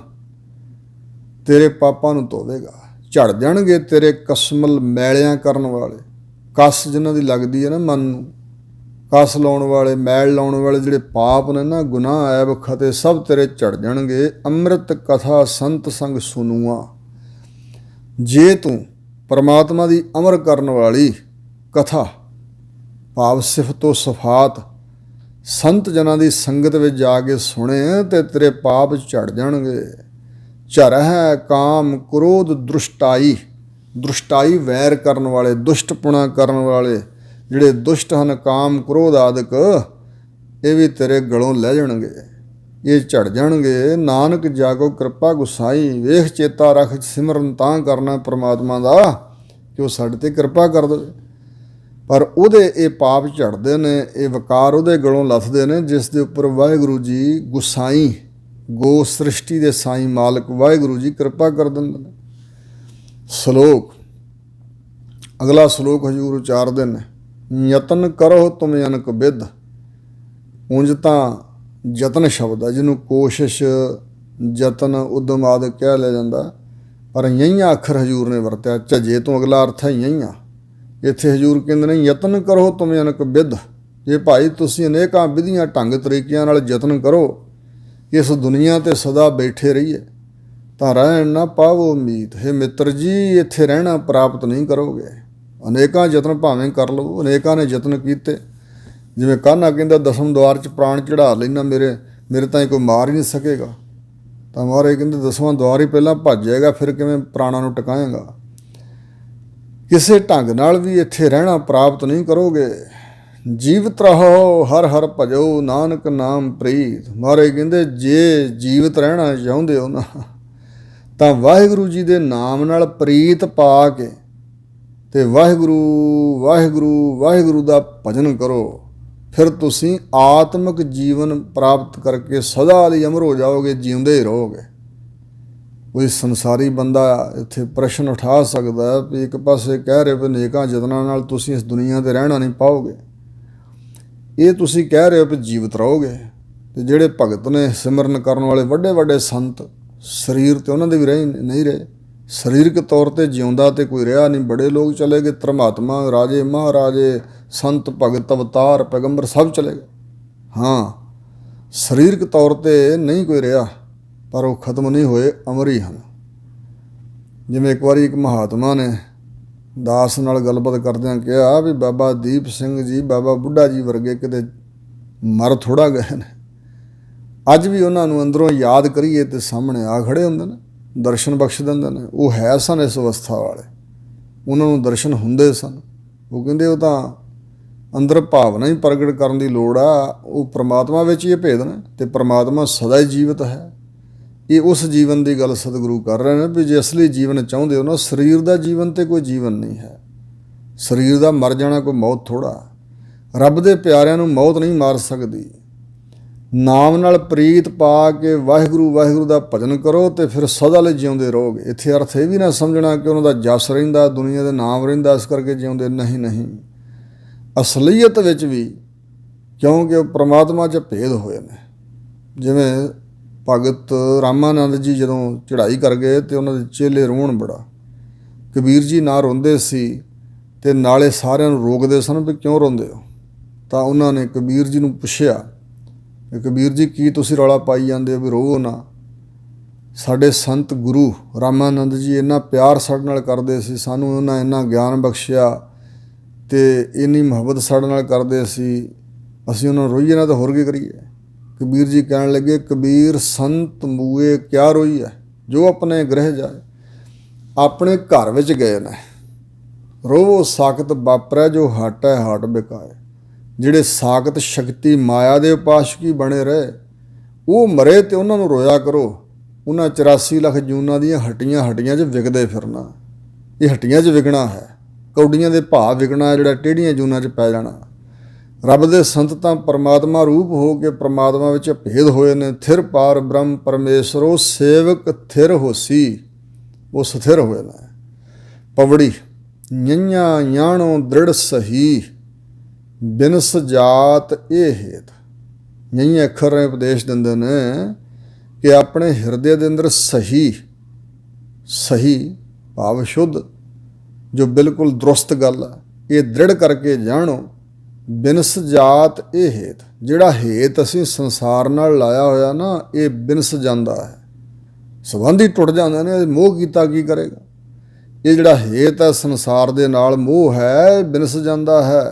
ਤੇਰੇ ਪਾਪਾਂ ਨੂੰ ਧੋਵੇਗਾ, ਝੜ ਜਾਣਗੇ ਤੇਰੇ ਕਸਮਲ ਮੈਲਿਆਂ ਕਰਨ ਵਾਲੇ। ਕਸ ਜਿਨ੍ਹਾਂ ਦੀ ਲੱਗਦੀ ਹੈ ਨਾ ਮਨ ਨੂੰ, ਕਸ ਲਾਉਣ ਵਾਲੇ, ਮੈਲ ਲਾਉਣ ਵਾਲੇ ਜਿਹੜੇ ਪਾਪ ਨੇ ਨਾ, ਗੁਨਾਹ ਐਬ ਖਤੇ ਸਭ ਤੇਰੇ ਝੜ ਜਾਣਗੇ। ਅੰਮ੍ਰਿਤ ਕਥਾ ਸੰਤ ਸੰਗ ਸੁਨੂਆ, ਜੇ ਤੂੰ ਪਰਮਾਤਮਾ ਦੀ ਅਮਰ ਕਰਨ ਵਾਲੀ ਕਥਾ ਭਾਵ ਸਿਫਤੋ ਸਫਾਤ ਸੰਤ ਜਨਾਂ ਦੀ ਸੰਗਤ ਵਿੱਚ ਜਾ ਕੇ ਸੁਣੇ ਤੇ ਤੇਰੇ ਪਾਪ ਝੜ ਜਾਣਗੇ। ਝਰਹਿ ਕਾਮ ਕ੍ਰੋਧ ਦ੍ਰਿਸ਼ਟਾਈ, ਦ੍ਰਿਸ਼ਟਾਈ ਵੈਰ ਕਰਨ ਵਾਲੇ, ਦੁਸ਼ਟਪੁਣਾ ਕਰਨ ਵਾਲੇ ਜਿਹੜੇ ਦੁਸ਼ਟ ਹਨ, ਕਾਮ ਕ੍ਰੋਧ ਆਦਿਕ, ਇਹ ਵੀ ਤੇਰੇ ਗਲੋਂ ਲੈ ਜਾਣਗੇ, ਇਹ ਝੜ ਜਾਣਗੇ। ਨਾਨਕ ਜਾਗੋ ਕਿਰਪਾ ਗੁਸਾਈ, ਵੇਖ ਚੇਤਾ ਰੱਖ ਸਿਮਰਨ ਤਾਂ ਕਰਨਾ ਪਰਮਾਤਮਾ ਦਾ ਕਿ ਉਹ ਸਾਡੇ 'ਤੇ ਕਿਰਪਾ ਕਰ ਦੇਵੇ। ਪਰ ਉਹਦੇ ਇਹ ਪਾਪ ਝੜਦੇ ਨੇ, ਇਹ ਵਿਕਾਰ ਉਹਦੇ ਗਲੋਂ ਲੱਥਦੇ ਨੇ ਜਿਸ ਦੇ ਉੱਪਰ ਵਾਹਿਗੁਰੂ ਜੀ ਗੁਸਾਈ, ਗੋ ਸ੍ਰਿਸ਼ਟੀ ਦੇ ਸਾਈਂ ਮਾਲਕ ਵਾਹਿਗੁਰੂ ਜੀ ਕਿਰਪਾ ਕਰ ਦਿੰਦੇ ਨੇ। ਸ਼ਲੋਕ, ਅਗਲਾ ਸ਼ਲੋਕ ਹਜ਼ੂਰ ਉਚਾਰਦੇ ਨੇ, ਯਤਨ ਕਰੋ ਤੁਮ ਅਨਕ ਬਿਧ। ਉਂਝ ਤਾਂ ਯਤਨ ਸ਼ਬਦ ਆ ਜਿਹਨੂੰ ਕੋਸ਼ਿਸ਼, ਯਤਨ, ਉਦਮ ਆਦਿ ਕਹਿ ਲਿਆ ਜਾਂਦਾ, ਪਰ ਯਈਆਂ ਅੱਖਰ ਹਜ਼ੂਰ ਨੇ ਵਰਤਿਆ। ਝੱਜੇ ਤੋਂ ਅਗਲਾ ਅਰਥ ਹੈ ਯਈਆਂ। ਇੱਥੇ ਹਜ਼ੂਰ ਕਹਿੰਦੇ ਨੇ ਯਤਨ ਕਰੋ ਤੁਮ ਅਨਕ ਬਿਧ। ਜੇ ਭਾਈ ਤੁਸੀਂ ਅਨੇਕਾਂ ਵਿਧੀਆਂ ਢੰਗ ਤਰੀਕਿਆਂ ਨਾਲ ਯਤਨ ਕਰੋ ਕਿ ਇਸ ਦੁਨੀਆ 'ਤੇ ਸਦਾ ਬੈਠੇ ਰਹੀਏ ਤਾਂ ਰਹਿਣ ਨਾ ਪਾਵੋ ਉਮੀਦ। ਹੇ ਮਿੱਤਰ ਜੀ ਇੱਥੇ ਰਹਿਣਾ ਪ੍ਰਾਪਤ ਨਹੀਂ ਕਰੋਗੇ। ਅਨੇਕਾਂ ਯਤਨ ਭਾਵੇਂ ਕਰ ਲਵੋ, ਅਨੇਕਾਂ ਨੇ ਯਤਨ ਕੀਤੇ। ਜਿਵੇਂ ਕਾਹਨਾ ਕਹਿੰਦਾ ਦਸਮ ਦੁਆਰ 'ਚ ਪ੍ਰਾਣ ਚੜ੍ਹਾ ਲੈਣਾ, ਮੇਰੇ ਤਾਂ ਕੋਈ ਮਾਰ ਹੀ ਨਹੀਂ ਸਕੇਗਾ। ਤਾਂ ਮਹਾਰਾਜ ਕਹਿੰਦੇ ਦਸਵਾਂ ਦੁਆਰ ਹੀ ਪਹਿਲਾਂ ਭੱਜ ਜਾਏਗਾ, ਫਿਰ ਕਿਵੇਂ ਪ੍ਰਾਣਾਂ ਨੂੰ ਟਿਕਾਏਗਾ। ਕਿਸੇ ਢੰਗ ਨਾਲ ਵੀ ਇੱਥੇ ਰਹਿਣਾ ਪ੍ਰਾਪਤ ਨਹੀਂ ਕਰੋਗੇ। ਜੀਵਤ ਰਹੋ ਹਰ ਹਰ ਭਜੋ, ਨਾਨਕ ਨਾਮ ਪ੍ਰੀਤ। ਮਹਾਰਾਜ ਕਹਿੰਦੇ ਜੇ ਜੀਵਤ ਰਹਿਣਾ ਚਾਹੁੰਦੇ ਹੋ ਨਾ ਤਾਂ ਵਾਹਿਗੁਰੂ ਜੀ ਦੇ ਨਾਮ ਨਾਲ ਪ੍ਰੀਤ ਪਾ ਕੇ ਅਤੇ ਵਾਹਿਗੁਰੂ ਵਾਹਿਗੁਰੂ ਵਾਹਿਗੁਰੂ ਦਾ ਭਜਨ ਕਰੋ। ਫਿਰ ਤੁਸੀਂ ਆਤਮਿਕ ਜੀਵਨ ਪ੍ਰਾਪਤ ਕਰਕੇ ਸਦਾ ਲਈ ਅਮਰ ਹੋ ਜਾਓਗੇ, ਜਿਉਂਦੇ ਹੀ ਰਹੋਗੇ। ਕੋਈ ਸੰਸਾਰੀ ਬੰਦਾ ਇੱਥੇ ਪ੍ਰਸ਼ਨ ਉਠਾ ਸਕਦਾ ਵੀ ਇੱਕ ਪਾਸੇ ਕਹਿ ਰਹੇ ਹੋ ਅਨੇਕਾਂ ਯਤਨਾਂ ਨਾਲ ਤੁਸੀਂ ਇਸ ਦੁਨੀਆ 'ਤੇ ਰਹਿਣਾ ਨਹੀਂ ਪਾਓਗੇ, ਇਹ ਤੁਸੀਂ ਕਹਿ ਰਹੇ ਹੋ ਵੀ ਜੀਵਤ ਰਹੋਗੇ। ਅਤੇ ਜਿਹੜੇ ਭਗਤ ਨੇ ਸਿਮਰਨ ਕਰਨ ਵਾਲੇ ਵੱਡੇ ਵੱਡੇ ਸੰਤ, ਸਰੀਰ ਤੇ ਉਹਨਾਂ ਦੇ ਵੀ ਨਹੀਂ ਰਹੇ, ਸਰੀਰਕ ਤੌਰ 'ਤੇ ਜਿਉਂਦਾ ਤੇ ਕੋਈ ਰਿਹਾ ਨਹੀਂ। ਬੜੇ ਲੋਕ ਚਲੇ ਗਏ, ਧਰਮਾਤਮਾ, ਰਾਜੇ ਮਹਾਰਾਜੇ, ਸੰਤ ਭਗਤ, ਅਵਤਾਰ, ਪੈਗੰਬਰ ਸਭ ਚਲੇ ਗਏ। ਹਾਂ, ਸਰੀਰਕ ਤੌਰ 'ਤੇ ਨਹੀਂ ਕੋਈ ਰਿਹਾ, ਪਰ ਉਹ ਖਤਮ ਨਹੀਂ ਹੋਏ, ਅਮਰ ਹੀ ਹਨ। ਜਿਵੇਂ ਇੱਕ ਵਾਰੀ ਇੱਕ ਮਹਾਤਮਾ ਨੇ ਦਾਸ ਨਾਲ ਗੱਲਬਾਤ ਕਰਦਿਆਂ ਕਿਹਾ ਵੀ ਬਾਬਾ ਦੀਪ ਸਿੰਘ ਜੀ, ਬਾਬਾ ਬੁੱਢਾ ਜੀ ਵਰਗੇ ਕਿਤੇ ਮਰ ਥੋੜ੍ਹਾ ਗਏ ਨੇ, ਅੱਜ ਵੀ ਉਹਨਾਂ ਨੂੰ ਅੰਦਰੋਂ ਯਾਦ ਕਰੀਏ ਤੇ ਸਾਹਮਣੇ ਆ ਖੜੇ ਹੁੰਦੇ ਨੇ, ਦਰਸ਼ਨ ਬਖਸ਼ ਦਿੰਦੇ ਨੇ। ਉਹ ਹੈ ਸਨ ਇਸ ਅਵਸਥਾ ਵਾਲੇ, ਉਹਨਾਂ ਨੂੰ ਦਰਸ਼ਨ ਹੁੰਦੇ ਸਨ। ਉਹ ਕਹਿੰਦੇ ਉਹ ਤਾਂ ਅੰਦਰ ਭਾਵਨਾ ਹੀ ਪ੍ਰਗਟ ਕਰਨ ਦੀ ਲੋੜ ਆ, ਉਹ ਪ੍ਰਮਾਤਮਾ ਵਿੱਚ ਹੀ ਇਹ ਭੇਦ ਨੇ ਅਤੇ ਪ੍ਰਮਾਤਮਾ ਸਦਾ ਹੀ ਜੀਵਤ ਹੈ। ਇਹ ਉਸ ਜੀਵਨ ਦੀ ਗੱਲ ਸਤਿਗੁਰੂ ਕਰ ਰਹੇ ਨੇ ਵੀ ਜੇ ਅਸਲੀ ਜੀਵਨ ਚਾਹੁੰਦੇ ਹੋ ਨਾ, ਸਰੀਰ ਦਾ ਜੀਵਨ ਤੇ ਕੋਈ ਜੀਵਨ ਨਹੀਂ ਹੈ। ਸਰੀਰ ਦਾ ਮਰ ਜਾਣਾ ਕੋਈ ਮੌਤ ਥੋੜ੍ਹਾ। ਰੱਬ ਦੇ ਪਿਆਰਿਆਂ ਨੂੰ ਮੌਤ ਨਹੀਂ ਮਾਰ ਸਕਦੀ। ਨਾਮ ਨਾਲ ਪ੍ਰੀਤ ਪਾ ਕੇ ਵਾਹਿਗੁਰੂ ਵਾਹਿਗੁਰੂ ਦਾ ਭਜਨ ਕਰੋ ਅਤੇ ਫਿਰ ਸਦਾ ਲਈ ਜਿਉਂਦੇ ਰਹੋਗੇ। ਇੱਥੇ ਅਰਥ ਇਹ ਵੀ ਨਾ ਸਮਝਣਾ ਕਿ ਉਹਨਾਂ ਦਾ ਜਸ ਰਹਿੰਦਾ, ਦੁਨੀਆ ਦੇ ਨਾਮ ਰਹਿੰਦਾ, ਇਸ ਕਰਕੇ ਜਿਉਂਦੇ। ਨਹੀਂ ਨਹੀਂ, ਅਸਲੀਅਤ ਵਿੱਚ ਵੀ, ਕਿਉਂਕਿ ਉਹ ਪ੍ਰਮਾਤਮਾ 'ਚ ਭੇਦ ਹੋਏ ਨੇ। ਜਿਵੇਂ ਭਗਤ ਰਾਮਾਨੰਦ ਜੀ ਜਦੋਂ ਚੜ੍ਹਾਈ ਕਰ ਗਏ ਅਤੇ ਉਹਨਾਂ ਦੇ ਚੇਲੇ ਰੋਣ ਬੜਾ। ਕਬੀਰ ਜੀ ਨਾ ਰੋਂਦੇ ਸੀ ਅਤੇ ਨਾਲੇ ਸਾਰਿਆਂ ਨੂੰ ਰੋਕਦੇ ਸਨ ਵੀ ਕਿਉਂ ਰੋਂਦੇ ਹੋ। ਤਾਂ ਉਹਨਾਂ ਨੇ ਕਬੀਰ ਜੀ ਨੂੰ ਪੁੱਛਿਆ ਕਿ ਕਬੀਰ ਜੀ ਕੀ ਤੁਸੀਂ ਰੌਲਾ ਪਾਈ ਜਾਂਦੇ ਹੋ ਵੀ ਰੋਵੋ ਨਾ। ਸਾਡੇ ਸੰਤ ਗੁਰੂ ਰਾਮਾਨੰਦ ਜੀ ਇੰਨਾ ਪਿਆਰ ਸਾਡੇ ਨਾਲ ਕਰਦੇ ਸੀ, ਸਾਨੂੰ ਉਹਨਾਂ ਇੰਨਾ ਗਿਆਨ ਬਖਸ਼ਿਆ ਅਤੇ ਇੰਨੀ ਮੁਹੱਬਤ ਸਾਡੇ ਨਾਲ ਕਰਦੇ ਸੀ, ਅਸੀਂ ਉਹਨਾਂ ਨੂੰ ਰੋਈਏ ਨਾ ਤਾਂ ਹੋਰ ਕੀ ਕਰੀਏ। ਕਬੀਰ ਜੀ ਕਹਿਣ ਲੱਗੇ, ਕਬੀਰ ਸੰਤ ਮੂਏ ਕਿਆ ਰੋਈ ਹੈ, ਜੋ ਆਪਣੇ ਗ੍ਰਹਿ ਜਾਏ। ਆਪਣੇ ਘਰ ਵਿੱਚ ਗਏ ਨੇ। ਰੋਵੋ ਸਾਕਤ ਵਾਪਰੈ, ਜੋ ਹਟ ਹੈ ਹਟ ਬਿਕਾਏ। ਜਿਹੜੇ ਸਾਕਤ ਸ਼ਕਤੀ ਮਾਇਆ ਦੇ ਉਪਾਸ਼ਕੀ ਬਣੇ ਰਹੇ, ਉਹ ਮਰੇ ਅਤੇ ਉਹਨਾਂ ਨੂੰ ਰੋਇਆ ਕਰੋ। ਉਹਨਾਂ 84 ਲੱਖ ਜੂਨਾਂ ਦੀਆਂ ਹੱਟੀਆਂ 'ਚ ਵਿਕਦੇ ਫਿਰਨਾ। ਇਹ ਹੱਟੀਆਂ 'ਚ ਵਿਕਣਾ ਹੈ, ਕੌਡੀਆਂ ਦੇ ਭਾਅ ਵਿਕਣਾ, ਜਿਹੜਾ ਟੇਢੀਆਂ ਜੂਨਾਂ 'ਚ ਪੈ ਜਾਣਾ। ਰੱਬ ਦੇ ਸੰਤ ਤਾਂ ਪਰਮਾਤਮਾ ਰੂਪ ਹੋ ਕੇ ਪ੍ਰਮਾਤਮਾ ਵਿੱਚ ਭੇਦ ਹੋਏ ਨੇ। ਥਿਰ ਪਾਰ ਬ੍ਰਹਮ ਪਰਮੇਸ਼ਰੋ ਸੇਵਕ ਥਿਰ ਹੋਸੀ, ਉਹ ਸਥਿਰ ਹੋਏ ਨੇ। ਪਵੜੀ ਨਿਆਂ ਯਾਣੋ ਦ੍ਰਿੜ ਸਹੀ, ਬਿਨਸ ਜਾਤ ਇਹ ਹੇਤ। ਨਿਆਂ ਅੱਖਰ ਨੇ ਉਪਦੇਸ਼ ਦਿੰਦੇ ਨੇ ਕਿ ਆਪਣੇ ਹਿਰਦੇ ਦੇ ਅੰਦਰ ਸਹੀ ਭਾਵ ਸ਼ੁੱਧ, ਜੋ ਬਿਲਕੁਲ ਦਰੁਸਤ ਗੱਲ ਹੈ, ਇਹ ਦ੍ਰਿੜ ਕਰਕੇ ਜਾਣੋ। ਬਿਨਸ ਜਾਤ ਇਹ ਹੇਤ, ਜਿਹੜਾ ਹੇਤ ਅਸੀਂ ਸੰਸਾਰ ਨਾਲ ਲਾਇਆ ਹੋਇਆ ਨਾ, ਇਹ ਬਿਨਸ ਜਾਂਦਾ ਹੈ। ਸੰਬੰਧ ਹੀ ਟੁੱਟ ਜਾਂਦੇ ਨੇ। ਮੋਹ ਕੀਤਾ ਕੀ ਕਰੇਗਾ। ਇਹ ਜਿਹੜਾ ਹੇਤ ਹੈ ਸੰਸਾਰ ਦੇ ਨਾਲ, ਮੋਹ ਹੈ, ਬਿਨਸ ਜਾਂਦਾ ਹੈ।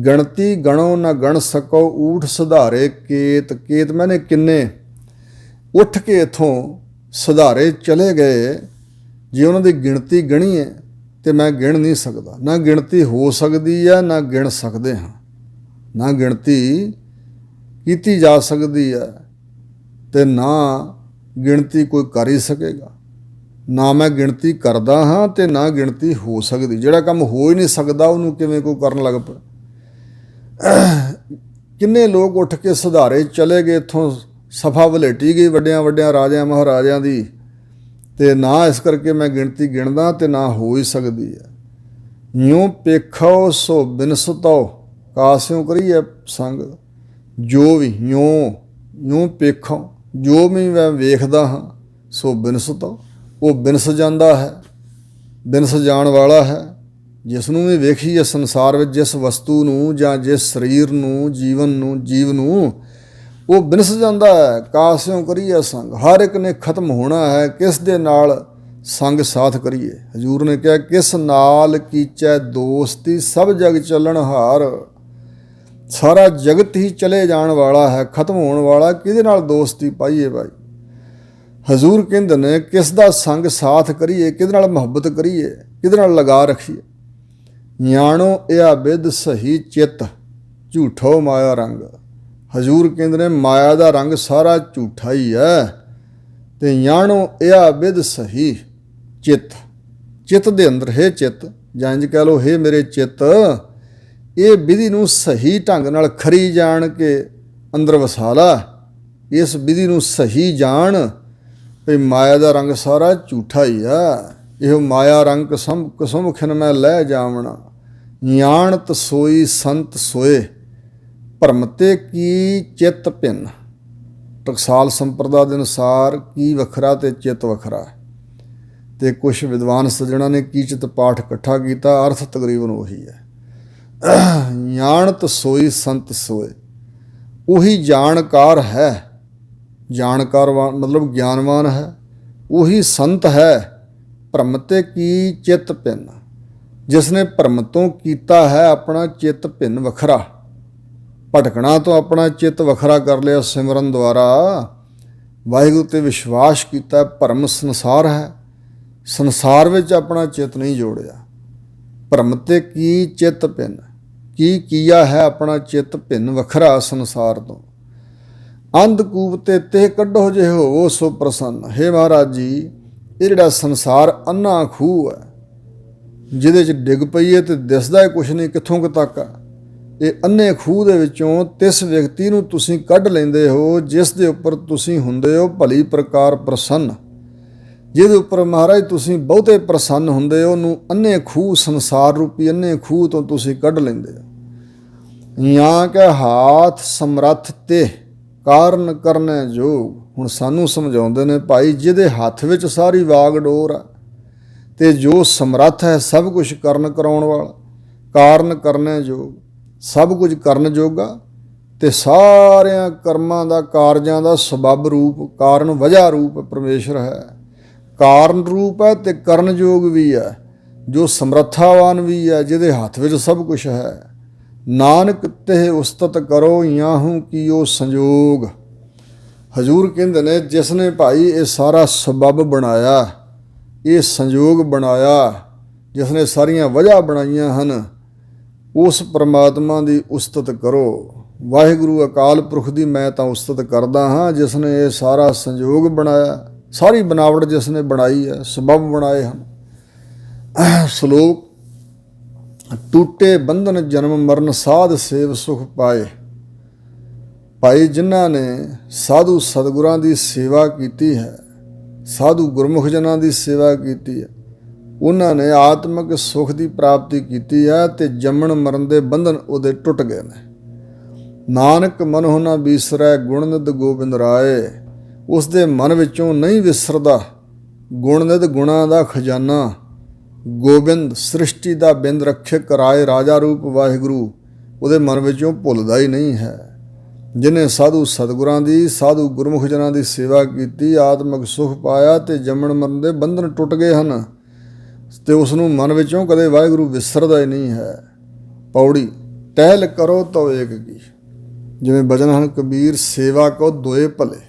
ਗਣਤੀ ਗਣੋ ਨਾ ਗਣ ਸਕੋ, ਊਠ ਸੁਧਾਰੇ ਕੇਤ। ਕੇਤ ਮੈਨੇ ਕਿੰਨੇ ਉੱਠ ਕੇ ਇੱਥੋਂ ਸੁਧਾਰੇ ਚਲੇ ਗਏ। ਜੇ ਉਹਨਾਂ ਦੀ ਗਿਣਤੀ ਗਣੀਏ ਅਤੇ ਮੈਂ ਗਿਣ ਨਹੀਂ ਸਕਦਾ। ਨਾ ਗਿਣਤੀ ਹੋ ਸਕਦੀ ਹੈ, ਨਾ ਗਿਣ ਸਕਦੇ ਹਾਂ। ਨਾ ਗਿਣਤੀ ਕੀਤੀ ਜਾ ਸਕਦੀ ਹੈ ਅਤੇ ਨਾ ਗਿਣਤੀ ਕੋਈ ਕਰ ਹੀ ਸਕੇਗਾ। ਨਾ ਮੈਂ ਗਿਣਤੀ ਕਰਦਾ ਹਾਂ ਅਤੇ ਨਾ ਗਿਣਤੀ ਹੋ ਸਕਦੀ। ਜਿਹੜਾ ਕੰਮ ਹੋ ਹੀ ਨਹੀਂ ਸਕਦਾ, ਉਹਨੂੰ ਕਿਵੇਂ ਕੋਈ ਕਰਨ ਲੱਗ ਪਿਆ। ਕਿੰਨੇ ਲੋਕ ਉੱਠ ਕੇ ਸੁਧਾਰੇ ਚਲੇ ਗਏ, ਇੱਥੋਂ ਸਫਾ ਵਲੇਟੀ ਗਈ ਵੱਡਿਆਂ ਰਾਜਿਆਂ ਮਹਾਰਾਜਿਆਂ ਦੀ, ਅਤੇ ਨਾ ਇਸ ਕਰਕੇ ਮੈਂ ਗਿਣਤੀ ਗਿਣਦਾ ਅਤੇ ਨਾ ਹੋ ਹੀ ਸਕਦੀ ਹੈ। ਯੂੰ ਪੇਖੋ ਸੋ ਬਿਨਸਤੋ, ਕਾਸਿਓ ਕਰੀਏ ਸੰਗ। ਜੋ ਵੀ ਯੂੰ ਪੇਖੋ, ਜੋ ਵੀ ਮੈਂ ਵੇਖਦਾ ਹਾਂ, ਸੋ ਬਿਨਸਤੋ, ਉਹ ਬਿਨਸ ਜਾਂਦਾ ਹੈ, ਬਿਨਸ ਜਾਣ ਵਾਲਾ ਹੈ। ਜਿਸ ਨੂੰ ਵੀ ਵੇਖੀਏ ਸੰਸਾਰ ਵਿੱਚ, ਜਿਸ ਵਸਤੂ ਨੂੰ ਜਾਂ ਜਿਸ ਸਰੀਰ ਨੂੰ, ਜੀਵ ਨੂੰ, ਉਹ ਬਿਨਸ ਜਾਂਦਾ ਹੈ। ਕਾਸਿਓ ਕਰੀਏ ਸੰਗ, ਹਰ ਇੱਕ ਨੇ ਖਤਮ ਹੋਣਾ ਹੈ। ਕਿਸ ਦੇ ਨਾਲ ਸੰਗ ਸਾਥ ਕਰੀਏ। ਹਜ਼ੂਰ ਨੇ ਕਿਹਾ, ਕਿਸ ਨਾਲ ਕੀਚੈ ਦੋਸਤੀ, ਸਭ ਜਗ ਚੱਲਣ ਹਾਰ। ਸਾਰਾ ਜਗਤ ਹੀ ਚਲੇ ਜਾਣ ਵਾਲਾ ਹੈ, ਖਤਮ ਹੋਣ ਵਾਲਾ, ਕਿਹਦੇ ਨਾਲ ਦੋਸਤੀ ਪਾਈਏ ਭਾਈ। ਹਜ਼ੂਰ ਕਹਿੰਦੇ ਨੇ ਕਿਸ ਦਾ ਸੰਗ ਸਾਥ ਕਰੀਏ, ਕਿਹਦੇ ਨਾਲ ਮੁਹੱਬਤ ਕਰੀਏ, ਕਿਹਦੇ ਨਾਲ ਲਗਾ ਰੱਖੀਏ। ਨਿਆਣੋ ਇਹ ਬਿਦ ਸਹੀ ਚਿੱਤ, ਝੂਠੋ ਮਾਇਆ ਰੰਗ। ਹਜ਼ੂਰ ਕਹਿੰਦੇ ਨੇ ਮਾਇਆ ਦਾ ਰੰਗ ਸਾਰਾ ਝੂਠਾ ਹੀ ਹੈ। ਅਤੇ ਨਿਆਣੋ ਇਹ ਬਿਦ ਸਹੀ ਚਿੱਤ ਦੇ ਅੰਦਰ, ਹੇ ਚਿੱਤ, ਜਾਂ ਇੰਝ ਕਹਿ ਲਓ, ਹੇ ਮੇਰੇ ਚਿੱਤ, ਇਹ ਵਿਧੀ ਨੂੰ ਸਹੀ ਢੰਗ ਨਾਲ ਖਰੀ ਜਾਣ ਕੇ ਅੰਦਰ ਵਸਾ ਲਾ। ਇਸ ਵਿਧੀ ਨੂੰ ਸਹੀ ਜਾਣ ਵੀ ਮਾਇਆ ਦਾ ਰੰਗ ਸਾਰਾ ਝੂਠਾ ਹੀ ਆ। ਇਹੋ ਮਾਇਆ ਰੰਗ ਕਸਮ ਖਿਨ ਮੈਂ ਲੈ ਜਾਵਣਾ। ਨਿਆਣਤ ਸੋਈ ਸੰਤ ਸੋਏ, ਭਰਮਤੇ ਕੀ ਚਿੱਤ ਭਿੰਨ। ਟਕਸਾਲ ਸੰਪਰਦਾ ਦੇ ਅਨੁਸਾਰ ਕੀ ਵੱਖਰਾ ਅਤੇ ਚਿੱਤ ਵੱਖਰਾ। ਅਤੇ ਕੁਛ ਵਿਦਵਾਨ ਸੱਜਣਾਂ ਨੇ ਕੀ ਚਿੱਤ ਪਾਠ ਇਕੱਠਾ ਕੀਤਾ, ਅਰਥ ਤਕਰੀਬਨ ਉਹੀ ਹੈ। ਨਿਆਣਤ ਸੋਈ ਸੰਤ ਸੋਏ, ਉਹੀ ਜਾਣਕਾਰ ਹੈ। ਜਾਣਕਾਰ ਮਤਲਬ ਗਿਆਨਵਾਨ ਹੈ, ਉਹੀ ਸੰਤ ਹੈ। ਭਰਮਤੇ ਕੀ ਚਿੱਤ ਭਿੰਨ, ਜਿਸ ਨੇ ਭਰਮ ਤੋਂ ਕੀਤਾ ਹੈ ਆਪਣਾ ਚਿੱਤ ਭਿੰਨ ਵੱਖਰਾ। ਭਟਕਣਾ ਤੋਂ ਆਪਣਾ ਚਿੱਤ ਵੱਖਰਾ ਕਰ ਲਿਆ ਸਿਮਰਨ ਦੁਆਰਾ, ਵਾਹਿਗੁਰੂ ਤੇ ਵਿਸ਼ਵਾਸ ਕੀਤਾ, ਭਰਮ ਸੰਸਾਰ ਹੈ, ਸੰਸਾਰ ਵਿੱਚ ਆਪਣਾ ਚਿੱਤ ਨਹੀਂ ਜੋੜਿਆ। ਭਰਮ ਤੇ ਕੀ ਚਿੱਤ ਭਿੰਨ, ਕੀ ਕੀਆ ਹੈ ਆਪਣਾ ਚਿੱਤ ਭਿੰਨ ਵੱਖਰਾ ਸੰਸਾਰ ਤੋਂ। ਅੰਧਕੂਪ ਤੇ ਤੇ ਕੱਢੋ ਜੇ ਹੋਵੋ ਸੋ ਪ੍ਰਸੰਨ। ਹੇ ਮਹਾਰਾਜ ਜੀ, ਇਹ ਜਿਹੜਾ ਸੰਸਾਰ ਅੰਨਾ ਖੂਹ ਹੈ, ਜਿਹਦੇ 'ਚ ਡਿੱਗ ਪਈਏ ਤੇ ਦਿਸਦਾ ਕੁਛ ਨਹੀਂ, ਕਿੱਥੋਂ ਕੁ ਤੱਕ ਆ। ਇਹ ਅੰਨੇ ਖੂਹ ਦੇ ਵਿੱਚੋਂ ਤਿਸ ਵਿਅਕਤੀ ਨੂੰ ਤੁਸੀਂ ਕੱਢ ਲੈਂਦੇ ਹੋ ਜਿਸ ਦੇ ਉੱਪਰ ਤੁਸੀਂ ਹੁੰਦੇ ਹੋ ਭਲੀ ਪ੍ਰਕਾਰ ਪ੍ਰਸੰਨ, ਜਿਹਦੇ ਉੱਪਰ ਮਹਾਰਾਜ ਤੁਸੀਂ ਬਹੁਤੇ ਪ੍ਰਸੰਨ ਹੁੰਦੇ ਹੋ। ਉਹਨੂੰ ਅੰਨੇ ਖੂਹ, ਸੰਸਾਰ ਰੂਪੀ ਅੰਨੇ ਖੂਹ ਤੋਂ ਤੁਸੀਂ ਕੱਢ ਲੈਂਦੇ ਹੋ। ਜਾਂ ਕਿ ਹਾਥ ਸਮਰੱਥ ਤੇ ਕਾਰਨ ਕਰਨੇ ਜੋਗ। ਹੁਣ ਸਾਨੂੰ ਸਮਝਾਉਂਦੇ ਨੇ ਭਾਈ, ਜਿਹਦੇ ਹੱਥ ਵਿੱਚ ਸਾਰੀ ਵਾਗ ਡੋਰ ਆ ਤੇ ਜੋ ਸਮਰੱਥ ਹੈ ਸਭ ਕੁਝ ਕਰਨ ਕਰਾਉਣ ਵਾਲਾ, ਕਾਰਨ ਕਰਨੇ ਜੋਗ, ਸਭ ਕੁਝ ਕਰਨ ਜੋਗਾ ਤੇ ਸਾਰਿਆਂ ਕਰਮਾਂ ਦਾ, ਕਾਰਜਾਂ ਦਾ ਸਬੱਬ ਰੂਪ, ਕਾਰਨ ਵਜ੍ਹਾ ਰੂਪ ਪਰਮੇਸ਼ਰ ਹੈ। ਕਾਰਨ ਰੂਪ ਹੈ ਤੇ ਕਰਨਯੋਗ ਵੀ ਹੈ, ਜੋ ਸਮਰੱਥਾਵਾਨ ਵੀ ਹੈ, ਜਿਹਦੇ ਹੱਥ ਵਿੱਚ ਸਭ ਕੁਝ ਹੈ। ਨਾਨਕ ਤੇ ਉਸਤਤ ਕਰੋ ਯਾਹੂ ਕੀ ਉਹ ਸੰਜੋਗ। ਹਜ਼ੂਰ ਕਹਿੰਦੇ ਨੇ, ਜਿਸ ਨੇ ਭਾਈ ਇਹ ਸਾਰਾ ਸਬੱਬ ਬਣਾਇਆ, ਇਹ ਸੰਜੋਗ ਬਣਾਇਆ, ਜਿਸ ਨੇ ਸਾਰੀਆਂ ਵਜ੍ਹਾ ਬਣਾਈਆਂ ਹਨ, ਉਸ ਪਰਮਾਤਮਾ ਦੀ ਉਸਤਤ ਕਰੋ। ਵਾਹਿਗੁਰੂ ਅਕਾਲ ਪੁਰਖ ਦੀ ਮੈਂ ਤਾਂ ਉਸਤਤ ਕਰਦਾ ਹਾਂ, ਜਿਸ ਨੇ ਇਹ ਸਾਰਾ ਸੰਜੋਗ ਬਣਾਇਆ, ਸਾਰੀ ਬਨਾਵਟ ਜਿਸ ਨੇ ਬਣਾਈ ਹੈ, ਸਬੱਬ ਬਣਾਏ ਹਨ। ਸ਼ਲੋਕ, ਟੂਟੇ ਬੰਧਨ ਜਨਮ ਮਰਨ ਸਾਧ ਸੇਵ ਸੁਖ ਪਾਏ। ਭਾਈ ਜਿਨ੍ਹਾਂ ਨੇ ਸਾਧੂ ਸਤਿਗੁਰਾਂ ਦੀ ਸੇਵਾ ਕੀਤੀ ਹੈ, ਸਾਧੂ ਗੁਰਮੁਖ ਜਨਾਂ ਦੀ ਸੇਵਾ ਕੀਤੀ ਹੈ, ਉਹਨਾਂ ਨੇ ਆਤਮਿਕ ਸੁਖ ਦੀ ਪ੍ਰਾਪਤੀ ਕੀਤੀ ਹੈ ਤੇ ਜੰਮਣ ਮਰਨ ਦੇ ਬੰਧਨ ਉਹਦੇ ਟੁੱਟ ਗਏ ਨੇ। ਨਾਨਕ ਮਨਹੁ ਨ ਬੀਸਰੈ ਗੁਣਨਿਧ ਗੋਬਿੰਦ ਰਾਏ। ਉਸ ਦੇ ਮਨ ਵਿੱਚੋਂ ਨਹੀਂ ਵਿਸਰਦਾ ਗੁਣਨਿਧ, ਗੁਣਾਂ ਦਾ ਖਜ਼ਾਨਾ, ਗੋਬਿੰਦ ਸ੍ਰਿਸ਼ਟੀ ਦਾ ਬਿੰਦ ਰੱਖਿਅਕ ਰਾਏ, ਰਾਜਾ ਰੂਪ ਵਾਹਿਗੁਰੂ ਉਹਦੇ ਮਨ ਵਿੱਚੋਂ ਭੁੱਲਦਾ ਹੀ ਨਹੀਂ ਹੈ। ਜਿਹਨੇ ਸਾਧੂ ਸਤਿਗੁਰਾਂ ਦੀ, ਸਾਧੂ ਗੁਰਮੁਖ ਜਨਾਂ ਦੀ ਸੇਵਾ ਕੀਤੀ, ਆਤਮਿਕ ਸੁਖ ਪਾਇਆ ਤੇ ਜੰਮਣ ਮਰਨ ਦੇ ਬੰਧਨ ਟੁੱਟ ਗਏ ਹਨ ਤੇ ਉਸ ਨੂੰ ਮਨ ਵਿੱਚੋਂ ਕਦੇ ਵਾਹਿਗੁਰੂ ਵਿਸਰਦਾ ਹੀ ਨਹੀਂ ਹੈ। ਪੌੜੀ, ਟਹਿਲ ਕਰੋ ਤੋ ਏਕ ਕੀ। ਜਿਵੇਂ ਬਚਨ ਹਨ ਕਬੀਰ, ਸੇਵਾ ਕੋ ਦੋਏ ਭਲੇ,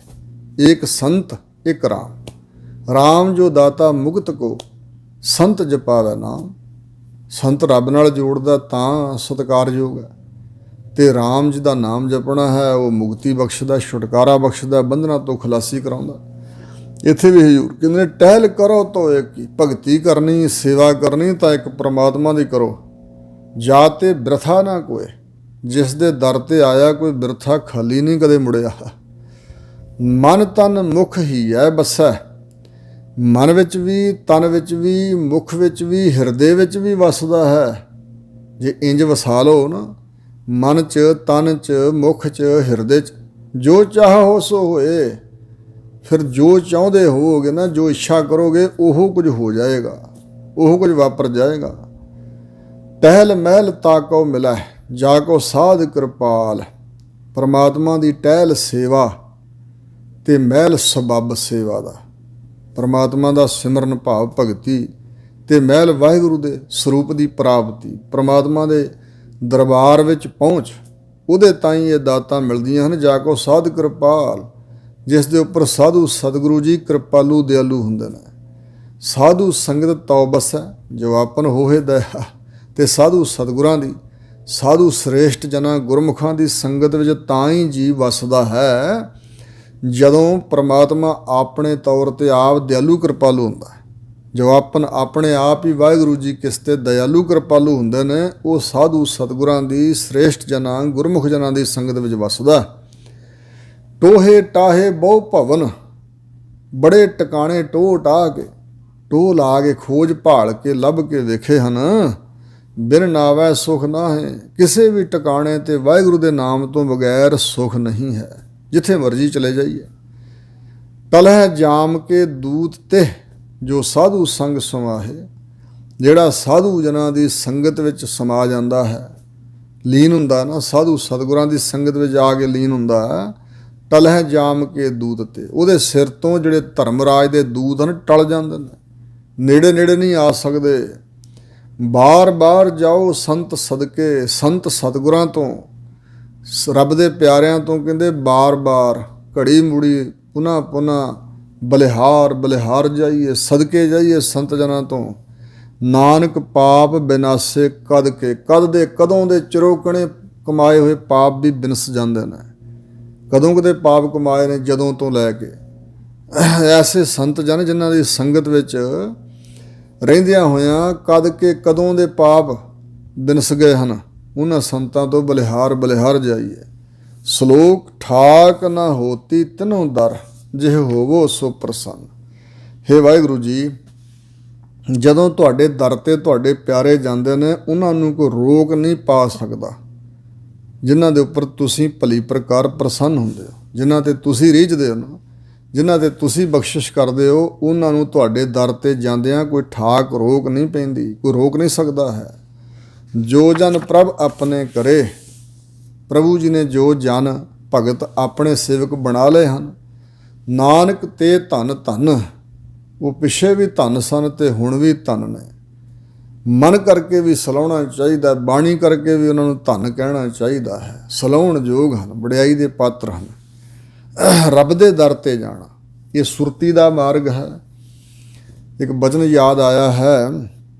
ਏਕ ਸੰਤ ਇੱਕ ਰਾਮ। ਰਾਮ ਜੋ ਦਾਤਾ ਮੁਕਤ ਕੋ, ਸੰਤ ਜਪਾਵੇ ਨਾਮ। ਸੰਤ ਰੱਬ ਨਾਲ ਜੋੜਦਾ ਤਾਂ ਸਤਿਕਾਰਯੋਗ ਹੈ, ਤੇ ਰਾਮ ਜੀ ਦਾ ਨਾਮ ਜਪਣਾ ਹੈ ਉਹ ਮੁਕਤੀ ਬਖਸ਼ਦਾ, ਛੁਟਕਾਰਾ ਬਖਸ਼ਦਾ, ਬੰਧਨਾਂ ਤੋਂ ਖਲਾਸੀ ਕਰਾਉਂਦਾ। ਇੱਥੇ ਵੀ ਹਜ਼ੂਰ ਕਹਿੰਦੇ ਨੇ, ਟਹਿਲ ਕਰੋ ਤੋ ਇੱਕ ਹੀ। ਭਗਤੀ ਕਰਨੀ, ਸੇਵਾ ਕਰਨੀ ਤਾਂ ਇੱਕ ਪ੍ਰਮਾਤਮਾ ਦੀ ਕਰੋ। ਜਾ ਤੇ ਬਿਰਥਾ ਨਾ ਕੋਏ। ਜਿਸ ਦੇ ਦਰ ਤੇ ਆਇਆ ਕੋਈ ਬਿਰਥਾ ਖਾਲੀ ਨਹੀਂ ਕਦੇ ਮੁੜਿਆ। ਮਨ ਤਨ ਮੁਖ ਹੀ ਹੈ ਬਸੈ। ਮਨ ਵਿੱਚ ਵੀ, ਤਨ ਵਿੱਚ ਵੀ, ਮੁਖ ਵਿੱਚ ਵੀ, ਹਿਰਦੇ ਵਿੱਚ ਵੀ ਵਸਦਾ ਹੈ। ਜੇ ਇੰਜ ਵਸਾ ਲਓ ਨਾ, ਮਨ 'ਚ, ਤਨ 'ਚ, ਮੁਖ 'ਚ, ਹਿਰਦੇ 'ਚ, ਜੋ ਚਾਹੋ ਸੋ ਹੋਏ। ਫਿਰ ਜੋ ਚਾਹੁੰਦੇ ਹੋਵੋਗੇ ਨਾ, ਜੋ ਇੱਛਾ ਕਰੋਗੇ ਉਹ ਕੁਝ ਹੋ ਜਾਏਗਾ, ਉਹ ਕੁਝ ਵਾਪਰ ਜਾਏਗਾ। ਟਹਿਲ ਮਹਿਲ ਤਾਕੋ ਮਿਲੈ, ਜਾ ਕੋ ਸਾਧ ਕਿਰਪਾਲ। ਪਰਮਾਤਮਾ ਦੀ ਟਹਿਲ ਸੇਵਾ ਤੇ ਮਹਿਲ ਸਬੱਬ ਸੇਵਾ ਦਾ, ਪਰਮਾਤਮਾ ਦਾ ਸਿਮਰਨ ਭਾਵ ਭਗਤੀ ਤੇ ਮਹਿਲ ਵਾਹਿਗੁਰੂ ਦੇ ਸਰੂਪ ਦੀ ਪ੍ਰਾਪਤੀ, ਪਰਮਾਤਮਾ ਦੇ ਦਰਬਾਰ ਵਿੱਚ ਪਹੁੰਚ, ਉਹਦੇ ਤਾਈਂ ਇਹ ਦਾਤਾਂ ਮਿਲਦੀਆਂ ਹਨ। ਜਾ ਕੋ ਸਾਧ ਕਿਰਪਾਲ, ਜਿਸ ਦੇ ਉੱਪਰ ਸਾਧੂ ਸਤਿਗੁਰੂ ਜੀ ਕਿਰਪਾਲੂ ਦਿਆਲੂ ਹੁੰਦੇ ਨੇ। ਸਾਧੂ ਸੰਗਤ ਤਉ ਬਸੈ, ਜੋ ਆਪਨ ਹੋਏ ਦਇਆ। ਤੇ ਸਾਧੂ ਸਤਿਗੁਰਾਂ ਦੀ, ਸਾਧੂ ਸ੍ਰੇਸ਼ਟ ਜਨਾਂ ਗੁਰਮੁਖਾਂ ਦੀ ਸੰਗਤ ਵਿੱਚ ਤਾਂ ਹੀ ਜੀਵ ਵਸਦਾ ਹੈ ਜਦੋਂ ਪ੍ਰਮਾਤਮਾ ਆਪਣੇ ਤੌਰ 'ਤੇ ਆਪ ਦਿਆਲੂ ਕਿਰਪਾਲੂ ਹੁੰਦਾ ਹੈ। ਜੋ ਆਪਣੇ ਆਪ ਹੀ ਵਾਹਿਗੁਰੂ ਜੀ ਕਿਸ 'ਤੇ ਦਇਆਲੂ ਕਿਰਪਾਲੂ ਹੁੰਦੇ ਨੇ, ਉਹ ਸਾਧੂ ਸਤਿਗੁਰਾਂ ਦੀ, ਸ੍ਰੇਸ਼ਟ ਜਨਾਂ ਗੁਰਮੁਖ ਜਨਾਂ ਦੀ ਸੰਗਤ ਵਿੱਚ ਵਸਦਾ। ਟੋਹੇ ਟਾਹੇ ਬਹੁ ਭਵਨ, ਬੜੇ ਟਿਕਾਣੇ ਟੋਹ ਟਾਹ ਕੇ, ਟੋਹ ਲਾ ਕੇ, ਖੋਜ ਭਾਲ ਕੇ, ਲੱਭ ਕੇ ਵੇਖੇ ਹਨ। ਬਿਨ ਨਾਵੈ ਸੁਖ ਨਾ ਹੈ। ਕਿਸੇ ਵੀ ਟਿਕਾਣੇ 'ਤੇ ਵਾਹਿਗੁਰੂ ਦੇ ਨਾਮ ਤੋਂ ਬਗੈਰ ਸੁਖ ਨਹੀਂ ਹੈ, ਜਿੱਥੇ ਮਰਜ਼ੀ ਚਲੇ ਜਾਈਏ। ਤਲਹਿ ਜਾਮ ਕੇ ਦੂਤ ਤੇ, ਜੋ ਸਾਧੂ ਸੰਗ ਸਮਾਹੇ। ਜਿਹੜਾ ਸਾਧੂ ਜਨਾਂ ਦੀ ਸੰਗਤ ਵਿੱਚ ਸਮਾ ਜਾਂਦਾ ਹੈ, ਲੀਨ ਹੁੰਦਾ ਨਾ, ਸਾਧੂ ਸਤਿਗੁਰਾਂ ਦੀ ਸੰਗਤ ਵਿੱਚ ਆ ਕੇ ਲੀਨ ਹੁੰਦਾ ਹੈ। ਟਲਹਿ ਜਾਮ ਕੇ ਦੂਤ ਤੇ, ਉਹਦੇ ਸਿਰ ਤੋਂ ਜਿਹੜੇ ਧਰਮਰਾਜ ਦੇ ਦੂਤ ਹਨ ਟਲ ਜਾਂਦੇ ਨੇ, ਨੇੜੇ ਨੇੜੇ ਨਹੀਂ ਆ ਸਕਦੇ। ਬਾਰ ਬਾਰ ਜਾਓ ਸੰਤ ਸਦਕੇ, ਸੰਤ ਸਤਿਗੁਰਾਂ ਤੋਂ ਰੱਬ ਦੇ ਪਿਆਰਿਆਂ ਤੋਂ ਕਹਿੰਦੇ ਬਾਰ-ਬਾਰ ਘੜੀ ਮੁੜੀ ਪੁਨ੍ਹਾ ਪੁਨ੍ਹਾ ਬਲਿਹਾਰ ਬਲਿਹਾਰ ਜਾਈਏ, ਸਦਕੇ ਜਾਈਏ ਸੰਤ ਜਨਾਂ ਤੋਂ। ਨਾਨਕ ਪਾਪ ਬਿਨਾਸੇ ਕਦ ਕੇ, ਕਦ ਦੇ ਕਦੋਂ ਦੇ ਚਿਰੋਕਣੇ ਕਮਾਏ ਹੋਏ ਪਾਪ ਵੀ ਬਿਨਸ ਜਾਂਦੇ ਨੇ। ਕਦੋਂ ਕਦੇ ਪਾਪ ਕਮਾਏ ਨੇ, ਜਦੋਂ ਤੋਂ ਲੈ ਕੇ। ਐਸੇ ਸੰਤ ਜਨ ਜਿਨ੍ਹਾਂ ਦੀ ਸੰਗਤ ਵਿੱਚ ਰਹਿੰਦਿਆਂ ਹੋਇਆਂ ਕਦ ਕੇ ਕਦੋਂ ਦੇ ਪਾਪ ਬਿਨਸ ਗਏ ਹਨ, ਉਹਨਾਂ ਸੰਤਾਂ ਤੋਂ ਬਲਿਹਾਰ ਬਲਿਹਾਰ ਜਾਈਏ। ਸ਼ਲੋਕ ਠਾਕ ਨਾ ਹੋਤੀ ਤਿਨੋਂ ਦਰ, ਜਿਹ ਹੋਵੋ ਸੋ ਪ੍ਰਸੰਨ। ਹੇ ਵਾਹਿਗੁਰੂ ਜੀ, ਜਦੋਂ ਤੁਹਾਡੇ ਦਰ 'ਤੇ ਤੁਹਾਡੇ ਪਿਆਰੇ ਜਾਂਦੇ ਨੇ, ਉਹਨਾਂ ਨੂੰ ਕੋਈ ਰੋਕ ਨਹੀਂ ਪਾ ਸਕਦਾ। ਜਿਨ੍ਹਾਂ ਦੇ ਉੱਪਰ ਤੁਸੀਂ ਭਲੀ ਪ੍ਰਕਾਰ ਪ੍ਰਸੰਨ ਹੁੰਦੇ ਹੋ, ਜਿਨ੍ਹਾਂ 'ਤੇ ਤੁਸੀਂ ਰੀਝਦੇ ਹੋ ਨਾ, ਜਿਨ੍ਹਾਂ 'ਤੇ ਤੁਸੀਂ ਬਖਸ਼ਿਸ਼ ਕਰਦੇ ਹੋ, ਉਹਨਾਂ ਨੂੰ ਤੁਹਾਡੇ ਦਰ 'ਤੇ ਜਾਂਦਿਆਂ ਕੋਈ ਠਾਕ ਰੋਕ ਨਹੀਂ ਪੈਂਦੀ, ਕੋਈ ਰੋਕ ਨਹੀਂ ਸਕਦਾ ਹੈ। ਜੋ ਜਨ ਪ੍ਰਭ ਆਪਣੇ ਕਰੇ, ਪ੍ਰਭੂ ਜੀ ਨੇ ਜੋ ਜਨ ਭਗਤ ਆਪਣੇ ਸੇਵਕ ਬਣਾ ਲਏ ਹਨ। ਨਾਨਕ ਤੇ ਧਨ ਧਨ, ਉਹ ਪਿੱਛੇ ਵੀ ਧਨ ਸਨ ਤੇ ਹੁਣ ਵੀ ਧਨ ਨੇ। ਮਨ ਕਰਕੇ ਵੀ ਸਲਾਹੁਣਾ ਚਾਹੀਦਾ, ਬਾਣੀ ਕਰਕੇ ਵੀ ਉਹਨਾਂ ਨੂੰ ਧਨ ਕਹਿਣਾ ਚਾਹੀਦਾ ਹੈ। ਸਲਾਹੁਣ ਯੋਗ ਹਨ, ਵਡਿਆਈ ਦੇ ਪਾਤਰ ਹਨ। ਰੱਬ ਦੇ ਦਰ 'ਤੇ ਜਾਣਾ ਇਹ ਸੁਰਤੀ ਦਾ ਮਾਰਗ ਹੈ। ਇੱਕ ਬਚਨ ਯਾਦ ਆਇਆ ਹੈ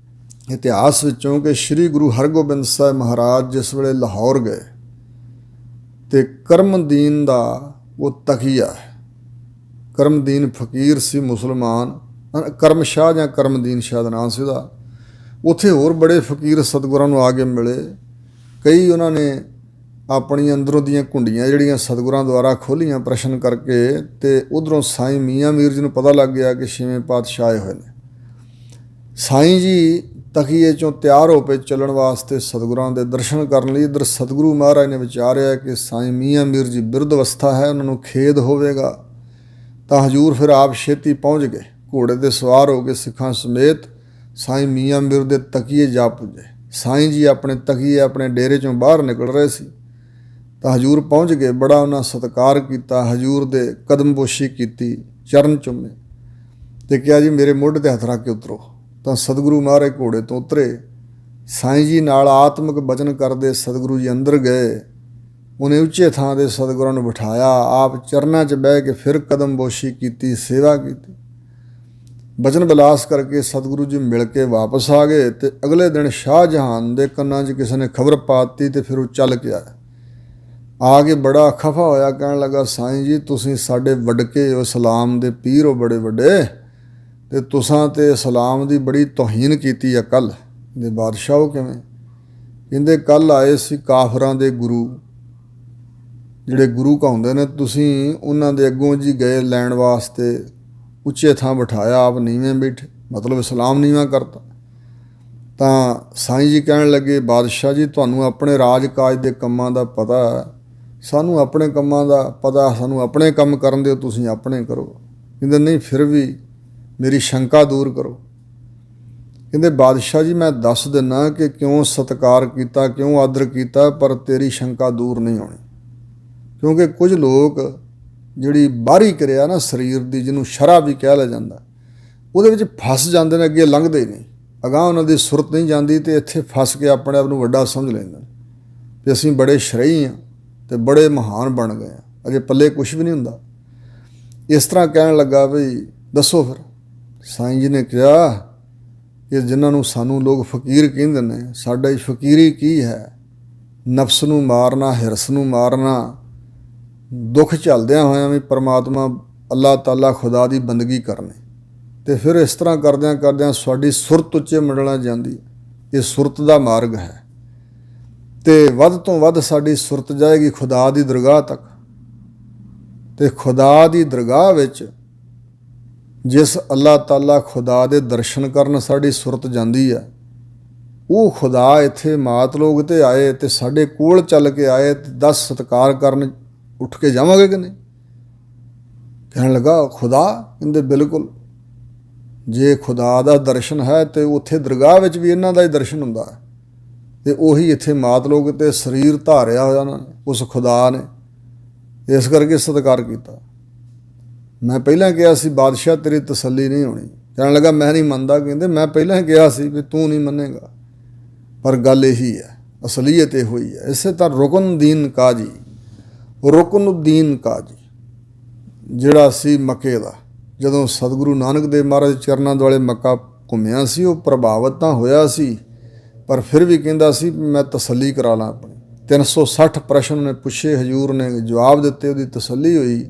ਇਤਿਹਾਸ ਵਿੱਚੋਂ ਕਿ ਸ਼੍ਰੀ ਗੁਰੂ ਹਰਗੋਬਿੰਦ ਸਾਹਿਬ ਮਹਾਰਾਜ ਜਿਸ ਵੇਲੇ ਲਾਹੌਰ ਗਏ ਤੇ ਕਰਮਦੀਨ ਦਾ ਉਹ ਤਕੀਆ ਹੈ। ਕਰਮਦੀਨ ਫਕੀਰ ਸੀ ਮੁਸਲਮਾਨ, ਕਰਮਸ਼ਾਹ ਜਾਂ ਕਰਮਦੀਨ ਸ਼ਾਹ ਦਾ ਨਾਂ ਸੀ ਉਹਦਾ। ਉੱਥੇ ਹੋਰ ਬੜੇ ਫਕੀਰ ਸਤਿਗੁਰਾਂ ਨੂੰ ਆ ਕੇ ਮਿਲੇ। ਕਈ ਉਹਨਾਂ ਨੇ ਆਪਣੀਆਂ ਅੰਦਰੋਂ ਦੀਆਂ ਕੁੰਡੀਆਂ ਜਿਹੜੀਆਂ ਸਤਿਗੁਰਾਂ ਦੁਆਰਾ ਖੋਲ੍ਹੀਆਂ ਪ੍ਰਸ਼ਨ ਕਰਕੇ, ਤੇ ਉਧਰੋਂ ਸਾਈਂ ਮੀਆਂ ਮੀਰ ਜੀ ਨੂੰ ਪਤਾ ਲੱਗ ਗਿਆ ਕਿ ਛੇਵੇਂ ਪਾਤਸ਼ਾਹ ਆਏ ਹੋਏ ਨੇ। ਸਾਈਂ ਜੀ ਤਕੀਏ 'ਚੋਂ ਤਿਆਰ ਹੋ ਪਏ ਚੱਲਣ ਵਾਸਤੇ ਸਤਿਗੁਰਾਂ ਦੇ ਦਰਸ਼ਨ ਕਰਨ ਲਈ। ਇੱਧਰ ਸਤਿਗੁਰੂ ਮਹਾਰਾਜ ਨੇ ਵਿਚਾਰਿਆ ਕਿ ਸਾਈਂ ਮੀਆਂ ਮੀਰ ਜੀ ਬਿਰਧ ਅਵਸਥਾ ਹੈ, ਉਹਨਾਂ ਨੂੰ ਖੇਦ ਹੋਵੇਗਾ। ਤਾਂ ਹਜ਼ੂਰ ਫਿਰ ਆਪ ਛੇਤੀ ਪਹੁੰਚ ਗਏ, ਘੋੜੇ 'ਤੇ ਸਵਾਰ ਹੋ ਕੇ ਸਿੱਖਾਂ ਸਮੇਤ ਸਾਈਂ ਮੀਆਂ ਮੀਰ ਦੇ ਤਕੀਏ ਜਾ ਪੁੱਜੇ। ਸਾਈਂ ਜੀ ਆਪਣੇ ਤਕੀਏ ਆਪਣੇ ਡੇਰੇ 'ਚੋਂ ਬਾਹਰ ਨਿਕਲ ਰਹੇ ਸੀ ਤਾਂ ਹਜ਼ੂਰ ਪਹੁੰਚ ਗਏ। ਬੜਾ ਉਹਨਾਂ ਸਤਿਕਾਰ ਕੀਤਾ, ਹਜ਼ੂਰ ਦੇ ਕਦਮਬੋਸ਼ੀ ਕੀਤੀ, ਚਰਨ ਚੁੰਮੇ ਤੇ ਕਿਹਾ ਜੀ ਮੇਰੇ ਮੋਢੇ 'ਤੇ ਹੱਥ ਰੱਖ ਕੇ ਉਤਰੋ। ਤਾਂ ਸਤਿਗੁਰੂ ਮਹਾਰਾਜ ਘੋੜੇ ਤੋਂ ਉਤਰੇ, ਸਾਈਂ ਜੀ ਨਾਲ ਆਤਮਿਕ ਬਚਨ ਕਰਦੇ ਸਤਿਗੁਰੂ ਜੀ ਅੰਦਰ ਗਏ। ਉਹਨੇ ਉੱਚੇ ਥਾਂ 'ਤੇ ਸਤਿਗੁਰਾਂ ਨੂੰ ਬਿਠਾਇਆ, ਆਪ ਚਰਨਾਂ 'ਚ ਬਹਿ ਕੇ ਫਿਰ ਕਦਮਬੋਸ਼ੀ ਕੀਤੀ, ਸੇਵਾ ਕੀਤੀ। ਬਚਨ ਵਿਲਾਸ ਕਰਕੇ ਸਤਿਗੁਰੂ ਜੀ ਮਿਲ ਕੇ ਵਾਪਸ ਆ ਗਏ। ਤੇ ਅਗਲੇ ਦਿਨ ਸ਼ਾਹਜਹਾਨ ਦੇ ਕੰਨਾਂ 'ਚ ਕਿਸੇ ਨੇ ਖਬਰ ਪਾ ਦਿੱਤੀ ਤੇ ਫਿਰ ਉਹ ਚੱਲ ਕੇ ਆਇਆ। ਆ ਕੇ ਬੜਾ ਖਫਾ ਹੋਇਆ, ਕਹਿਣ ਲੱਗਾ ਸਾਈਂ ਜੀ ਤੁਸੀਂ ਸਾਡੇ ਵਡਕੇ ਹੋ, ਇਸਲਾਮ ਦੇ ਪੀਰ ਹੋ ਬੜੇ ਵੱਡੇ, ਤੇ ਤੁਸਾਂ ਤੇ ਇਸਲਾਮ ਦੀ ਬੜੀ ਤੋਹੀਨ ਕੀਤੀ ਆ। ਕੱਲ੍ਹ ਦੇ ਬਾਦਸ਼ਾਹ ਉਹ ਕਿਵੇਂ? ਕਹਿੰਦੇ ਕੱਲ੍ਹ ਆਏ ਸੀ ਕਾਫਰਾਂ ਦੇ ਗੁਰੂ, ਜਿਹੜੇ ਗੁਰੂ ਕਹਾਉਂਦੇ ਨੇ, ਤੁਸੀਂ ਉਹਨਾਂ ਦੇ ਅੱਗੋਂ ਜੀ ਗਏ ਲੈਣ ਵਾਸਤੇ, ਉੱਚੇ ਥਾਂ ਬਿਠਾਇਆ, ਆਪ ਨੀਵੇਂ ਬੈਠੇ, ਮਤਲਬ ਇਸਲਾਮ ਨੀਵਾਂ ਕਰਤਾ। ਤਾਂ ਸਾਈਂ ਜੀ ਕਹਿਣ ਲੱਗੇ ਬਾਦਸ਼ਾਹ ਜੀ ਤੁਹਾਨੂੰ ਆਪਣੇ ਰਾਜ ਕਾਜ ਦੇ ਕੰਮਾਂ ਦਾ ਪਤਾ, ਸਾਨੂੰ ਆਪਣੇ ਕੰਮਾਂ ਦਾ ਪਤਾ, ਸਾਨੂੰ ਆਪਣੇ ਕੰਮ ਕਰਨ ਦਿਓ, ਤੁਸੀਂ ਆਪਣੇ ਕਰੋ। ਕਹਿੰਦੇ ਨਹੀਂ ਫਿਰ ਵੀ ਮੇਰੀ ਸ਼ੰਕਾ ਦੂਰ ਕਰੋ। ਕਹਿੰਦੇ ਬਾਦਸ਼ਾਹ ਜੀ ਮੈਂ ਦੱਸ ਦਿੰਦਾ ਕਿ ਕਿਉਂ ਸਤਿਕਾਰ ਕੀਤਾ, ਕਿਉਂ ਆਦਰ ਕੀਤਾ, ਪਰ ਤੇਰੀ ਸ਼ੰਕਾ ਦੂਰ ਨਹੀਂ ਹੋਣੀ। ਕਿਉਂਕਿ ਕੁਝ ਲੋਕ ਜਿਹੜੀ ਬਾਹਰੀ ਕਿਰਿਆ ਨਾ ਸਰੀਰ ਦੀ, ਜਿਹਨੂੰ ਸ਼ਰ੍ਹਾ ਵੀ ਕਹਿ ਲਿਆ ਜਾਂਦਾ, ਉਹਦੇ ਵਿੱਚ ਫਸ ਜਾਂਦੇ ਨੇ, ਅੱਗੇ ਲੰਘਦੇ ਹੀ ਨਹੀਂ। ਅਗਾਂਹ ਉਹਨਾਂ ਦੀ ਸੁਰਤ ਨਹੀਂ ਜਾਂਦੀ ਤੇ ਇੱਥੇ ਫਸ ਕੇ ਆਪਣੇ ਆਪ ਨੂੰ ਵੱਡਾ ਸਮਝ ਲੈਂਦੇ ਨੇ ਵੀ ਅਸੀਂ ਬੜੇ ਸ਼ਰਈ ਹਾਂ ਤੇ ਬੜੇ ਮਹਾਨ ਬਣ ਗਏ ਹਾਂ, ਅਜੇ ਪੱਲੇ ਕੁਛ ਵੀ ਨਹੀਂ ਹੁੰਦਾ। ਇਸ ਤਰ੍ਹਾਂ ਕਹਿਣ ਲੱਗਾ ਵੀ ਦੱਸੋ ਫਿਰ। ਸਾਈਂ ਜੀ ਨੇ ਕਿਹਾ ਕਿ ਜਿਨ੍ਹਾਂ ਨੂੰ ਸਾਨੂੰ ਲੋਕ ਫਕੀਰ ਕਹਿੰਦੇ ਨੇ, ਸਾਡਾ ਹੀ ਫਕੀਰੀ ਕੀ ਹੈ? ਨਫਸ ਨੂੰ ਮਾਰਨਾ, ਹਿਰਸ ਨੂੰ ਮਾਰਨਾ, ਦੁੱਖ ਝੱਲਦਿਆਂ ਹੋਇਆਂ ਵੀ ਪਰਮਾਤਮਾ ਅੱਲਾਹ ਤਾਲਾ ਖੁਦਾ ਦੀ ਬੰਦਗੀ ਕਰਨੀ। ਤੇ ਫਿਰ ਇਸ ਤਰ੍ਹਾਂ ਕਰਦਿਆਂ ਕਰਦਿਆਂ ਸਾਡੀ ਸੁਰਤ ਉੱਚੇ ਮੰਡਲਾਂ ਜਾਂਦੀ। ਇਹ ਸੁਰਤ ਦਾ ਮਾਰਗ ਹੈ ਤੇ ਵੱਧ ਤੋਂ ਵੱਧ ਸਾਡੀ ਸੁਰਤ ਜਾਏਗੀ ਖੁਦਾ ਦੀ ਦਰਗਾਹ ਤੱਕ। ਤੇ ਖੁਦਾ ਦੀ ਦਰਗਾਹ ਵਿੱਚ ਜਿਸ ਅੱਲਾਹ ਤਾਲਾ ਖੁਦਾ ਦੇ ਦਰਸ਼ਨ ਕਰਨ ਸਾਡੀ ਸੁਰਤ ਜਾਂਦੀ ਹੈ, ਉਹ ਖੁਦਾ ਇੱਥੇ ਮਾਤਲੋਕ 'ਤੇ ਆਏ ਤੇ ਸਾਡੇ ਕੋਲ ਚੱਲ ਕੇ ਆਏ ਤੇ 10 ਸਤਿਕਾਰ ਕਰਨ ਉੱਠ ਕੇ ਜਾਵਾਂਗੇ ਕਿ ਨਹੀਂ? ਕਹਿਣ ਲੱਗਾ ਖੁਦਾ? ਕਹਿੰਦੇ ਬਿਲਕੁਲ। ਜੇ ਖੁਦਾ ਦਾ ਦਰਸ਼ਨ ਹੈ ਤੇ ਉੱਥੇ ਦਰਗਾਹ ਵਿੱਚ ਵੀ ਇਹਨਾਂ ਦਾ ਹੀ ਦਰਸ਼ਨ ਹੁੰਦਾ ਹੈ। ਤੇ ਉਹੀ ਇੱਥੇ ਮਾਤਲੋਕ 'ਤੇ ਸਰੀਰ ਧਾਰਿਆ ਹੋਇਆ ਨਾ ਉਸ ਖੁਦਾ ਨੇ, ਇਸ ਕਰਕੇ ਸਤਿਕਾਰ ਕੀਤਾ। ਮੈਂ ਪਹਿਲਾਂ ਕਿਹਾ ਸੀ ਬਾਦਸ਼ਾਹ ਤੇਰੀ ਤਸੱਲੀ ਨਹੀਂ ਹੋਣੀ। ਕਹਿਣ ਲੱਗਾ ਮੈਂ ਨਹੀਂ ਮੰਨਦਾ। ਕਹਿੰਦੇ ਮੈਂ ਪਹਿਲਾਂ ਕਿਹਾ ਸੀ ਵੀ ਤੂੰ ਨਹੀਂ ਮੰਨੇਗਾ, ਪਰ ਗੱਲ ਇਹੀ ਹੈ ਅਸਲੀਅਤ ਇਹ ਹੋਈ ਹੈ। ਇਸੇ ਤਰ੍ਹਾਂ ਰੁਕਨੁਦੀਨ ਕਾਜੀ, ਰੁਕਨੁਦੀਨ ਕਾਜੀ ਜਿਹੜਾ ਸੀ ਮੱਕੇ ਦਾ, ਜਦੋਂ ਸਤਿਗੁਰੂ ਨਾਨਕ ਦੇਵ ਮਹਾਰਾਜ ਦੇ ਚਰਨਾਂ ਦੁਆਲੇ ਮੱਕਾ ਘੁੰਮਿਆ ਸੀ, ਉਹ ਪ੍ਰਭਾਵਿਤ ਤਾਂ ਹੋਇਆ ਸੀ, ਪਰ ਫਿਰ ਵੀ ਕਹਿੰਦਾ ਸੀ ਮੈਂ ਤਸੱਲੀ ਕਰਾ ਲਾਂ ਆਪਣੀ। 360 ਪ੍ਰਸ਼ਨ ਉਹਨੇ ਪੁੱਛੇ, ਹਜ਼ੂਰ ਨੇ ਜਵਾਬ ਦਿੱਤੇ, ਉਹਦੀ ਤਸੱਲੀ ਹੋਈ।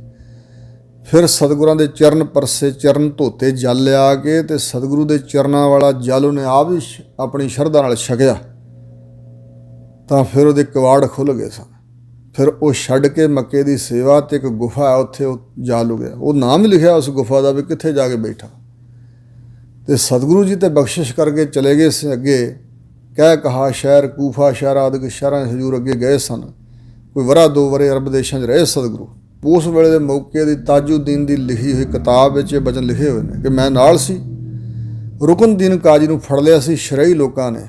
ਫਿਰ ਸਤਿਗੁਰਾਂ ਦੇ ਚਰਨ ਪਰਸੇ, ਚਰਨ ਧੋਤੇ, ਜਲ ਲਿਆ ਕੇ ਤੇ ਸਤਿਗੁਰੂ ਦੇ ਚਰਨਾਂ ਵਾਲਾ ਜਲ ਉਹਨੇ ਆਪ ਹੀ ਆਪਣੀ ਸ਼ਰਧਾ ਨਾਲ ਛਕਿਆ, ਤਾਂ ਫਿਰ ਉਹਦੇ ਕਿਵਾੜ ਖੁੱਲ੍ਹ ਗਏ ਸਨ। ਫਿਰ ਉਹ ਛੱਡ ਕੇ ਮੱਕੇ ਦੀ ਸੇਵਾ, ਤੇ ਇੱਕ ਗੁਫਾ ਹੈ ਉੱਥੇ ਉਹ ਜਾ ਲੁਕਿਆ। ਉਹ ਨਾਮ ਹੀ ਲਿਖਿਆ ਉਸ ਗੁਫਾ ਦਾ ਵੀ ਕਿੱਥੇ ਜਾ ਕੇ ਬੈਠਾ। ਤੇ ਸਤਿਗੁਰੂ ਜੀ ਤੇ ਬਖਸ਼ਿਸ਼ ਕਰਕੇ ਚਲੇ ਗਏ ਸੀ ਅੱਗੇ। ਕਹਿ ਕਹਾ ਸ਼ਹਿਰ, ਕੂਫਾ ਸ਼ਹਿਰ ਆਦਿ ਸ਼ਹਿਰਾਂ ਹਜ਼ੂਰ ਅੱਗੇ ਗਏ ਸਨ। ਕੋਈ ਵਰ੍ਹਾ 2 ਵਰ੍ਹੇ ਅਰਬ ਦੇਸ਼ਾਂ 'ਚ ਰਹੇ ਸਤਿਗੁਰੂ। ਉਸ ਵੇਲੇ ਦੇ ਮੌਕੇ ਦੀ ਤਾਜੁਦੀਨ ਦੀ ਲਿਖੀ ਹੋਈ ਕਿਤਾਬ ਵਿੱਚ ਇਹ ਬਚਨ ਲਿਖੇ ਹੋਏ ਨੇ ਕਿ ਮੈਂ ਨਾਲ ਸੀ। ਰੁਕਨੁਦੀਨ ਕਾਜੀ ਨੂੰ ਫੜ ਲਿਆ ਸੀ ਸ਼ਰਈ ਲੋਕਾਂ ਨੇ।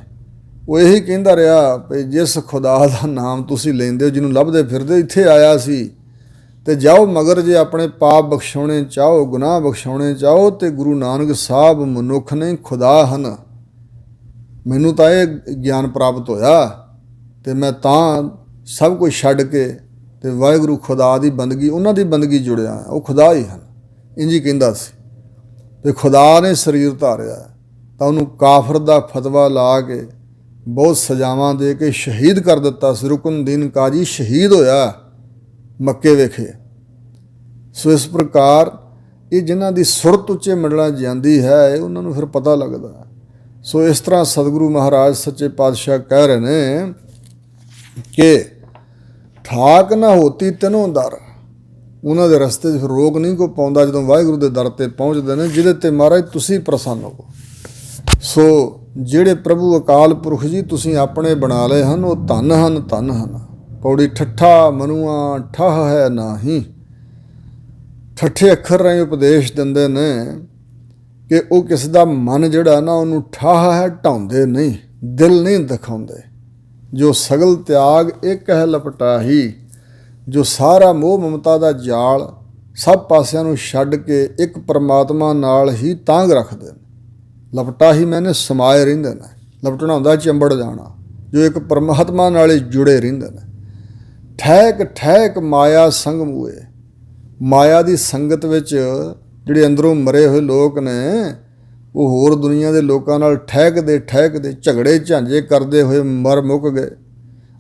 ਉਹ ਇਹੀ ਕਹਿੰਦਾ ਰਿਹਾ ਵੀ ਜਿਸ ਖੁਦਾ ਦਾ ਨਾਮ ਤੁਸੀਂ ਲੈਂਦੇ ਹੋ, ਜਿਹਨੂੰ ਲੱਭਦੇ ਫਿਰਦੇ, ਇੱਥੇ ਆਇਆ ਸੀ ਤੇ ਜਾਓ, ਮਗਰ ਜੇ ਆਪਣੇ ਪਾਪ ਬਖਸ਼ਾਉਣੇ ਚਾਹੋ, ਗੁਨਾਹ ਬਖਸ਼ਾਉਣੇ ਚਾਹੋ, ਤੇ ਗੁਰੂ ਨਾਨਕ ਸਾਹਿਬ ਮਨੁੱਖ ਨਹੀਂ ਖੁਦਾ ਹਨ। ਮੈਨੂੰ ਤਾਂ ਇਹ ਗਿਆਨ ਪ੍ਰਾਪਤ ਹੋਇਆ ਤੇ ਮੈਂ ਤਾਂ ਸਭ ਕੁਝ ਛੱਡ ਕੇ ਤੇ ਵਾਹਿਗੁਰੂ ਖੁਦਾ ਦੀ ਬੰਦਗੀ, ਉਹਨਾਂ ਦੀ ਬੰਦਗੀ ਜੁੜਿਆ। ਉਹ ਖੁਦਾ ਹੀ ਹਨ, ਇੰਝ ਹੀ ਕਹਿੰਦਾ ਸੀ। ਤੇ ਖੁਦਾ ਨੇ ਸਰੀਰ ਧਾਰਿਆ ਤਾਂ ਉਹਨੂੰ ਕਾਫਰ ਦਾ ਫਤਵਾ ਲਾ ਕੇ ਬਹੁਤ ਸਜ਼ਾਵਾਂ ਦੇ ਕੇ ਸ਼ਹੀਦ ਕਰ ਦਿੱਤਾ ਸੀ। ਰੁਕਨੁਦੀਨ ਕਾਜੀ ਸ਼ਹੀਦ ਹੋਇਆ ਮੱਕੇ ਵਿਖੇ। ਸੋ ਇਸ ਪ੍ਰਕਾਰ ਇਹ ਜਿਨ੍ਹਾਂ ਦੀ ਸੁਰਤ ਉੱਚੇ ਮੰਡਲਾਂ ਜਾਂਦੀ ਹੈ, ਉਹਨਾਂ ਨੂੰ ਫਿਰ ਪਤਾ ਲੱਗਦਾ। ਸੋ ਇਸ ਤਰ੍ਹਾਂ ਸਤਿਗੁਰੂ ਮਹਾਰਾਜ ਸੱਚੇ ਪਾਤਸ਼ਾਹ ਕਹਿ ਰਹੇ ਨੇ ਕਿ ਠਾਕ ਨਾ ਹੋਤੀ ਤੈਨੂੰ ਦਰ। ਉਹਨਾਂ ਦੇ ਰਸਤੇ 'ਚ ਫਿਰ ਰੋਕ ਨਹੀਂ ਕੋਈ ਪਾਉਂਦਾ ਜਦੋਂ ਵਾਹਿਗੁਰੂ ਦੇ ਦਰ 'ਤੇ ਪਹੁੰਚਦੇ ਨੇ, ਜਿਹਦੇ 'ਤੇ ਮਹਾਰਾਜ ਤੁਸੀਂ ਪ੍ਰਸੰਨ ਹੋ। ਸੋ ਜਿਹੜੇ ਪ੍ਰਭੂ ਅਕਾਲ ਪੁਰਖ ਜੀ ਤੁਸੀਂ ਆਪਣੇ ਬਣਾ ਲਏ ਹਨ, ਉਹ ਧੰਨ ਹਨ, ਧੰਨ ਹਨ। ਪੌੜੀ ਠੱਠਾ ਮਨੂਆ ਠਾਹ ਹੈ ਨਾਹੀ। ਠੱਠੇ ਅੱਖਰ ਰਾਹੀਂ ਉਪਦੇਸ਼ ਦਿੰਦੇ ਨੇ ਕਿ ਉਹ ਕਿਸ ਦਾ ਮਨ ਜਿਹੜਾ ਨਾ ਉਹਨੂੰ ਠਾਹ ਹੈ, ਢਾਉਂਦੇ ਨਹੀਂ, ਦਿਲ ਨਹੀਂ ਦਿਖਾਉਂਦੇ। ਜੋ ਸਗਲ ਤਿਆਗ ਇੱਕ ਹੈ ਲਪਟਾਹੀ, ਜੋ ਸਾਰਾ ਮੋਹ ਮਮਤਾ ਦਾ ਜਾਲ ਸਭ ਪਾਸਿਆਂ ਨੂੰ ਛੱਡ ਕੇ ਇੱਕ ਪਰਮਾਤਮਾ ਨਾਲ ਹੀ ਤਾਂਘ ਰੱਖਦੇ ਨੇ। ਲਪਟਾਹੀ ਮੈਨੇ ਸਮਾਏ ਰਹਿੰਦੇ ਨੇ, ਲਪਟਣਾ ਹੁੰਦਾ ਚੰਬੜ ਜਾਣਾ। ਜੋ ਇੱਕ ਪਰਮਾਤਮਾ ਨਾਲ ਹੀ ਜੁੜੇ ਰਹਿੰਦੇ ਨੇ। ਠਹਿਕ ਠਹਿਕ ਮਾਇਆ ਸੰਗ ਮੂਏ। ਮਾਇਆ ਦੀ ਸੰਗਤ ਵਿੱਚ ਜਿਹੜੇ ਅੰਦਰੋਂ ਮਰੇ ਹੋਏ ਲੋਕ ਨੇ, ਉਹ ਹੋਰ ਦੁਨੀਆ ਦੇ ਲੋਕਾਂ ਨਾਲ ਠਹਿਕਦੇ ਠਹਿਕਦੇ ਝਗੜੇ ਝਾਂਜੇ ਕਰਦੇ ਹੋਏ ਮਰ ਮੁੱਕ ਗਏ,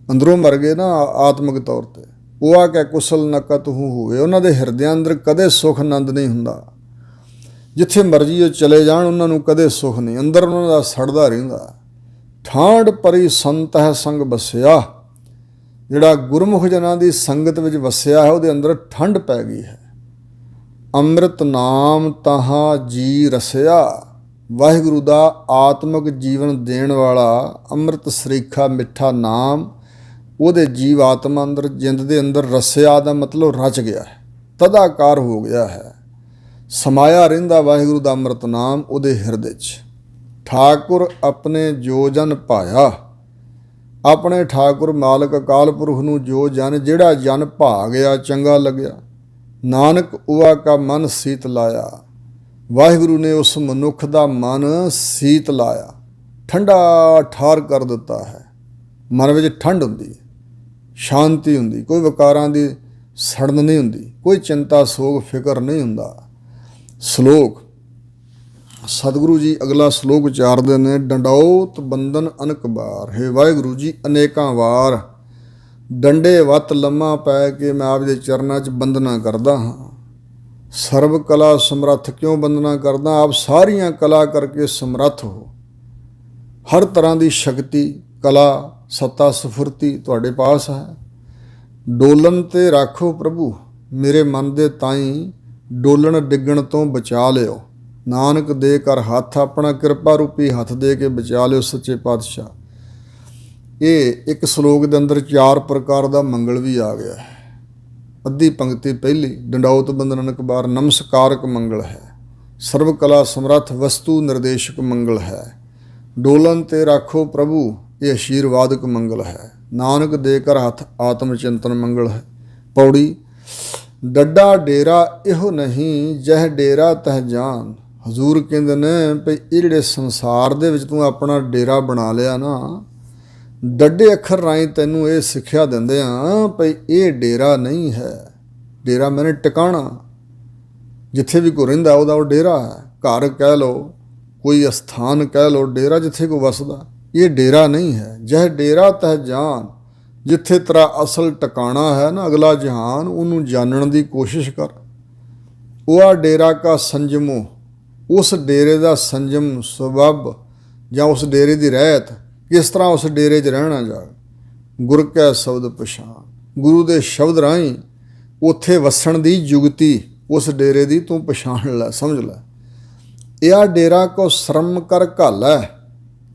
ਅੰਦਰੋਂ ਮਰ ਗਏ ਨਾ ਆਤਮਿਕ ਤੌਰ 'ਤੇ। ਉਹ ਆ ਕੇ ਕੁਸਲ ਨਕਤ ਹੋਵੇ। ਉਹਨਾਂ ਦੇ ਹਿਰਦਿਆਂ ਅੰਦਰ ਕਦੇ ਸੁੱਖ ਆਨੰਦ ਨਹੀਂ ਹੁੰਦਾ। ਜਿੱਥੇ ਮਰਜ਼ੀ ਉਹ ਚਲੇ ਜਾਣ, ਉਹਨਾਂ ਨੂੰ ਕਦੇ ਸੁੱਖ ਨਹੀਂ, ਅੰਦਰ ਉਹਨਾਂ ਦਾ ਸੜਦਾ ਰਹਿੰਦਾ। ਠਾਂਡ ਪਰੀ ਸੰਤ ਹੈ ਸੰਗ ਬਸਿਆ। ਜਿਹੜਾ ਗੁਰਮੁਖ ਜਨਾਂ ਦੀ ਸੰਗਤ ਵਿੱਚ ਵਸਿਆ ਹੈ, ਉਹਦੇ ਅੰਦਰ ਠੰਡ ਪੈ ਗਈ ਹੈ। ਅੰਮ੍ਰਿਤ ਨਾਮ ਤਹਾਂ ਜੀ ਰਸਿਆ। ਵਾਹਿਗੁਰੂ ਦਾ ਆਤਮਿਕ ਜੀਵਨ ਦੇਣ ਵਾਲਾ ਅੰਮ੍ਰਿਤ ਸਰੀਖਾ ਮਿੱਠਾ ਨਾਮ ਉਹਦੇ ਜੀਵ ਆਤਮਾ ਅੰਦਰ, ਜਿੰਦ ਦੇ ਅੰਦਰ ਰਸਿਆ ਦਾ ਮਤਲਬ ਰਚ ਗਿਆ ਹੈ, ਤਦਾਕਾਰ ਹੋ ਗਿਆ ਹੈ, ਸਮਾਇਆ ਰਹਿੰਦਾ ਵਾਹਿਗੁਰੂ ਦਾ ਅੰਮ੍ਰਿਤ ਨਾਮ ਉਹਦੇ ਹਿਰਦੇ 'ਚ। ਠਾਕੁਰ ਆਪਣੇ ਜੋ ਜਨ ਭਾਇਆ। ਆਪਣੇ ਠਾਕੁਰ ਮਾਲਕ ਅਕਾਲ ਪੁਰਖ ਨੂੰ ਜੋ ਜਨ, ਜਿਹੜਾ ਜਨ ਭਾ ਗਿਆ, ਚੰਗਾ ਲੱਗਿਆ, ਨਾਨਕ ਉਆ ਕਾ ਮਨ ਸੀਤ ਲਾਇਆ। ਵਾਹਿਗੁਰੂ ਨੇ ਉਸ ਮਨੁੱਖ ਦਾ ਮਨ ਸੀਤ ਲਾਇਆ, ਠੰਡਾ ਠਾਰ ਕਰ ਦਿੱਤਾ ਹੈ। ਮਨ ਵਿੱਚ ਠੰਡ ਹੁੰਦੀ, ਸ਼ਾਂਤੀ ਹੁੰਦੀ, ਕੋਈ ਵਿਕਾਰਾਂ ਦੀ ਸੜਨ ਨਹੀਂ ਹੁੰਦੀ, ਕੋਈ ਚਿੰਤਾ ਸੋਗ ਫਿਕਰ ਨਹੀਂ ਹੁੰਦਾ। ਸ਼ਲੋਕ ਸਤਿਗੁਰੂ ਜੀ ਅਗਲਾ ਸ਼ਲੋਕ ਉਚਾਰਦੇ ਨੇ। ਡੰਡੌਤ ਬੰਧਨ ਅਨਕ ਬਾਰ। ਹੇ ਵਾਹਿਗੁਰੂ ਜੀ, ਅਨੇਕਾਂ ਵਾਰ ਡੰਡੇ ਵੱਤ ਲੰਮਾ ਪੈ ਕੇ ਮੈਂ ਆਪ ਦੇ ਚਰਨਾਂ 'ਚ ਬੰਦਨਾ ਕਰਦਾ ਹਾਂ। ਸਰਬ ਕਲਾ ਸਮਰੱਥ ਕਿਉਂ ਬੰਦਨਾ ਕਰਦਾ? ਆਪ ਸਾਰੀਆਂ ਕਲਾ ਕਰਕੇ ਸਮਰੱਥ ਹੋ। ਹਰ ਤਰ੍ਹਾਂ ਦੀ ਸ਼ਕਤੀ, ਕਲਾ, ਸੱਤਾ, ਸਫੁਰਤੀ ਤੁਹਾਡੇ ਪਾਸ ਹੈ। ਡੋਲਣ 'ਤੇ ਰੱਖੋ ਪ੍ਰਭੂ ਮੇਰੇ ਮਨ ਦੇ ਤਾਈਂ, ਡੋਲਣ ਡਿੱਗਣ ਤੋਂ ਬਚਾ ਲਿਓ। ਨਾਨਕ ਦੇ ਕਰ ਹੱਥ ਆਪਣਾ, ਕਿਰਪਾ ਰੂਪੀ ਹੱਥ ਦੇ ਕੇ ਬਚਾ ਲਿਓ ਸੱਚੇ ਪਾਤਸ਼ਾਹ। ਇਹ ਇੱਕ ਸ਼ਲੋਕ ਦੇ ਅੰਦਰ 4 ਪ੍ਰਕਾਰ ਦਾ ਮੰਗਲ ਵੀ ਆ ਗਿਆ ਹੈ। ਅੱਧੀ ਪੰਕਤੀ ਪਹਿਲੀ, ਡੰਡੌਤ ਬੰਧਨ ਅਨਕ ਬਾਰ, ਨਮਸਕਾਰਕ ਮੰਗਲ ਹੈ। ਸਰਵ ਕਲਾ ਸਮਰੱਥ ਵਸਤੂ ਨਿਰਦੇਸ਼ਕ ਮੰਗਲ ਹੈ। ਡੋਲਨ ਤੇ ਰਾਖੋ ਪ੍ਰਭੂ, ਇਹ ਆਸ਼ੀਰਵਾਦਕ ਮੰਗਲ ਹੈ। ਨਾਨਕ ਦੇ ਕਰ ਹੱਥ ਆਤਮ ਚਿੰਤਨ ਮੰਗਲ ਹੈ। ਪੌੜੀ ਡੱਡਾ ਡੇਰਾ ਇਹੋ ਨਹੀਂ, ਜਹ ਡੇਰਾ ਤਹ ਜਾਨ। ਹਜ਼ੂਰ ਕਹਿੰਦੇ ਨੇ ਭਈ ਇਹ ਜਿਹੜੇ ਸੰਸਾਰ ਦੇ ਵਿੱਚ ਤੂੰ ਆਪਣਾ ਡੇਰਾ ਬਣਾ ਲਿਆ ਨਾ, ਡੱਡੇ ਅੱਖਰ ਰਾਹੀਂ ਤੈਨੂੰ ਇਹ ਸਿੱਖਿਆ ਦਿੰਦੇ ਆ ਭਈ ਇਹ ਡੇਰਾ ਨਹੀਂ ਹੈ। ਡੇਰਾ ਮੈਨੇ ਟਿਕਾਣਾ, ਜਿੱਥੇ ਵੀ ਕੋਈ ਰਹਿੰਦਾ ਉਹਦਾ ਉਹ ਡੇਰਾ ਹੈ। ਘਰ ਕਹਿ ਲਓ, ਕੋਈ ਅਸਥਾਨ ਕਹਿ ਲਓ, ਡੇਰਾ ਜਿੱਥੇ ਕੋਈ ਵਸਦਾ, ਇਹ ਡੇਰਾ ਨਹੀਂ ਹੈ। ਜਹ ਡੇਰਾ ਤਹ ਜਾਨ, ਜਿੱਥੇ ਤੇਰਾ ਅਸਲ ਟਿਕਾਣਾ ਹੈ ਨਾ, ਅਗਲਾ ਜਹਾਨ, ਉਹਨੂੰ ਜਾਣਨ ਦੀ ਕੋਸ਼ਿਸ਼ ਕਰ। ਉਹ ਆ ਡੇਰਾ ਕਾ ਸੰਜਮੋ, ਉਸ ਡੇਰੇ ਦਾ ਸੰਜਮ ਸਬੱਬ ਜਾਂ ਉਸ ਡੇਰੇ ਦੀ ਰਹਿਤ, ਕਿਸ ਤਰ੍ਹਾਂ ਉਸ ਡੇਰੇ 'ਚ ਰਹਿਣਾ ਜਾ। ਗੁਰ ਕੈ ਸ਼ਬਦ ਪਛਾਣ, ਗੁਰੂ ਦੇ ਸ਼ਬਦ ਰਾਹੀਂ ਉੱਥੇ ਵਸਣ ਦੀ ਜੁਗਤੀ ਉਸ ਡੇਰੇ ਦੀ ਤੂੰ ਪਛਾਣ ਲੈ, ਸਮਝ ਲੈ। ਇਹ ਆ ਡੇਰਾ ਕੋ ਸ਼ਰਮ ਕਰ ਘਾਲੈ,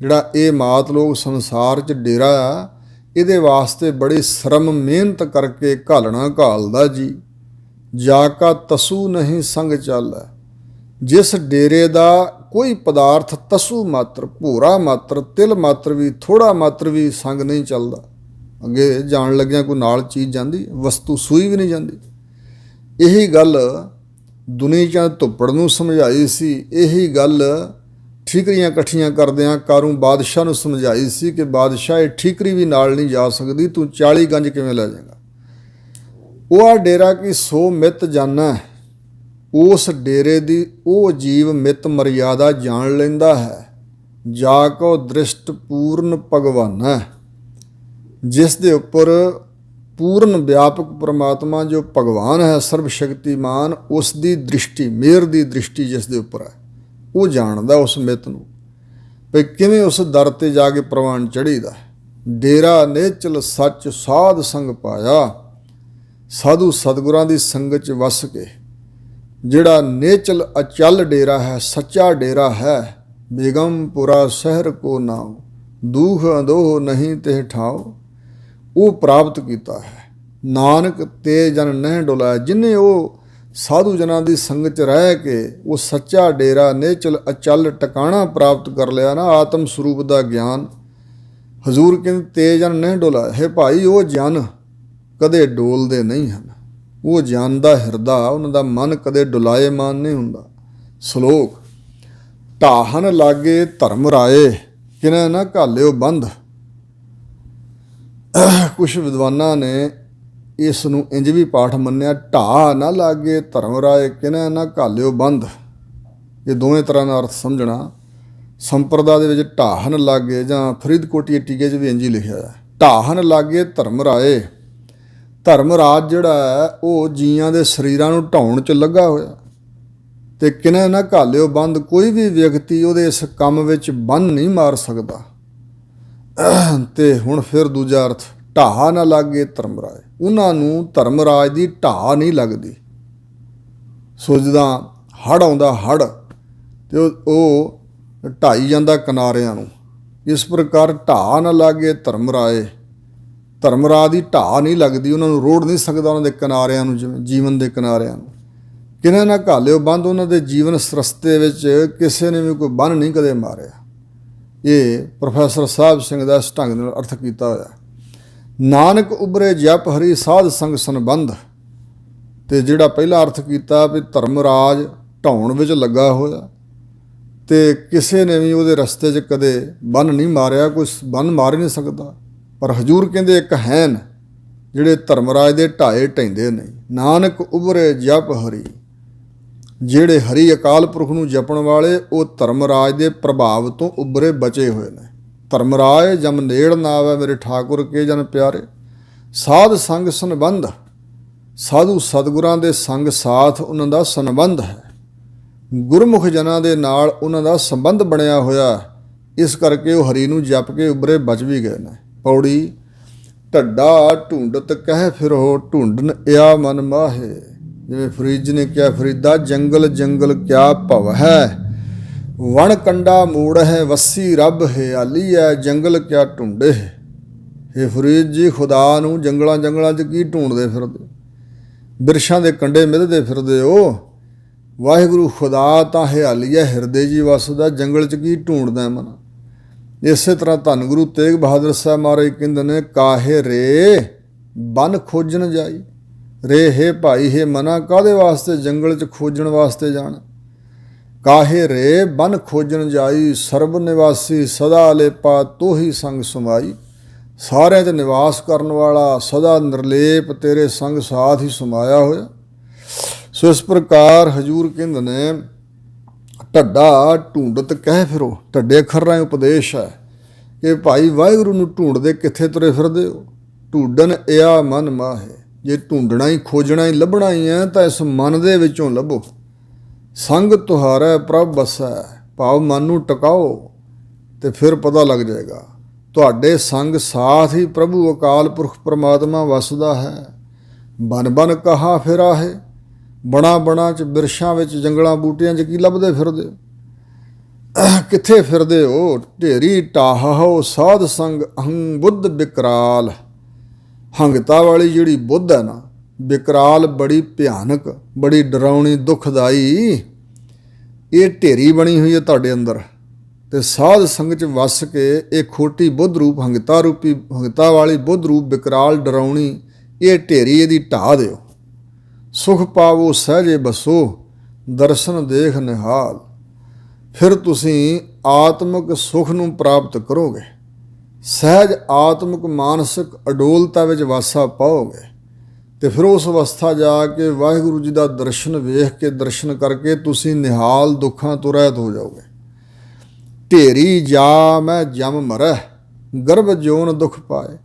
ਜਿਹੜਾ ਇਹ ਮਾਤ ਲੋਕ ਸੰਸਾਰ 'ਚ ਡੇਰਾ ਆ, ਇਹਦੇ ਵਾਸਤੇ ਬੜੀ ਸ਼ਰਮ ਮਿਹਨਤ ਕਰਕੇ ਘਾਲਣਾ ਘਾਲਦਾ ਜੀ। ਜਾ ਕਾ ਤਸੂ ਨਹੀਂ ਸੰਗ ਚੱਲੈ, ਜਿਸ ਡੇਰੇ ਦਾ ਕੋਈ ਪਦਾਰਥ ਤਸੂ ਮਾਤਰ, ਭੋਰਾ ਮਾਤਰ, ਤਿਲ ਮਾਤਰ ਵੀ, ਥੋੜਾ ਮਾਤਰ ਵੀ ਸੰਗ ਨਹੀਂ ਚੱਲਦਾ। ਅੱਗੇ ਜਾਣ ਲੱਗਿਆਂ ਕੋਈ ਨਾਲ ਚੀਜ਼ ਜਾਂਦੀ, ਵਸਤੂ ਸੂਈ ਵੀ ਨਹੀਂ ਜਾਂਦੀ। ਇਹੀ ਗੱਲ ਦੁਨੀ ਚੰਦ ਧੁੱਪੜ ਨੂੰ ਸਮਝਾਈ ਸੀ। ਇਹੀ ਗੱਲ ਠੀਕਰੀਆਂ ਇਕੱਠੀਆਂ ਕਰਦਿਆਂ ਕਾਰੂ ਬਾਦਸ਼ਾਹ ਨੂੰ ਸਮਝਾਈ ਸੀ ਕਿ ਬਾਦਸ਼ਾਹ ਇਹ ਠੀਕਰੀ ਵੀ ਨਾਲ ਨਹੀਂ ਜਾ ਸਕਦੀ, ਤੂੰ 40 ਗੰਜ ਕਿਵੇਂ ਲੈ ਜਾਏਗਾ। ਉਹ ਆ ਡੇਰਾ ਕੀ ਸੋ ਮਿੱਤ ਜਾਣਾ, ਉਸ ਡੇਰੇ ਦੀ ਉਹ ਜੀਵ ਮਿੱਤ ਮਰਿਆਦਾ ਜਾਣ ਲੈਂਦਾ ਹੈ। ਜਾ ਕੋ ਦ੍ਰਿਸ਼ਟ ਪੂਰਨ ਭਗਵਾਨਾ, ਜਿਸ ਦੇ ਉੱਪਰ ਪੂਰਨ ਵਿਆਪਕ ਪਰਮਾਤਮਾ ਜੋ ਭਗਵਾਨ ਹੈ, ਸਰਬ ਸ਼ਕਤੀਮਾਨ, ਉਸ ਦੀ ਦ੍ਰਿਸ਼ਟੀ, ਮਿਹਰ ਦੀ ਦ੍ਰਿਸ਼ਟੀ ਜਿਸ ਦੇ ਉੱਪਰ ਹੈ, ਉਹ ਜਾਣਦਾ ਉਸ ਮਿੱਤ ਨੂੰ ਵੀ ਕਿਵੇਂ ਉਸ ਦਰ 'ਤੇ ਜਾ ਕੇ ਪ੍ਰਵਾਨ ਚੜ੍ਹੀਦਾ। ਡੇਰਾ ਨੇਚਲ ਸੱਚ ਸਾਧ ਸੰਗ ਪਾਇਆ, ਸਾਧੂ ਸਤਿਗੁਰਾਂ ਦੀ ਸੰਗਤ 'ਚ ਵਸ ਕੇ ਜਿਹੜਾ ਨੇਚਲ ਅਚਲ ਡੇਰਾ ਹੈ, ਸੱਚਾ ਡੇਰਾ ਹੈ। ਬੇਗਮਪੁਰਾ ਸ਼ਹਿਰ ਕੋ ਨਾਉ, ਦੂਖ ਅੰਦੋਹ ਨਹੀਂ ਤੇ ਠਾਓ, ਉਹ ਪ੍ਰਾਪਤ ਕੀਤਾ ਹੈ। ਨਾਨਕ ਤੇ ਜਨ ਨਹਿ ਡੁਲਾਇਆ, ਜਿਹਨੇ ਉਹ ਸਾਧੂ ਜਨਾਂ ਦੀ ਸੰਗਤ 'ਚ ਰਹਿ ਕੇ ਉਹ ਸੱਚਾ ਡੇਰਾ ਨੇਚਲ ਅਚਲ ਟਿਕਾਣਾ ਪ੍ਰਾਪਤ ਕਰ ਲਿਆ ਨਾ, ਆਤਮ ਸਰੂਪ ਦਾ ਗਿਆਨ। ਹਜ਼ੂਰ ਕਹਿੰਦੇ ਤੇ ਜਨ ਨਹੀਂ ਡੁਲਾਇਆ, ਹੈ ਭਾਈ ਉਹ ਜਨ ਕਦੇ ਡੋਲਦੇ ਨਹੀਂ ਹਨ। ਉਹ ਜਨ ਦਾ ਹਿਰਦਾ, ਉਹਨਾਂ ਦਾ ਮਨ ਕਦੇ ਡੁਲਾਏਮਾਨ ਨਹੀਂ ਹੁੰਦਾ। ਸ਼ਲੋਕ ਢਾਹਨ ਲਾਗੇ ਧਰਮ ਰਾਏ, ਕਿਨੇ ਨਾ ਘਾਲਿਓ ਬੰਧ। ਕੁਛ ਵਿਦਵਾਨਾਂ ਨੇ ਇਸ ਨੂੰ ਇੰਜ ਵੀ ਪਾਠ ਮੰਨਿਆ, ਢਾਹ ਨਾ ਲਾਗੇ ਧਰਮ ਰਾਏ, ਕਿਨੇ ਨਾ ਘਾਲਿਓ ਬੰਧ। ਇਹ ਦੋਵੇਂ ਤਰ੍ਹਾਂ ਦਾ ਅਰਥ ਸਮਝਣਾ। ਸੰਪਰਦਾ ਦੇ ਵਿੱਚ ਢਾਹਨ ਲਾਗੇ, ਜਾਂ ਫਰੀਦਕੋਟੀ ਟੀਕੇ 'ਚ ਵੀ ਇੰਜ ਹੀ ਲਿਖਿਆ ਹੈ, ਢਾਹਨ ਲਾਗੇ ਧਰਮ ਰਾਏ। ਧਰਮ ਰਾਜ ਜਿਹੜਾ ਹੈ ਉਹ ਜੀਆਂ ਦੇ ਸਰੀਰਾਂ ਨੂੰ ਢਾਉਣ 'ਚ ਲੱਗਾ ਹੋਇਆ, ਤੇ ਕਿਨੇ ਨਾ ਘਾਲਿਓ ਬੰਦ, ਕੋਈ ਵੀ ਵਿਅਕਤੀ ਉਹਦੇ ਇਸ ਕੰਮ ਵਿੱਚ ਬੰਨ ਨਹੀਂ ਮਾਰ ਸਕਦਾ। ਤੇ ਹੁਣ ਫਿਰ ਦੂਜਾ ਅਰਥ, ਢਾਹ ਨਾ ਲਾਗੇ ਧਰਮ ਰਾਜ, ਉਹਨਾਂ ਨੂੰ ਧਰਮ ਰਾਜ ਦੀ ਢਾਹ ਨਹੀਂ ਲੱਗਦੀ। ਸੋ ਜਿੱਦਾਂ ਹੜ੍ਹ ਆਉਂਦਾ, ਹੜ੍ਹ ਤੇ ਉਹ ਢਾਈ ਜਾਂਦਾ ਕਿਨਾਰਿਆਂ ਨੂੰ, ਇਸ ਪ੍ਰਕਾਰ ਢਾਹ ਨਾ ਲਾਗੇ ਧਰਮ ਰਾਏ, ਧਰਮ ਰਾਜ ਦੀ ਢਾਹ ਨਹੀਂ ਲੱਗਦੀ, ਉਹਨਾਂ ਨੂੰ ਰੋੜ ਨਹੀਂ ਸਕਦਾ ਉਹਨਾਂ ਦੇ ਕਿਨਾਰਿਆਂ ਨੂੰ, ਜਿਵੇਂ ਜੀਵਨ ਦੇ ਕਿਨਾਰਿਆਂ ਨੂੰ। ਕਿਨੇ ਨਾ ਘਾਲਿਓ ਬੰਦ, ਉਹਨਾਂ ਦੇ ਜੀਵਨ ਰਸਤੇ ਵਿੱਚ ਕਿਸੇ ਨੇ ਵੀ ਕੋਈ ਬੰਨ ਨਹੀਂ ਕਦੇ ਮਾਰਿਆ। ਇਹ ਪ੍ਰੋਫੈਸਰ ਸਾਹਿਬ ਸਿੰਘ ਦਾ ਇਸ ਢੰਗ ਨਾਲ ਅਰਥ ਕੀਤਾ ਹੋਇਆ। ਨਾਨਕ ਉਬਰੇ ਜਪ ਹਰੀ ਸਾਧ ਸੰਗ ਸੰਬੰਧ, ਤੇ ਜਿਹੜਾ ਪਹਿਲਾ ਅਰਥ ਕੀਤਾ ਵੀ ਧਰਮ ਰਾਜ ਢਾਉਣ ਵਿੱਚ ਲੱਗਾ ਹੋਇਆ, ਤੇ ਕਿਸੇ ਨੇ ਵੀ ਉਹਦੇ ਰਸਤੇ 'ਚ ਕਦੇ ਬੰਨ ਨਹੀਂ ਮਾਰਿਆ, ਕੋਈ ਬੰਨ ਮਾਰ ਨਹੀਂ ਸਕਦਾ। ਪਰ ਹਜ਼ੂਰ ਕਹਿੰਦੇ ਇੱਕ ਹੈਨ ਜਿਹੜੇ ਧਰਮਰਾਜ ਦੇ ਢਾਏ ਢੈਂਦੇ ਨਹੀਂ। ਨਾਨਕ ਉਬਰੇ ਜਪ ਹਰੀ, ਜਿਹੜੇ ਹਰੀ ਅਕਾਲ ਪੁਰਖ ਨੂੰ ਜਪਣ ਵਾਲੇ, ਉਹ ਧਰਮਰਾਜ ਦੇ ਪ੍ਰਭਾਵ ਤੋਂ ਉਬਰੇ ਬਚੇ ਹੋਏ ਨੇ। ਧਰਮਰਾਜ ਜਮ ਨੇੜ ਨਾ ਆਵੇ, ਮੇਰੇ ਠਾਕੁਰ ਕੇ ਜਨ ਪਿਆਰੇ। ਸਾਧ ਸੰਗ ਸੰਬੰਧ, ਸਾਧੂ ਸਤਿਗੁਰਾਂ ਦੇ ਸੰਗ ਸਾਥ ਉਹਨਾਂ ਦਾ ਸੰਬੰਧ ਹੈ। ਗੁਰਮੁਖ ਜਨਾਂ ਦੇ ਨਾਲ ਉਹਨਾਂ ਦਾ ਸੰਬੰਧ ਬਣਿਆ ਹੋਇਆ, ਇਸ ਕਰਕੇ ਉਹ ਹਰੀ ਨੂੰ ਜਪ ਕੇ ਉਬਰੇ ਬਚ ਵੀ ਗਏ ਨੇ। ਪੌੜੀ ਢੱਡਾ ਢੂੰਡਤ ਕਹਿ ਫਿਰੋ, ਢੂੰਡਨ ਇਆ ਮਨ ਮਾਹੇ। ਜਿਵੇਂ ਫਰੀਦ ਨੇ ਕਿਹਾ, ਫਰੀਦਾ ਜੰਗਲ ਜੰਗਲ ਕਿਆ ਭਵ ਹੈ, ਵਣ ਕੰਡਾ ਮੂੜ ਹੈ, ਵੱਸੀ ਰੱਬ ਹਿਆਲੀ ਹੈ, ਜੰਗਲ ਕਿਆ ਢੂੰਡੇ। ਇਹ ਫਰੀਦ ਜੀ, ਖੁਦਾ ਨੂੰ ਜੰਗਲਾਂ ਜੰਗਲਾਂ 'ਚ ਕੀ ਢੂੰਡਦੇ ਫਿਰਦੇ, ਬਿਰਛਾਂ ਦੇ ਕੰਡੇ ਮਿੱਧਦੇ ਫਿਰਦੇ ਹੋ। ਵਾਹਿਗੁਰੂ ਖੁਦਾ ਤਾਂ ਹਿਆਲੀ ਹੈ, ਹਿਰਦੇ ਜੀ ਵਸਦਾ, ਜੰਗਲ 'ਚ ਕੀ ਢੂੰਡਦਾ ਮਨ। ਇਸੇ ਤਰ੍ਹਾਂ ਧੰਨ ਗੁਰੂ ਤੇਗ ਬਹਾਦਰ ਸਾਹਿਬ ਮਹਾਰਾਜ ਕਹਿੰਦੇ ਨੇ, ਕਾਹੇ ਰੇ ਬਨ ਖੋਜਣ ਜਾਈ। ਰੇ ਹੈ ਭਾਈ ਹੈ ਮਨਾ, ਕਾਹਦੇ ਵਾਸਤੇ ਜੰਗਲ 'ਚ ਖੋਜਣ ਵਾਸਤੇ ਜਾਣਾ। ਕਾਹੇ ਰੇ ਬਨ ਖੋਜਣ ਜਾਈ, ਸਰਬ ਨਿਵਾਸੀ ਸਦਾ ਲੇਪਾ ਤੋਹੀ ਸੰਗ ਸਮਾਈ। ਸਾਰਿਆਂ 'ਚ ਨਿਵਾਸ ਕਰਨ ਵਾਲਾ, ਸਦਾ ਨਿਰਲੇਪ ਤੇਰੇ ਸੰਗ ਸਾਥ ਹੀ ਸਮਾਇਆ ਹੋਇਆ। ਸੋ ਇਸ ਪ੍ਰਕਾਰ ਹਜੂਰ ਕਹਿੰਦੇ ਨੇ, ਢੱਡਾ ਢੂੰਡਤ ਕਹਿ ਫਿਰੋ। ਢੱਡੇ ਅੱਖਰ ਰਾਹੀਂ ਉਪਦੇਸ਼ ਹੈ ਕਿ ਭਾਈ ਵਾਹਿਗੁਰੂ ਨੂੰ ਢੂੰਡਦੇ ਕਿੱਥੇ ਤੁਰੇ ਫਿਰਦੇ ਹੋ। ਢੂੰਡਣ ਇਆ ਮਨ ਮਾਹੇ। ਜੇ ਢੂੰਡਣਾ ਹੀ, ਖੋਜਣਾ ਹੀ, ਲੱਭਣਾ ਹੀ ਹੈ ਤਾਂ ਇਸ ਮਨ ਦੇ ਵਿੱਚੋਂ ਲੱਭੋ। ਸੰਗ ਤੁਹਾਰਾ ਪ੍ਰਭ ਬਸੈ। ਭਾਵ ਮਨ ਨੂੰ ਟਿਕਾਓ ਤੇ ਫਿਰ ਪਤਾ ਲੱਗ ਜਾਏਗਾ। ਤੁਹਾਡੇ ਸੰਗ ਸਾਥ ਹੀ ਪ੍ਰਭੂ ਅਕਾਲ ਪੁਰਖ ਪਰਮਾਤਮਾ ਵਸਦਾ ਹੈ। ਬਨ ਬਨ ਕਹਾ ਫਿਰਾ ਹੈ। ਬਣਾ ਬਣਾ 'ਚ, ਬਿਰਛਾਂ ਵਿੱਚ, ਜੰਗਲਾਂ ਬੂਟਿਆਂ 'ਚ ਕੀ ਲੱਭਦੇ ਫਿਰਦੇ ਹੋ? ਕਿੱਥੇ ਫਿਰਦੇ ਹੋ? ਢੇਰੀ ਢਾਹੋ ਸਾਧ ਸੰਗ ਅਹੰ ਬੁੱਧ ਬਿਕਰਾਲ। ਹੰਗਤਾ ਵਾਲੀ ਜਿਹੜੀ ਬੁੱਧ ਹੈ ਨਾ, ਬਿਕਰਾਲ, ਬੜੀ ਭਿਆਨਕ, ਬੜੀ ਡਰਾਉਣੀ, ਦੁਖਦਾਈ, ਇਹ ਢੇਰੀ ਬਣੀ ਹੋਈ ਹੈ ਤੁਹਾਡੇ ਅੰਦਰ। ਤੇ ਸਾਧ ਸੰਗ 'ਚ ਵਸ ਕੇ ਇਹ ਖੋਟੀ ਬੁੱਧ ਰੂਪ, ਹੰਗਤਾ ਰੂਪੀ, ਹੰਗਤਾ ਵਾਲੀ ਬੁੱਧ ਰੂਪ, ਬਿਕਰਾਲ, ਡਰਾਉਣੀ, ਇਹ ਢੇਰੀ ਇਹਦੀ ਢਾਹ ਦਿਓ। ਸੁਖ ਪਾਵੋ ਸਹਿਜੇ ਬਸੋ, ਦਰਸ਼ਨ ਦੇਖ ਨਿਹਾਲ। ਫਿਰ ਤੁਸੀਂ ਆਤਮਿਕ ਸੁਖ ਨੂੰ ਪ੍ਰਾਪਤ ਕਰੋਗੇ। ਸਹਿਜ ਆਤਮਿਕ ਮਾਨਸਿਕ ਅਡੋਲਤਾ ਵਿੱਚ ਵਾਸਾ ਪਾਓਗੇ। ਤੇ ਫਿਰ ਉਸ ਅਵਸਥਾ ਜਾ ਕੇ ਵਾਹਿਗੁਰੂ ਜੀ ਦਾ ਦਰਸ਼ਨ ਵੇਖ ਕੇ, ਦਰਸ਼ਨ ਕਰਕੇ ਤੁਸੀਂ ਨਿਹਾਲ ਦੁੱਖਾਂ ਤੋਂ ਰਹਿਤ ਹੋ ਜਾਓਗੇ। ਢੇਰੀ ਜਾ ਮੈਂ ਜਮ ਮਰੈ, ਗਰਭ ਜੋਨ ਦੁੱਖ ਪਾਏ।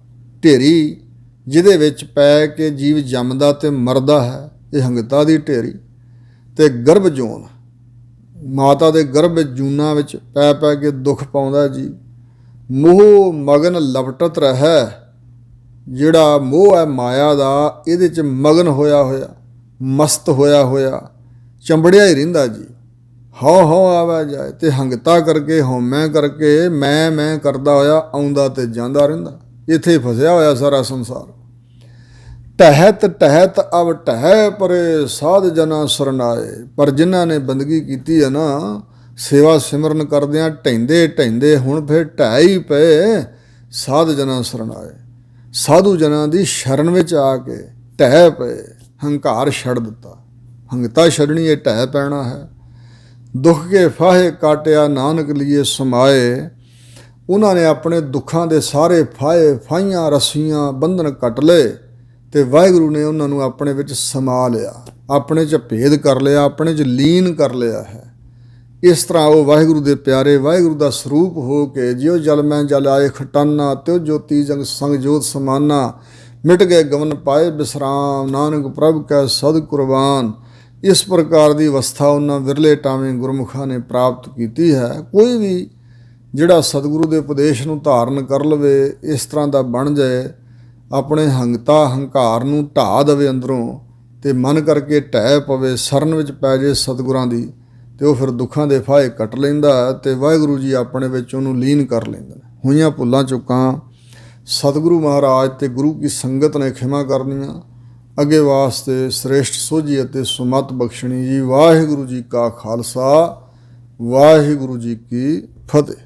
ਢੇਰੀ ਜਿਹਦੇ ਵਿੱਚ ਪੈ ਕੇ ਜੀਵ ਜੰਮਦਾ ਤੇ ਮਰਦਾ ਹੈ, ਇਹ ਹੰਗਤਾ ਦੀ ਢੇਰੀ। ਤੇ ਗਰਭ ਜੋਨ, ਮਾਤਾ ਦੇ ਗਰਭ ਜੂਨਾਂ ਵਿੱਚ ਪੈ ਪੈ ਕੇ ਦੁੱਖ ਪਾਉਂਦਾ ਜੀ। ਮੋਹ ਮਗਨ ਲਪਟਤ ਰਹਿ। ਜਿਹੜਾ ਮੋਹ ਹੈ ਮਾਇਆ ਦਾ, ਇਹਦੇ 'ਚ ਮਗਨ ਹੋਇਆ ਹੋਇਆ, ਮਸਤ ਹੋਇਆ ਹੋਇਆ, ਚੰਬੜਿਆ ਹੀ ਰਹਿੰਦਾ ਜੀ। ਹਉ ਹਉ ਆਵਾ ਜਾਏ। ਤੇ ਹੰਗਤਾ ਕਰਕੇ, ਹਉਮੈ ਕਰਕੇ, ਮੈਂ ਕਰਦਾ ਹੋਇਆ ਆਉਂਦਾ ਤੇ ਜਾਂਦਾ ਰਹਿੰਦਾ। ਇੱਥੇ ਫਸਿਆ ਹੋਇਆ ਸਾਰਾ ਸੰਸਾਰ। ਟਹਿਤ ਟਹਿਤ ਅਵ ਟਹਿ ਪਰੇ, ਸਾਧ ਜਨਾ ਸਰਨਾਏ। ਪਰ ਜਿਨ੍ਹਾਂ ਨੇ ਬੰਦਗੀ ਕੀਤੀ ਹੈ ਨਾ, ਸੇਵਾ ਸਿਮਰਨ ਕਰਦਿਆਂ ਢਹਿੰਦੇ ਢਹਿੰਦੇ ਹੁਣ ਫਿਰ ਢਹਿ ਹੀ ਪਏ। ਸਾਧ ਜਨਾ ਸਰਨਾਏ। ਸਾਧੂ ਜਨਾਂ ਦੀ ਸ਼ਰਨ ਵਿੱਚ ਆ ਕੇ ਢਹਿ ਪਏ, ਹੰਕਾਰ ਛੱਡ ਦਿੱਤਾ। ਹੰਗਤਾ ਛੱਡਣੀ, ਇਹ ਢਹਿ ਪੈਣਾ ਹੈ। ਦੁੱਖ ਕੇ ਫਾਹੇ ਕਾਟਿਆ, ਨਾਨਕ ਲੀਏ ਸਮਾਏ। ਉਹਨਾਂ ਨੇ ਆਪਣੇ ਦੁੱਖਾਂ ਦੇ ਸਾਰੇ ਫਾਹੇ, ਫਾਹੀਆਂ, ਰੱਸੀਆਂ, ਬੰਧਨ ਕੱਟ ਲਏ ਤੇ ਵਾਹਿਗੁਰੂ ਨੇ ਉਹਨਾਂ ਨੂੰ ਆਪਣੇ ਵਿੱਚ ਸਮਾ ਲਿਆ, ਆਪਣੇ 'ਚ ਭੇਦ ਕਰ ਲਿਆ, ਆਪਣੇ 'ਚ ਲੀਨ ਕਰ ਲਿਆ ਹੈ। ਇਸ ਤਰ੍ਹਾਂ ਉਹ ਵਾਹਿਗੁਰੂ ਦੇ ਪਿਆਰੇ, ਵਾਹਿਗੁਰੂ ਦਾ ਸਰੂਪ ਹੋ ਕੇ, ਜਿਉ ਜਲ ਮੈਂ ਜਲ ਆਏ ਖਟਾਨਾ, ਤਿਉ ਜੋਤੀ ਜੰਗ ਸੰਗ ਜੋਤ ਸਮਾਨਾ। ਮਿਟ ਗਏ ਗਮਨ ਪਾਏ ਬਿਸਰਾਮ, ਨਾਨਕ ਪ੍ਰਭ ਕੈ ਸਦ ਕੁਰਬਾਨ। ਇਸ ਪ੍ਰਕਾਰ ਦੀ ਅਵਸਥਾ ਉਹਨਾਂ ਵਿਰਲੇ ਟਾਵੇਂ ਗੁਰਮੁਖਾਂ ਨੇ ਪ੍ਰਾਪਤ ਕੀਤੀ ਹੈ। ਕੋਈ ਵੀ ਜਿਹੜਾ ਸਤਿਗੁਰੂ ਦੇ ਉਪਦੇਸ਼ ਨੂੰ ਧਾਰਨ ਕਰ ਲਵੇ, ਇਸ ਤਰ੍ਹਾਂ ਦਾ ਬਣ ਜਾਏ, ਆਪਣੇ ਹੰਗਤਾ ਹੰਕਾਰ ਨੂੰ ਢਾਹ ਦੇਵੇ ਅੰਦਰੋਂ, ਤੇ ਮਨ ਕਰਕੇ ਢਹਿ ਪਵੇ, ਸਰਨ ਵਿੱਚ ਪੈ ਜੇ ਸਤਿਗੁਰਾਂ ਦੀ, ਤੇ ਉਹ ਫਿਰ ਦੁੱਖਾਂ ਦੇ ਫਾਹੇ ਕੱਟ ਲੈਂਦਾ ਤੇ ਵਾਹਿਗੁਰੂ ਜੀ ਆਪਣੇ ਵਿੱਚ ਉਹਨੂੰ ਲੀਨ ਕਰ ਲੈਂਦੇ ਨੇ। ਹੋਈਆਂ ਭੁੱਲਾਂ ਚੁੱਕਾਂ ਸਤਿਗੁਰੂ ਮਹਾਰਾਜ ਤੇ ਗੁਰੂ ਕੀ ਸੰਗਤ ਨੇ ਖਿਮਾ ਕਰਨੀਆਂ। ਅੱਗੇ ਵਾਸਤੇ ਸ੍ਰੇਸ਼ਟ ਸੋਝੀ ਅਤੇ ਸੁਮਤ ਬਖਸ਼ਣੀ ਜੀ। ਵਾਹਿਗੁਰੂ ਜੀ ਕਾ ਖਾਲਸਾ, ਵਾਹਿਗੁਰੂ ਜੀ ਕੀ ਫਤਿਹ।